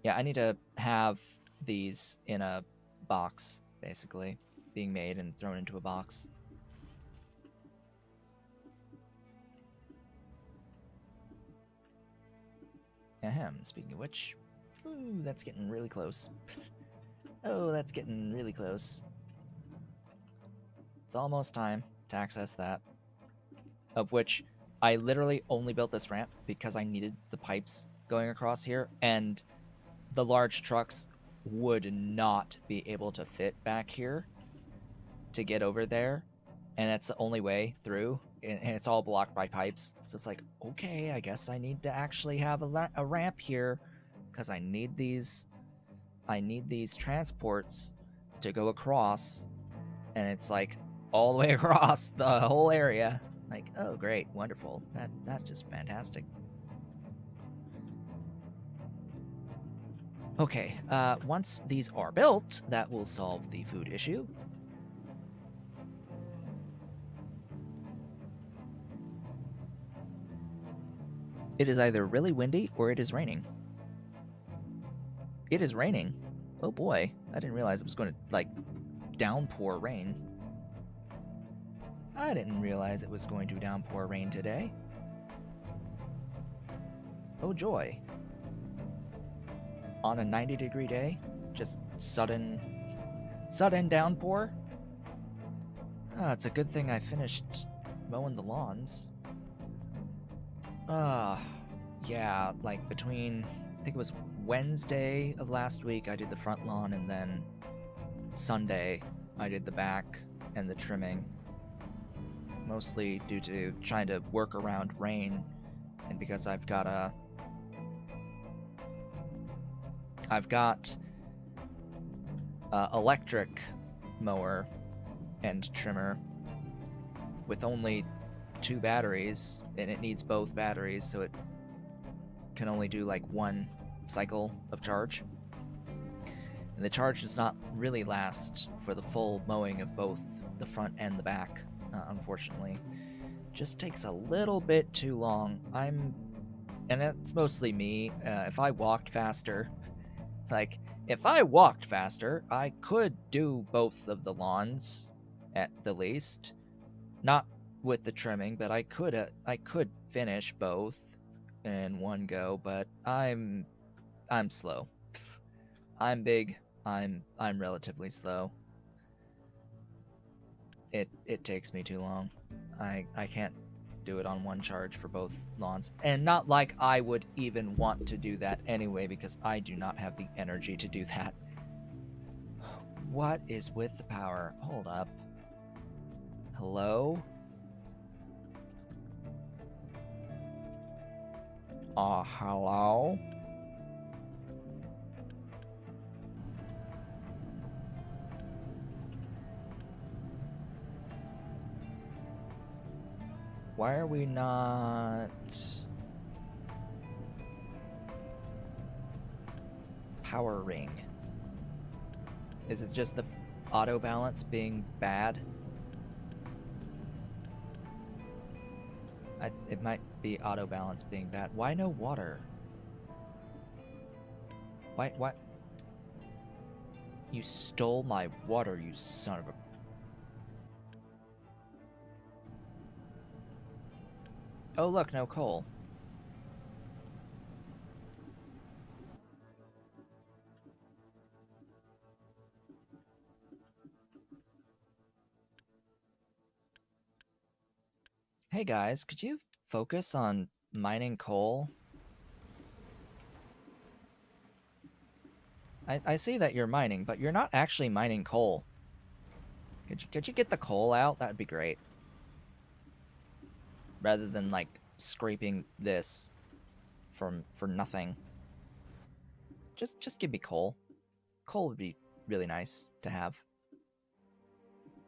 Yeah, I need to have these in a box, basically, being made and thrown into a box. Ahem, speaking of which, ooh, that's getting really close. Oh, that's getting really close. It's almost time to access that. Of which I literally only built this ramp because I needed the pipes going across here, and the large trucks would not be able to fit back here to get over there, and that's the only way through, and it's all blocked by pipes. So it's like, okay, I guess I need to actually have a ramp here because I need these transports to go across, and it's like all the way across the whole area. Like, oh great, wonderful. That's just fantastic. Okay, once these are built, that will solve the food issue. It is either really windy or it is raining. It is raining. Oh boy, I didn't realize it was going to, like, downpour rain. I didn't realize it was going to downpour rain today. Oh joy. On a 90-degree day, just sudden downpour. It's a good thing I finished mowing the lawns. Yeah, like between, I think it was Wednesday of last week, I did the front lawn, and then Sunday, I did the back and the trimming. Mostly due to trying to work around rain, and because I've got electric mower and trimmer with only 2 batteries, and it needs both batteries, so it can only do like 1 cycle of charge. And the charge does not really last for the full mowing of both the front and the back, unfortunately. Just takes a little bit too long. And that's mostly me. If I walked faster, I could do both of the lawns at the least. Not with the trimming, but I could finish both in one go, but I'm slow. I'm big. I'm relatively slow. It takes me too long. I can't do it on one charge for both lawns. And not like I would even want to do that anyway, because I do not have the energy to do that. What is with the power? Hold up. Hello? Hello? Why are we not powering? Is it just the auto balance being bad? It might be auto balance being bad. Why no water? Why? You stole my water, you son of a... Oh, look, no coal. Hey guys, could you focus on mining coal? I see that you're mining, but you're not actually mining coal. Could you get the coal out? That would be great. Rather than like scraping this for nothing. Just give me coal. Coal would be really nice to have.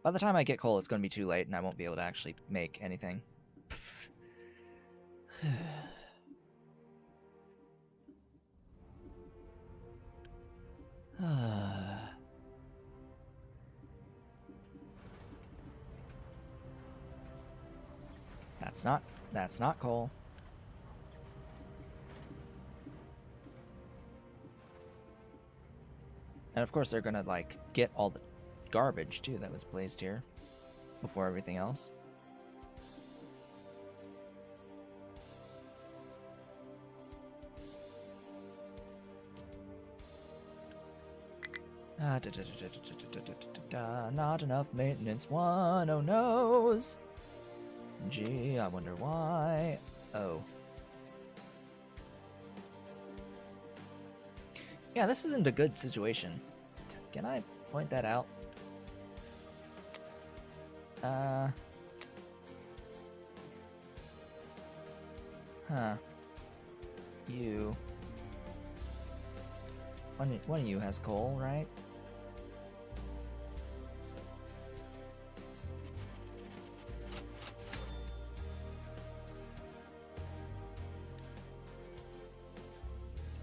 By the time I get coal, it's going to be too late, and I won't be able to actually make anything. That's not coal. And of course they're gonna like get all the garbage too that was placed here before everything else. Not enough maintenance. One oh no's. Gee, I wonder why. Oh. Yeah, this isn't a good situation. Can I point that out? Huh. You. One of you has coal, right?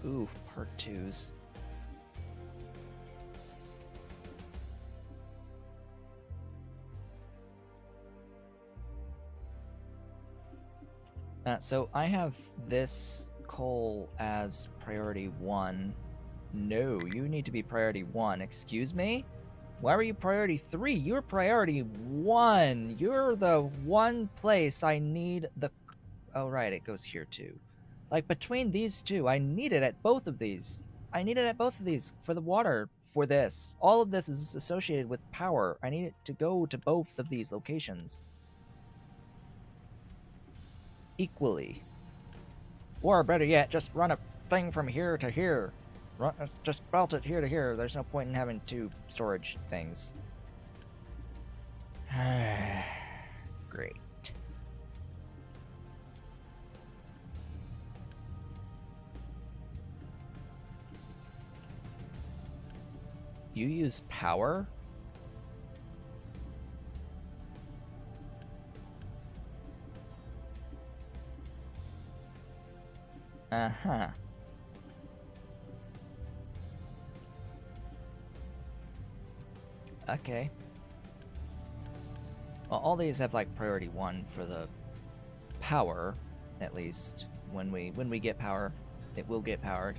Ooh, part twos. So I have this coal as priority 1. No, you need to be priority 1. Excuse me? Why were you priority 3? You're priority 1. You're the one place I need the... Oh, right, it goes here too. Like, between these two, I need it at both of these. I need it at both of these for the water, for this. All of this is associated with power. I need it to go to both of these locations. Equally. Or better yet, just run a thing from here to here. Just belt it here to here. There's no point in having 2 storage things. Great. You use power? Uh-huh. Okay. Well, all these have like priority 1 for the power, at least. When we get power, it will get powered.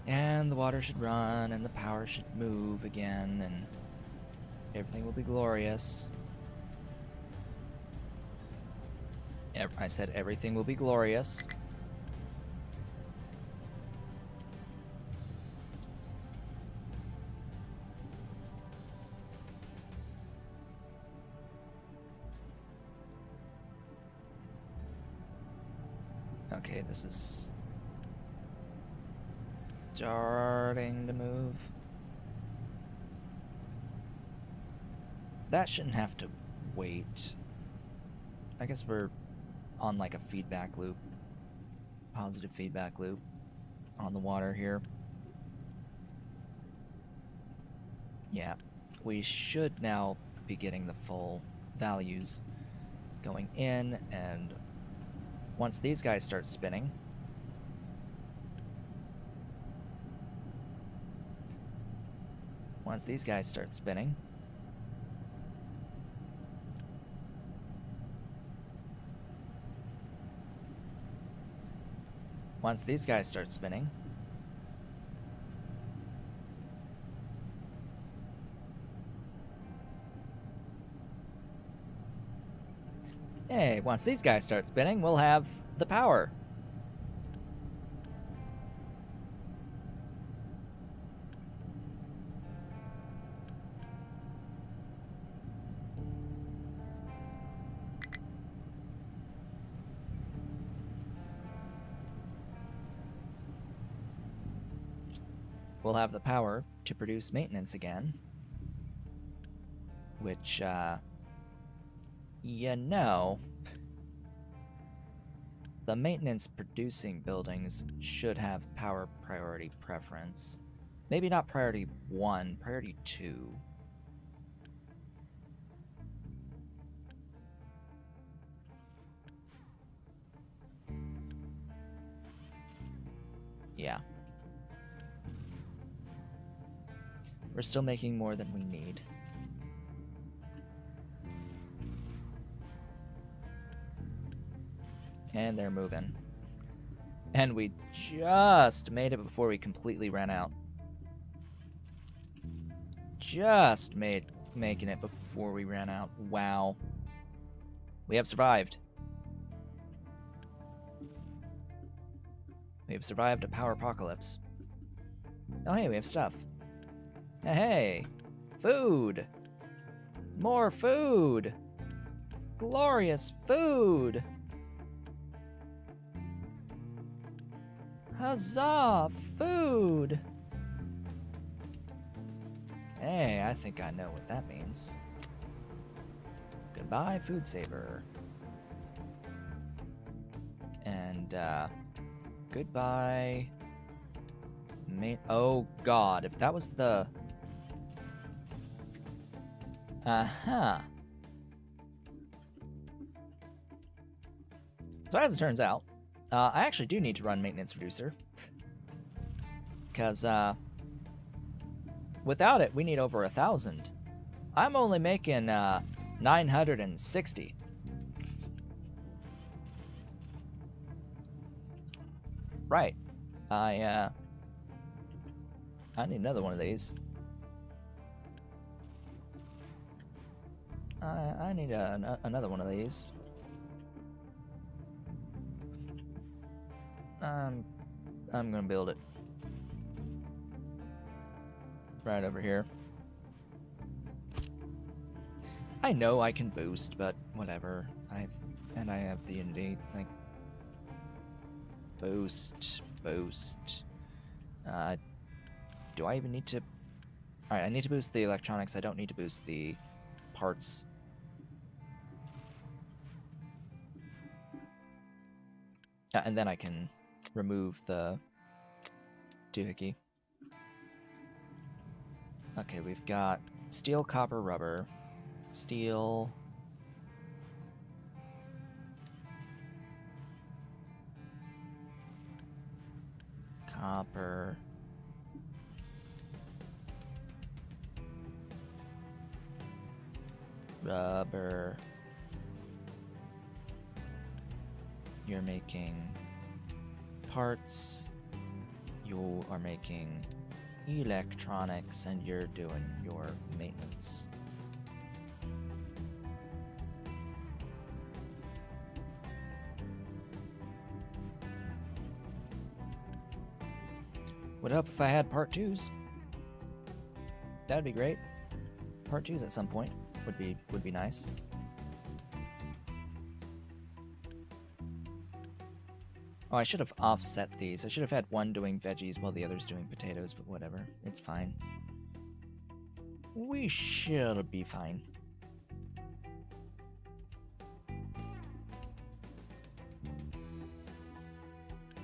And the water should run, and the power should move again, and everything will be glorious. I said everything will be glorious. Okay, this is starting to move. That shouldn't have to wait. I guess we're on like a feedback loop, positive feedback loop on the water here. Yeah, we should now be getting the full values going in, and once these guys start spinning, once these guys start spinning, once these guys start spinning, Hey, once these guys start spinning, we'll have the power. We'll have the power to produce maintenance again. Which, you know, the maintenance producing buildings should have power priority preference. Maybe not priority 1, priority 2. Yeah. We're still making more than we need. And they're moving. And we just made it before we completely ran out. Just making it before we ran out. Wow. We have survived. We have survived a power apocalypse. Oh hey, we have stuff. Hey! Food! More food! Glorious food! Huzzah! Food! Hey, I think I know what that means. Goodbye, food saver. And, goodbye... Oh god, if that was the... Uh-huh. So as it turns out, I actually do need to run maintenance reducer. Because, without it, we need over 1,000. I'm only making, 960. Right. I need another one of these. I need another one of these. I'm gonna build it. Right over here. I know I can boost, but whatever. I have the Unity, like... Boost. Do I even need to... Alright, I need to boost the electronics. I don't need to boost the parts. And then I can remove the doohickey. Okay, we've got steel, copper, rubber. Steel. Copper. Rubber. You're making parts. You are making electronics, and you're doing your maintenance. Would help if I had part 2s. That'd be great. Part 2s at some point would be nice. Oh, I should have offset these. I should have had one doing veggies while the other's doing potatoes, but whatever. It's fine. We should be fine.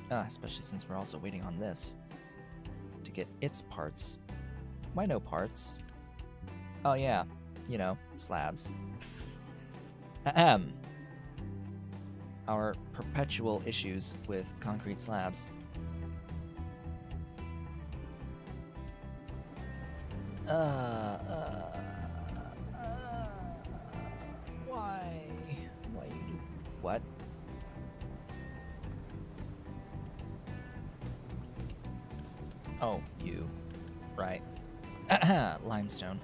Especially since we're also waiting on this to get its parts. Why no parts? Oh yeah, you know, slabs. Ahem. Our perpetual issues with concrete slabs. Why? Why you do what? Oh, you. Right. Limestone.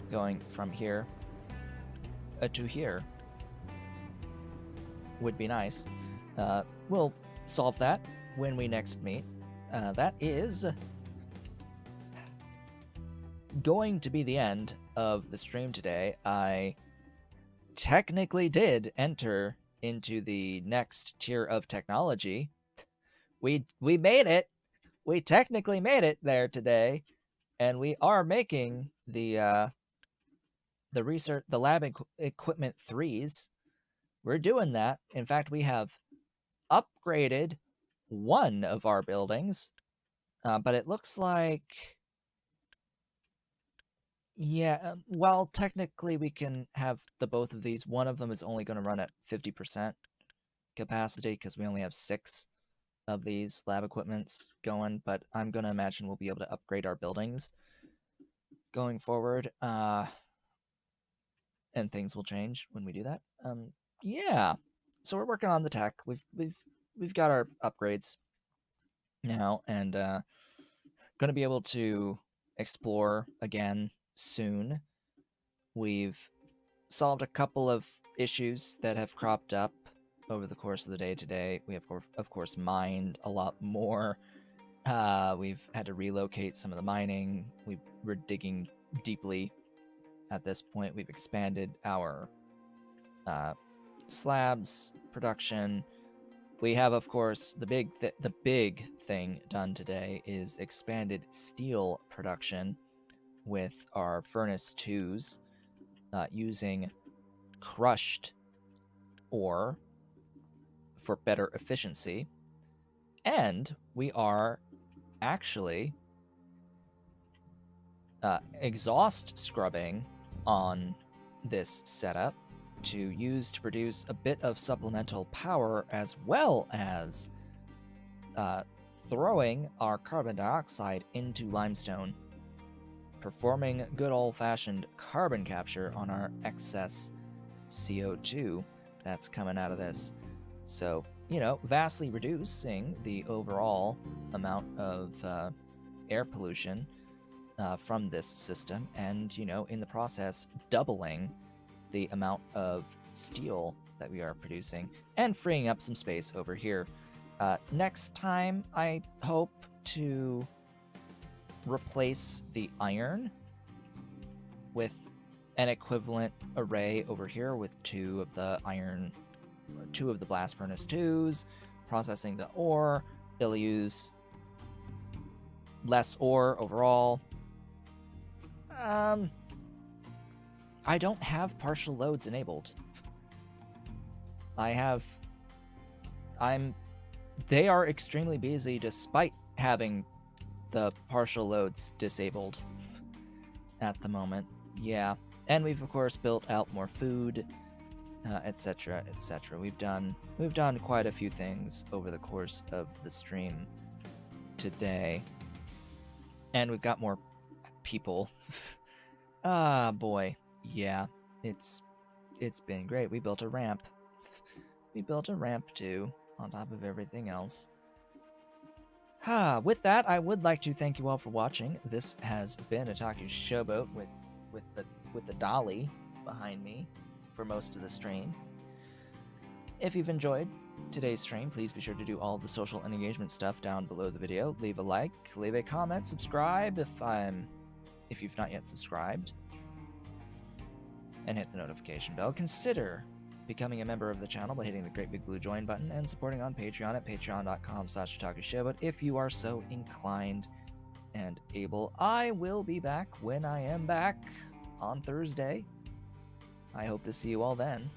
Going from here to here. would be nice. We'll solve that when we next meet. That is going to be the end of the stream today. I technically did enter into the next tier of technology. We made it. We technically made it there today, and we are making the lab equipment 3s. We're doing that. In fact, we have upgraded one of our buildings, but it looks like, yeah, well, technically we can have the both of these. One of them is only going to run at 50% capacity because we only have 6 of these lab equipments going, but I'm going to imagine we'll be able to upgrade our buildings going forward, and things will change when we do that. Yeah, so we're working on the tech. We've got our upgrades now, and going to be able to explore again soon. We've solved a couple of issues that have cropped up over the course of the day today. We have, of course, mined a lot more. We've had to relocate some of the mining. We're digging deeply at this point. We've expanded our slabs production. We have, of course, the big thing done today is expanded steel production with our furnace 2s using crushed ore for better efficiency. And we are actually exhaust scrubbing on this setup to use to produce a bit of supplemental power, as well as throwing our carbon dioxide into limestone, performing good old-fashioned carbon capture on our excess CO2 that's coming out of this. So, vastly reducing the overall amount of air pollution from this system, and, in the process, doubling the amount of steel that we are producing and freeing up some space over here. Next time, I hope to replace the iron with an equivalent array over here with 2 of the blast furnace 2s, processing the ore. It'll use less ore overall. I don't have partial loads enabled. They are extremely busy despite having the partial loads disabled at the moment. Yeah, and we've of course built out more food, etc., etc. We've done quite a few things over the course of the stream today, and we've got more people. Boy, yeah, it's been great. We built a ramp. We built a ramp too, on top of everything else. With that, I would like to thank you all for watching. This has been Otaku Showboat with the dolly behind me for most of the stream. If you've enjoyed today's stream, please be sure to do all the social and engagement stuff down below the video. Leave a like, leave a comment, subscribe if you've not yet subscribed, and hit the notification bell. Consider becoming a member of the channel by hitting the great big blue join button and supporting on Patreon at patreon.com/otakushowboat if you are so inclined and able. I will be back when I am back on Thursday. I hope to see you all then.